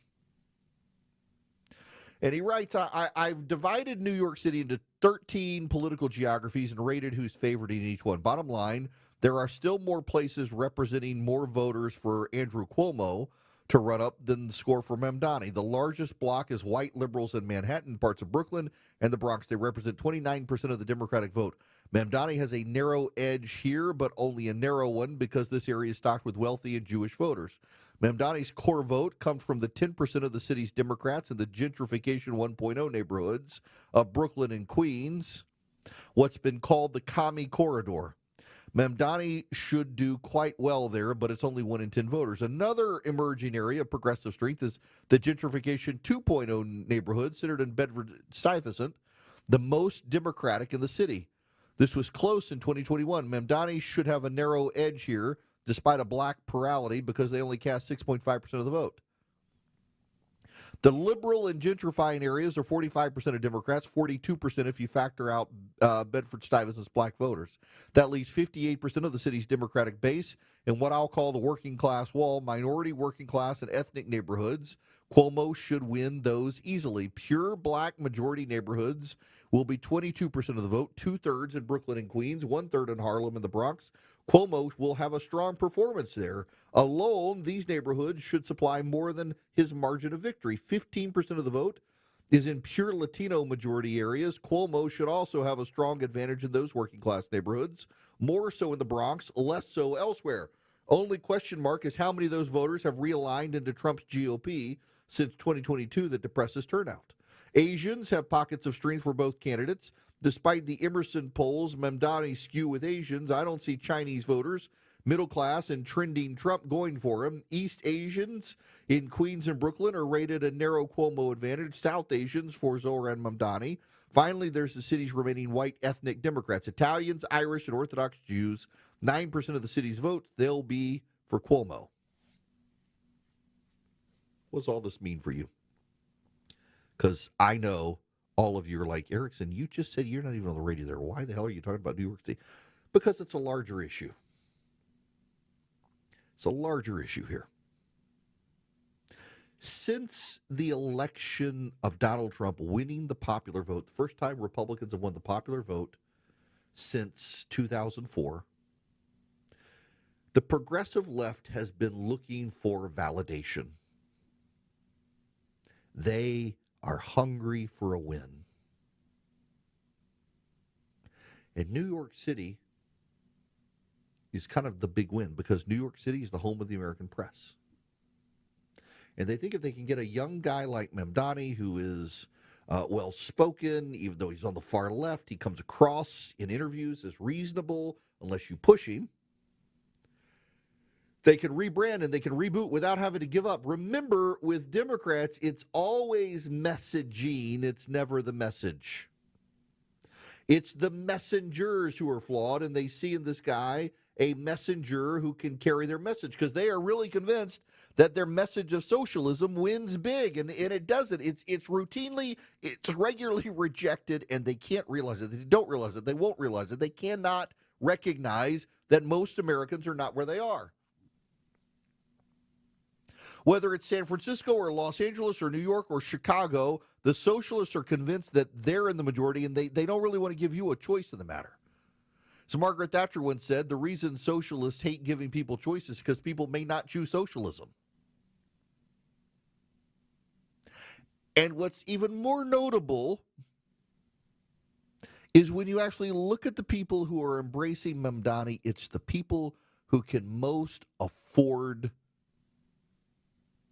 And he writes, I've divided New York City into 13 political geographies and rated who's favored in each one. Bottom line, there are still more places representing more voters for Andrew Cuomo to run up than the score for Mamdani. The largest block is white liberals in Manhattan, parts of Brooklyn, and the Bronx. They represent 29% of the Democratic vote. Mamdani has a narrow edge here, but only a narrow one because this area is stocked with wealthy and Jewish voters. Mamdani's core vote comes from the 10% of the city's Democrats in the gentrification 1.0 neighborhoods of Brooklyn and Queens, what's been called the Commie Corridor. Mamdani should do quite well there, but it's only 1 in 10 voters. Another emerging area of progressive strength is the gentrification 2.0 neighborhood centered in Bedford-Stuyvesant, the most Democratic in the city. This was close in 2021. Mamdani should have a narrow edge here, despite a black plurality, because they only cast 6.5% of the vote. The liberal and gentrifying areas are 45% of Democrats, 42% if you factor out Bedford-Stuyvesant's black voters. That leaves 58% of the city's Democratic base in what I'll call the working class wall, minority, working class, and ethnic neighborhoods. Cuomo should win those easily. Pure black majority neighborhoods will be 22% of the vote, 2/3 in Brooklyn and Queens, 1/3 in Harlem and the Bronx. Cuomo will have a strong performance there. Alone, these neighborhoods should supply more than his margin of victory. 15% of the vote is in pure Latino majority areas. Cuomo should also have a strong advantage in those working class neighborhoods, more so in the Bronx, less so elsewhere. Only question mark is how many of those voters have realigned into Trump's GOP since 2022 that depresses turnout. Asians have pockets of strength for both candidates. Despite the Emerson polls, Mamdani skew with Asians, I don't see Chinese voters, middle class, and trending Trump going for him. East Asians in Queens and Brooklyn are rated a narrow Cuomo advantage. South Asians for Zohran Mamdani. Finally, there's the city's remaining white ethnic Democrats. Italians, Irish, and Orthodox Jews, 9% of the city's vote. They'll be for Cuomo. What does all this mean for you? Because I know all of you are like, Erickson, you just said you're not even on the radio there. Why the hell are you talking about New York City? Because it's a larger issue. It's a larger issue here. Since the election of Donald Trump winning the popular vote, the first time Republicans have won the popular vote since 2004, the progressive left has been looking for validation. They are hungry for a win. And New York City is kind of the big win because New York City is the home of the American press. And they think if they can get a young guy like Mamdani who is well-spoken, even though he's on the far left, he comes across in interviews as reasonable unless you push him. They can rebrand and they can reboot without having to give up. Remember, with Democrats, it's always messaging. It's never the message. It's the messengers who are flawed, and they see in this guy a messenger who can carry their message because they are really convinced that their message of socialism wins big, and it doesn't. It's regularly rejected, and they can't realize it. They don't realize it. They won't realize it. They cannot recognize that most Americans are not where they are. Whether it's San Francisco or Los Angeles or New York or Chicago, the socialists are convinced that they're in the majority, and they don't really want to give you a choice in the matter. So Margaret Thatcher once said, the reason socialists hate giving people choices is because people may not choose socialism. And what's even more notable is when you actually look at the people who are embracing Mamdani, it's the people who can most afford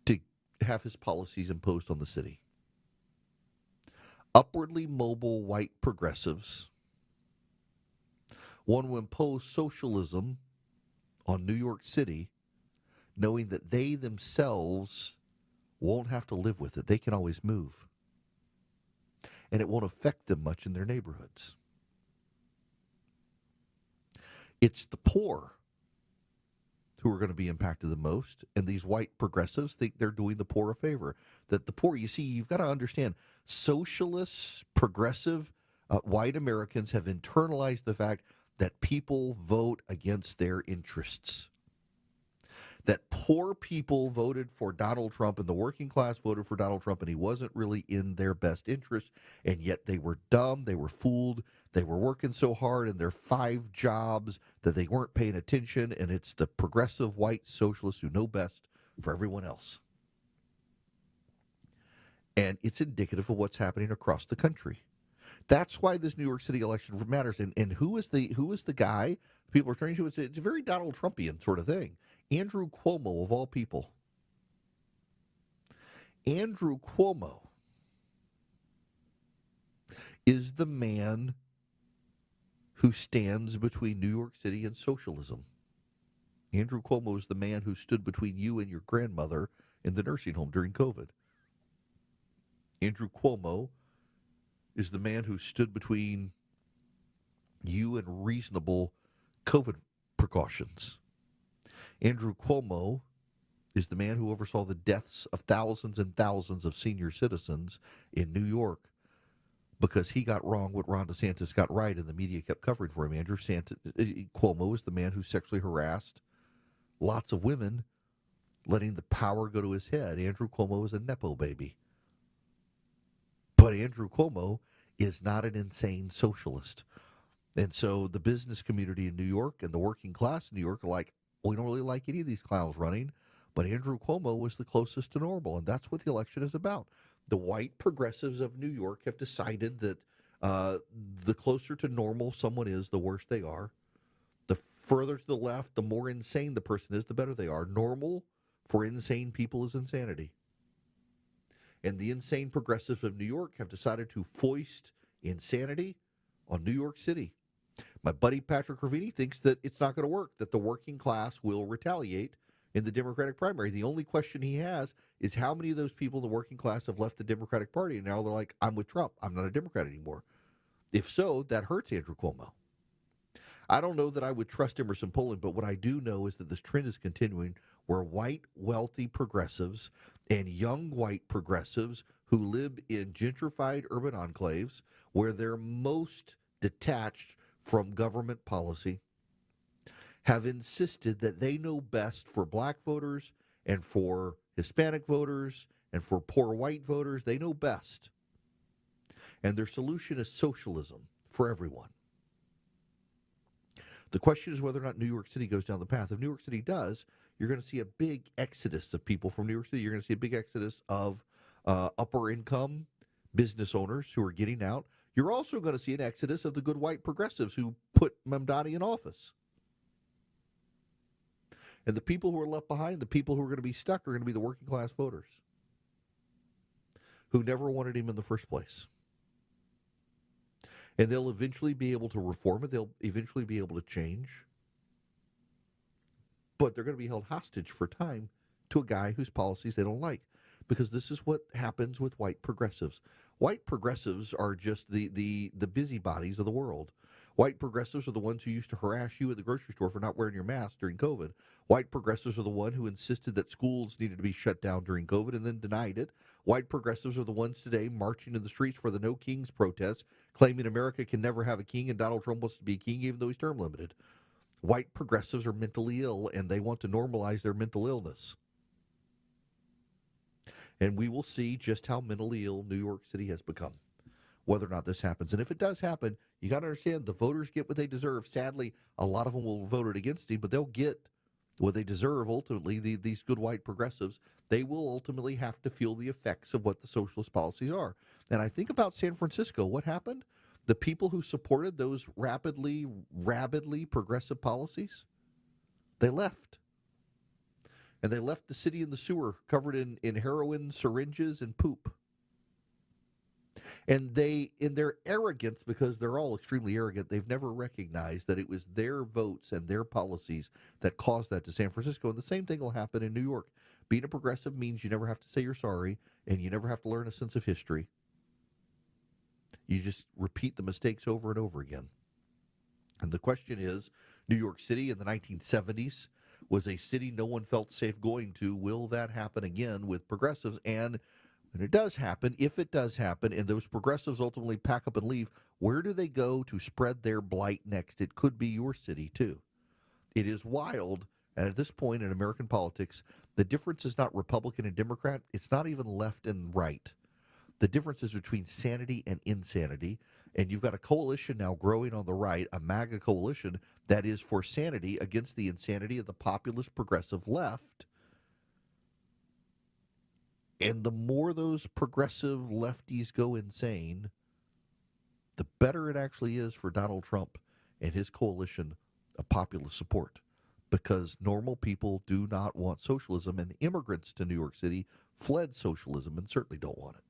to have his policies imposed on the city. Upwardly mobile white progressives want to impose socialism on New York City, knowing that they themselves won't have to live with it. They can always move. and it won't affect them much in their neighborhoods. It's the poor who are going to be impacted the most, and these white progressives think they're doing the poor a favor. That the poor, you see, you've got to understand, socialists, progressive, white Americans have internalized the fact that people vote against their interests. That poor people voted for Donald Trump and the working class voted for Donald Trump, and he wasn't really in their best interest, and yet they were dumb, they were fooled, they were working so hard in their 5 jobs that they weren't paying attention, and it's the progressive white socialists who know best for everyone else. And it's indicative of what's happening across the country. That's why this New York City election matters. And who is the guy people are turning to? It's a very Donald Trumpian sort of thing. Andrew Cuomo, of all people. Andrew Cuomo is the man who stands between New York City and socialism. Andrew Cuomo is the man who stood between you and your grandmother in the nursing home during COVID. Andrew Cuomo is the man who stood between you and reasonable COVID precautions. Andrew Cuomo is the man who oversaw the deaths of thousands and thousands of senior citizens in New York because he got wrong what Ron DeSantis got right, and the media kept covering for him. Andrew Cuomo is the man who sexually harassed lots of women, letting the power go to his head. Andrew Cuomo is a Nepo baby. But Andrew Cuomo is not an insane socialist. And so the business community in New York and the working class in New York are like, we don't really like any of these clowns running, but Andrew Cuomo was the closest to normal, and that's what the election is about. The white progressives of New York have decided that the closer to normal someone is, the worse they are. The further to the left, the more insane the person is, the better they are. Normal for insane people is insanity. And the insane progressives of New York have decided to foist insanity on New York City. My buddy Patrick Ravini thinks that it's not going to work, that the working class will retaliate in the Democratic primary. The only question he has is how many of those people in the working class have left the Democratic Party, and now they're like, I'm with Trump. I'm not a Democrat anymore. If so, that hurts Andrew Cuomo. I don't know that I would trust Emerson polling, but what I do know is that this trend is continuing where white, wealthy progressives and young white progressives who live in gentrified urban enclaves where they're most detached from government policy have insisted that they know best for black voters and for Hispanic voters and for poor white voters. They know best. And their solution is socialism for everyone. The question is whether or not New York City goes down the path. If New York City does, you're going to see a big exodus of people from New York City. You're going to see a big exodus of upper income business owners who are getting out. You're also going to see an exodus of the good white progressives who put Mamdani in office. And the people who are left behind, the people who are going to be stuck, are going to be the working class voters who never wanted him in the first place. And they'll eventually be able to reform it. They'll eventually be able to change. But they're going to be held hostage for time to a guy whose policies they don't like. Because this is what happens with white progressives. White progressives are just the busybodies of the world. White progressives are the ones who used to harass you at the grocery store for not wearing your mask during COVID. White progressives are the one who insisted that schools needed to be shut down during COVID and then denied it. White progressives are the ones today marching in the streets for the No Kings protest, claiming America can never have a king and Donald Trump wants to be a king even though he's term limited. White progressives are mentally ill and they want to normalize their mental illness. And we will see just how mentally ill New York City has become, whether or not this happens. And if it does happen, you got to understand the voters get what they deserve. Sadly, a lot of them will vote against him, but they'll get what they deserve ultimately. These good white progressives, they will ultimately have to feel the effects of what the socialist policies are. And I think about San Francisco. What happened? The people who supported those rabidly progressive policies, they left. And they left the city in the sewer covered in heroin, syringes, and poop. And they, in their arrogance, because they're all extremely arrogant, they've never recognized that it was their votes and their policies that caused that to San Francisco. And the same thing will happen in New York. Being a progressive means you never have to say you're sorry, and you never have to learn a sense of history. You just repeat the mistakes over and over again. And the question is, New York City in the 1970s was a city no one felt safe going to. Will that happen again with progressives? And when it does happen, if it does happen, and those progressives ultimately pack up and leave, where do they go to spread their blight next? It could be your city, too. It is wild. And at this point in American politics, the difference is not Republican and Democrat. It's not even left and right. The difference is between sanity and insanity. And you've got a coalition now growing on the right, a MAGA coalition that is for sanity against the insanity of the populist progressive left. And the more those progressive lefties go insane, the better it actually is for Donald Trump and his coalition of populist support. Because normal people do not want socialism, and immigrants to New York City fled socialism and certainly don't want it.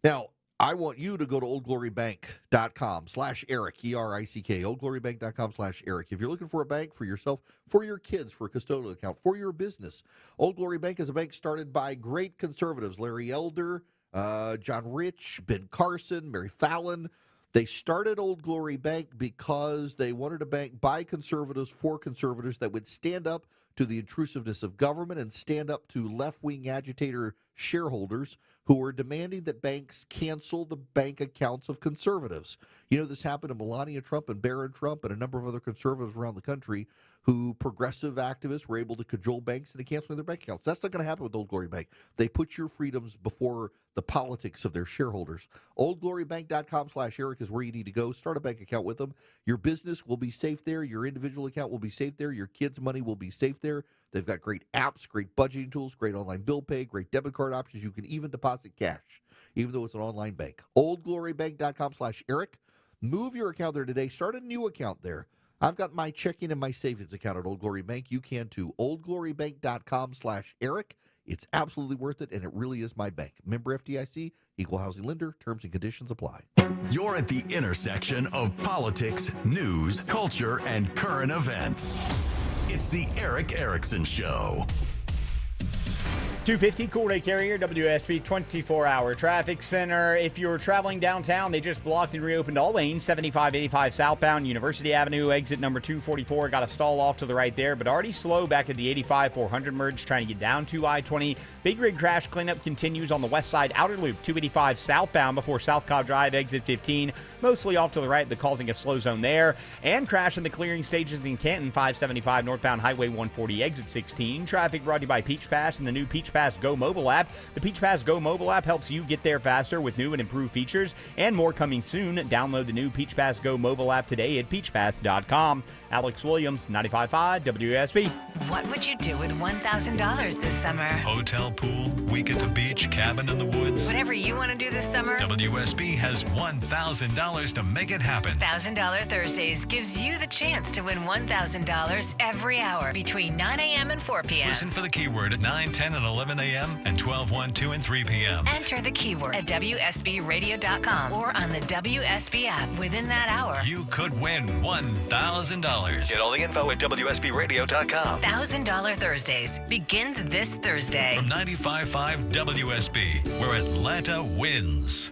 Now, I want you to go to oldglorybank.com/Eric, E-R-I-C-K, oldglorybank.com/Eric. If you're looking for a bank for yourself, for your kids, for a custodial account, for your business, Old Glory Bank is a bank started by great conservatives, Larry Elder, John Rich, Ben Carson, Mary Fallon. They started Old Glory Bank because they wanted a bank by conservatives for conservatives that would stand up to the intrusiveness of government and stand up to left-wing agitator shareholders who were demanding that banks cancel the bank accounts of conservatives. You know, this happened to Melania Trump and Barron Trump and a number of other conservatives around the country who progressive activists were able to cajole banks into canceling their bank accounts. That's not going to happen with Old Glory Bank. They put your freedoms before the politics of their shareholders. Oldglorybank.com/Eric is where you need to go. Start a bank account with them. Your business will be safe there. Your individual account will be safe there. Your kids' money will be safe there. They've got great apps, great budgeting tools, great online bill pay, great debit card options. You can even deposit cash, even though it's an online bank. Oldglorybank.com/Eric. Move your account there today. Start a new account there. I've got my checking and my savings account at Old Glory Bank. You can too. Oldglorybank.com/Eric. It's absolutely worth it, and it really is my bank. Member FDIC, equal housing lender. Terms and conditions apply. You're at the intersection of politics, news, culture, and current events. It's the Erick Erickson Show. 250 Cool Day Carrier, WSB 24-hour traffic center. If you're traveling downtown, they just blocked and reopened all lanes. 7585 southbound University Avenue, exit number 244. Got a stall off to the right there, but already slow back at the 85-400 merge, trying to get down to I-20. Big rig crash cleanup continues on the west side outer loop, 285 southbound before South Cobb Drive, exit 15. Mostly off to the right, but causing a slow zone there. And crash in the clearing stages in Canton, 575 northbound Highway 140, exit 16. Traffic brought to you by Peach Pass and the new Peach Pass Go mobile app. The Peach Pass Go mobile app helps you get there faster with new and improved features, and more coming soon. Download the new Peach Pass Go mobile app today at peachpass.com. Alex Williams, 95.5 WSB. What would you do with $1,000 this summer? Hotel, pool, week at the beach, cabin in the woods. Whatever you want to do this summer, WSB has $1,000 to make it happen. $1,000 Thursdays gives you the chance to win $1,000 every hour between 9 a.m. and 4 p.m. Listen for the keyword at 9, 10, and 11 a.m. and 12, 1, 2, and 3 p.m. Enter the keyword at WSBradio.com or on the WSB app within that hour. You could win $1,000. Get all the info at WSBradio.com. $1,000 Thursdays begins this Thursday. From 95.5 WSB, where Atlanta wins.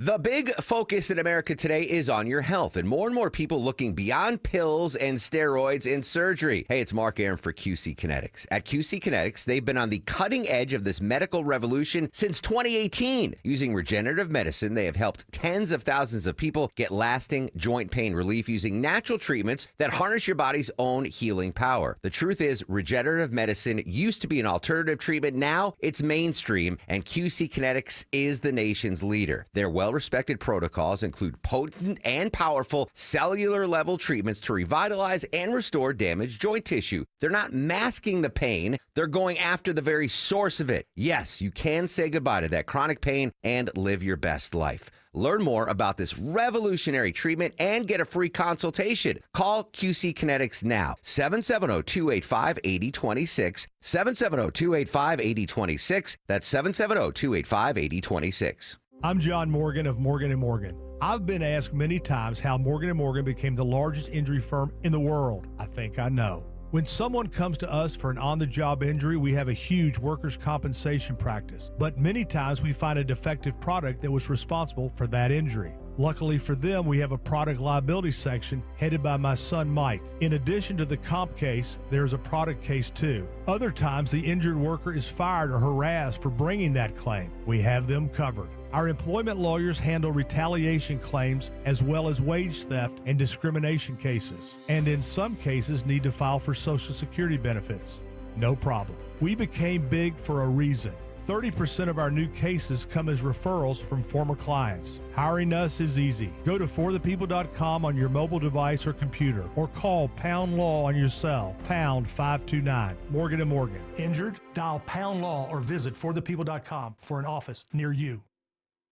The big focus in America today is on your health, and more people looking beyond pills and steroids and surgery. Hey, it's Mark Aaron for QC Kinetics. At QC Kinetics, they've been on the cutting edge of this medical revolution since 2018. Using regenerative medicine, they have helped tens of thousands of people get lasting joint pain relief using natural treatments that harness your body's own healing power. The truth is, regenerative medicine used to be an alternative treatment. Now it's mainstream, and QC Kinetics is the nation's leader. They're well-respected protocols include potent and powerful cellular-level treatments to revitalize and restore damaged joint tissue. They're not masking the pain. They're going after the very source of it. Yes, you can say goodbye to that chronic pain and live your best life. Learn more about this revolutionary treatment and get a free consultation. Call QC Kinetics now. 770-285-8026. 770-285-8026. That's 770-285-8026. I'm John Morgan of Morgan & Morgan. I've been asked many times how Morgan & Morgan became the largest injury firm in the world. I think I know. When someone comes to us for an on-the-job injury, we have a huge workers' compensation practice, but many times we find a defective product that was responsible for that injury. Luckily for them, we have a product liability section headed by my son Mike. In addition to the comp case, there's a product case too. Other times, the injured worker is fired or harassed for bringing that claim. We have them covered. Our employment lawyers handle retaliation claims as well as wage theft and discrimination cases, and in some cases need to file for Social Security benefits. No problem. We became big for a reason. 30% of our new cases come as referrals from former clients. Hiring us is easy. Go to forthepeople.com on your mobile device or computer, or call Pound Law on your cell, pound 529. Morgan & Morgan. Injured? Dial Pound Law or visit forthepeople.com for an office near you.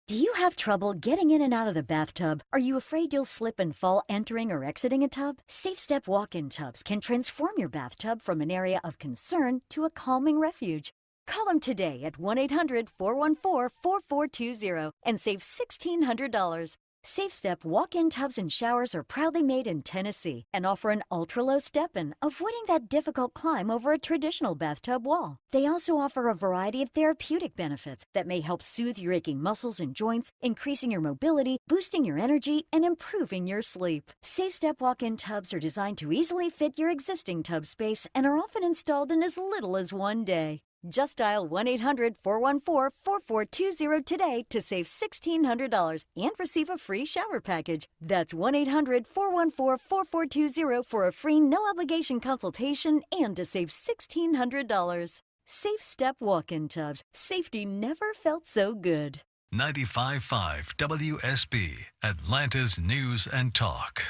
Do you have trouble getting in and out of the bathtub? Are you afraid you'll slip and fall entering or exiting a tub? SafeStep walk-in tubs can transform your bathtub from an area of concern to a calming refuge. Call them today at 1-800-414-4420 and save $1,600. SafeStep walk-in tubs and showers are proudly made in Tennessee and offer an ultra-low step-in, avoiding that difficult climb over a traditional bathtub wall. They also offer a variety of therapeutic benefits that may help soothe your aching muscles and joints, increasing your mobility, boosting your energy, and improving your sleep. SafeStep walk-in tubs are designed to easily fit your existing tub space and are often installed in as little as one day. Just dial 1-800-414-4420 today to save $1,600 and receive a free shower package. That's 1-800-414-4420 for a free no-obligation consultation and to save $1,600. SafeStep walk-in tubs. Safety never felt so good. 95.5 WSB, Atlanta's News and Talk.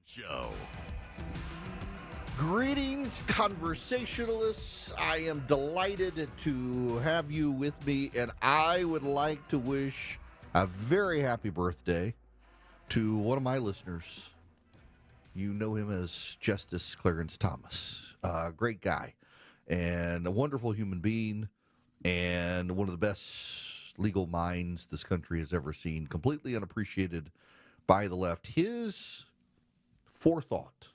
Show. Greetings, conversationalists. I am delighted to have you with me, and I would like to wish a very happy birthday to one of my listeners. You know him as Justice Clarence Thomas. Great guy and a wonderful human being and one of the best legal minds this country has ever seen, completely unappreciated by the left. His forethought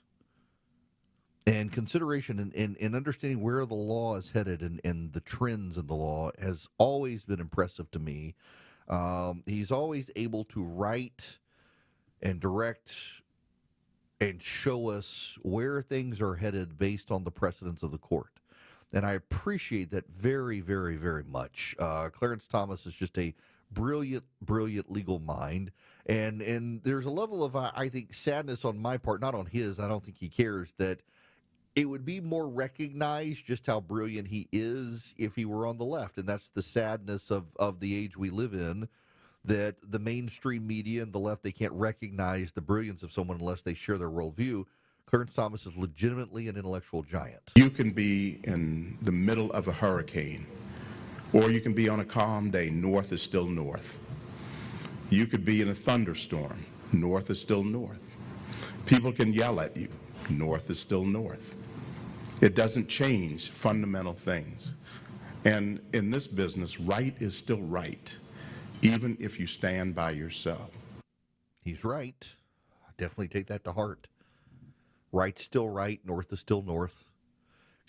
and consideration and understanding where the law is headed and the trends in the law has always been impressive to me. He's always able to write and direct and show us where things are headed based on the precedents of the court. And I appreciate that very, very, very much. Clarence Thomas is just a brilliant, brilliant legal mind. And there's a level of, I think, sadness on my part, not on his. I don't think he cares, that it would be more recognized just how brilliant he is if he were on the left. And that's the sadness of the age we live in, that the mainstream media and the left, they can't recognize the brilliance of someone unless they share their worldview. Clarence Thomas is legitimately an intellectual giant. You can be in the middle of a hurricane, or you can be on a calm day. North is still north. You could be in a thunderstorm. North is still north. People can yell at you. North is still north. It doesn't change fundamental things. And in this business, right is still right, even if you stand by yourself. He's right. I definitely take that to heart. Right's still right. North is still north.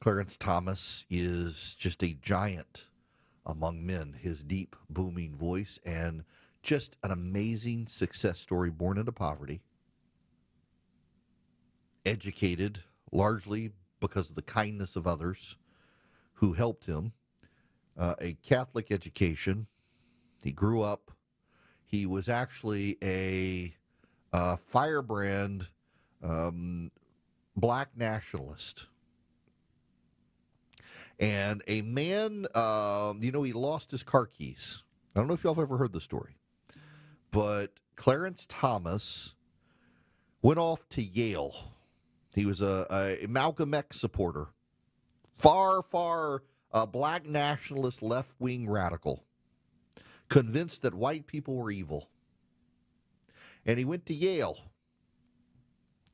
Clarence Thomas is just a giant among men. His deep, booming voice and just an amazing success story, born into poverty, educated largely because of the kindness of others who helped him, a Catholic education. He grew up. He was actually a firebrand black nationalist. And a man, he lost his car keys. I don't know if y'all have ever heard the story, but Clarence Thomas went off to Yale. He was a Malcolm X supporter, far black nationalist, left-wing radical, convinced that white people were evil. And he went to Yale,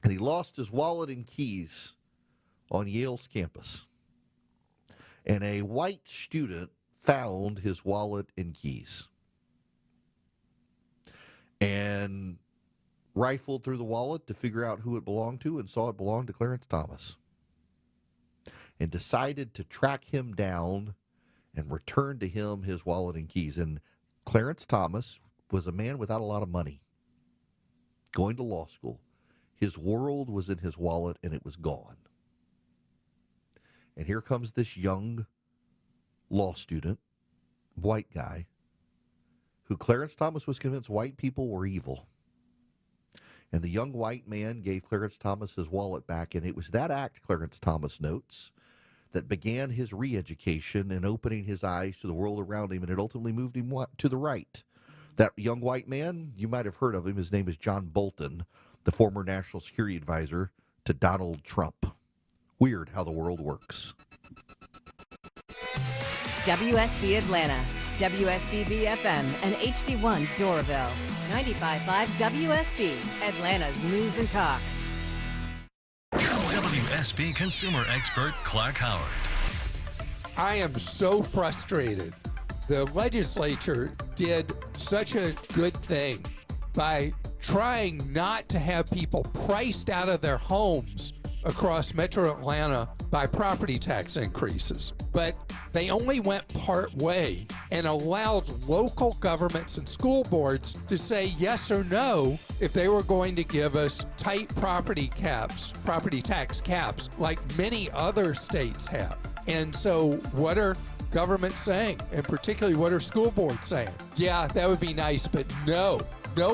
and he lost his wallet and keys on Yale's campus. And a white student found his wallet and keys and rifled through the wallet to figure out who it belonged to and saw it belonged to Clarence Thomas. and decided to track him down and return to him his wallet and keys. And Clarence Thomas was a man without a lot of money, going to law school. His world was in his wallet, and it was gone. And here comes this young law student, white guy, who Clarence Thomas was convinced white people were evil. And the young white man gave Clarence Thomas his wallet back, and it was that act, Clarence Thomas notes, that began his re-education and opening his eyes to the world around him, and it ultimately moved him to the right. That young white man, you might have heard of him. His name is John Bolton, the former National Security Advisor to Donald Trump. Weird how the world works. WSB Atlanta, WSB FM, and HD1 Doraville. 95.5 WSB, Atlanta's News and Talk. WSB consumer expert Clark Howard. I am so frustrated. The legislature did such a good thing by trying not to have people priced out of their homes across Metro Atlanta by property tax increases. But they only went part way and allowed local governments and school boards to say yes or no if they were going to give us tight property tax caps, like many other states have. And so what are governments saying? And particularly what are school boards saying? Yeah, that would be nice, but no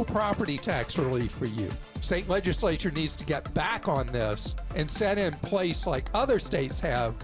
property tax relief for you. State legislature needs to get back on this and set in place, like other states have,